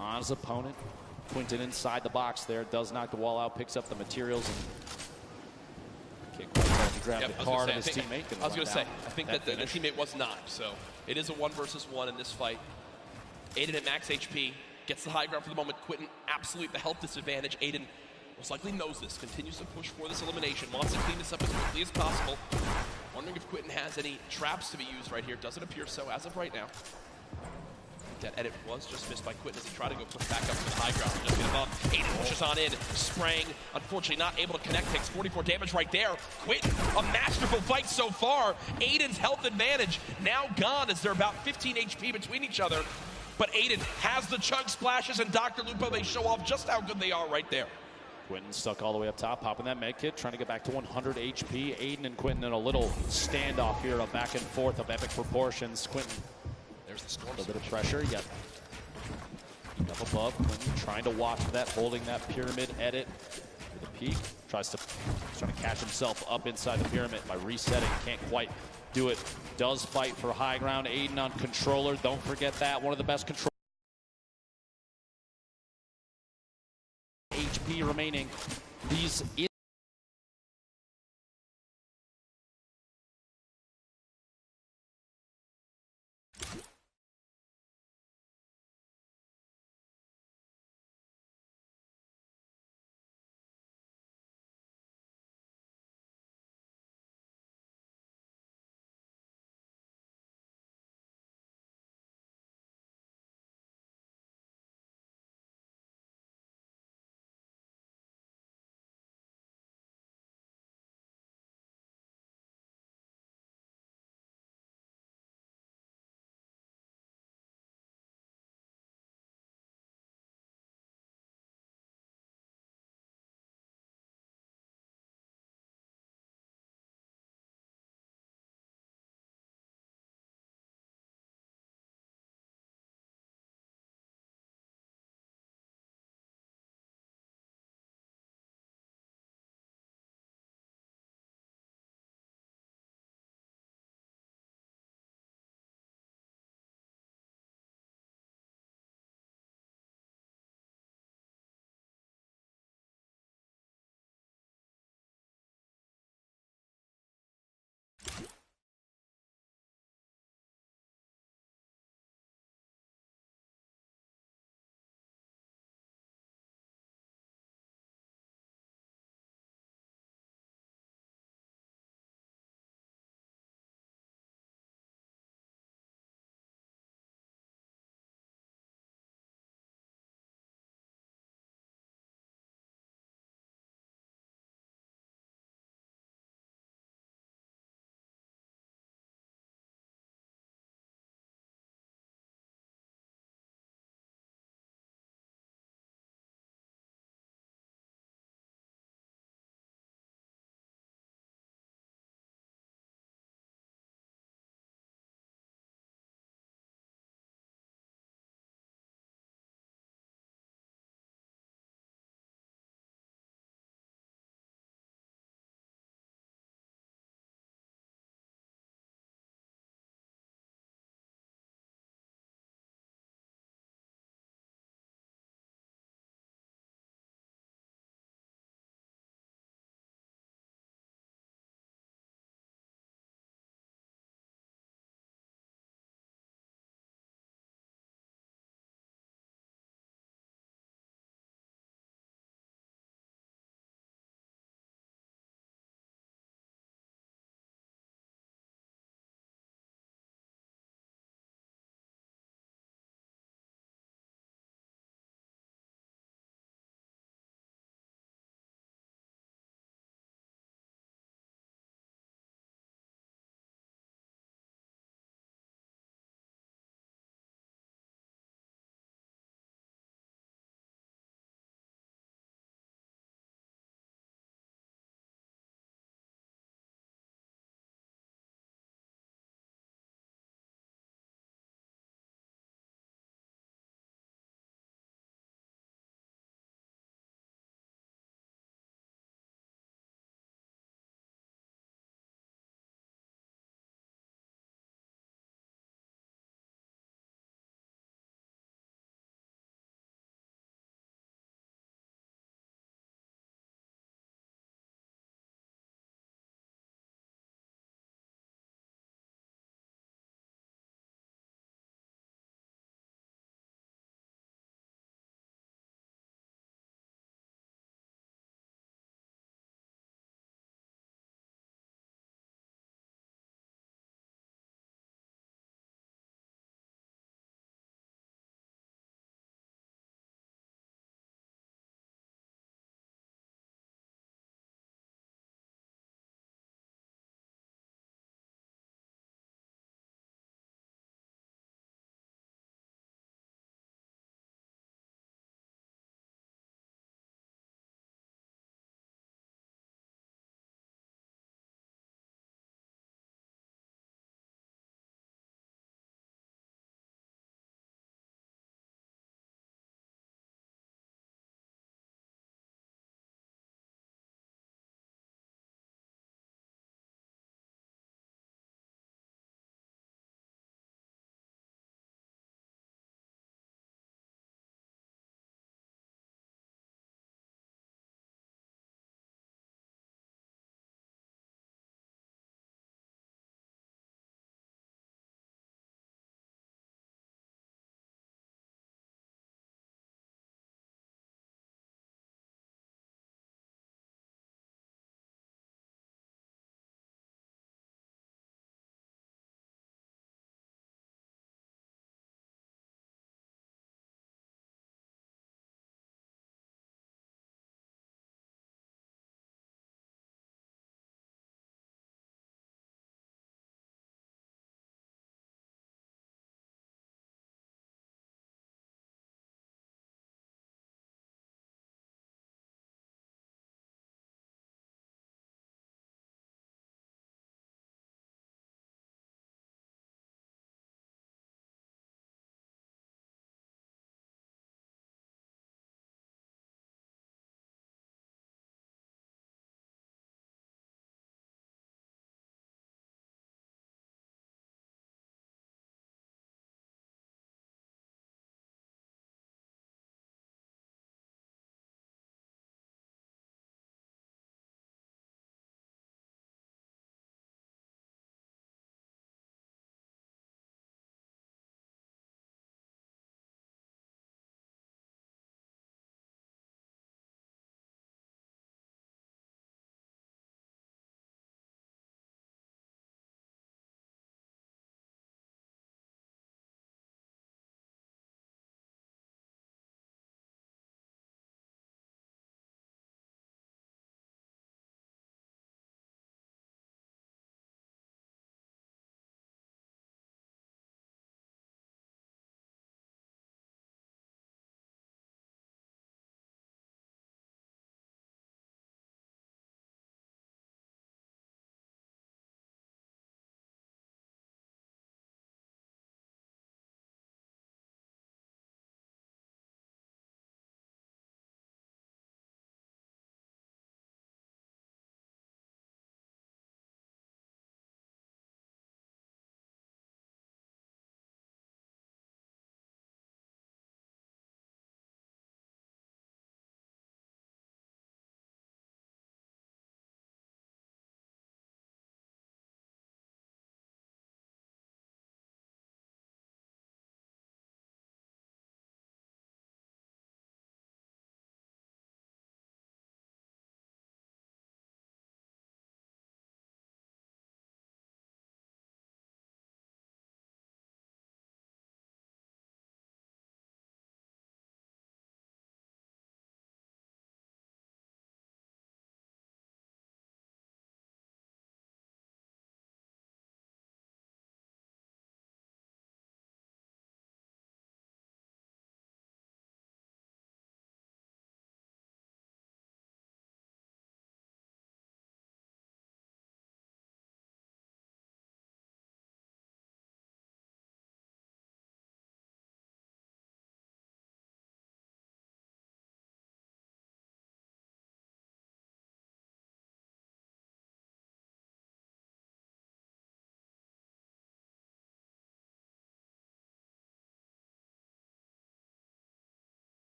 [SPEAKER 19] on his opponent. Quinton inside the box there, does knock the wall out, picks up the materials, and can't quite grab the card of his teammate.
[SPEAKER 27] I was going to say, I think that the teammate was not. So it is a 1 versus 1 in this fight. Aiden at max HP, gets the high ground for the moment. Quinton, absolute the health disadvantage. Aiden most likely knows this, continues to push for this elimination, wants to clean this up as quickly as possible. Wondering if Quinton has any traps to be used right here. Doesn't appear so as of right now. That edit was just missed by Quinton as he tried to go push back up to the high ground. Just get above. Aiden pushes on in, spraying. Unfortunately not able to connect, takes 44 damage right there. Quinton, a masterful fight so far. Aiden's health advantage now gone as they're about 15 HP between each other. But Aiden has the chug splashes, and drlupo, they show off just how good they are right there.
[SPEAKER 19] Quinton stuck all the way up top, popping that med kit, trying to get back to 100 HP. Aiden and Quinton in a little standoff here, a back and forth of epic proportions. Quinton,
[SPEAKER 27] there's the storm.
[SPEAKER 19] A little bit of pressure. You got up above. Quinton trying to watch that, holding that pyramid edit with a peek. Trying to catch himself up inside the pyramid by resetting. Can't quite do it. Does fight for high ground. Aiden on controller. Don't forget that. One of the best controllers. HP remaining. These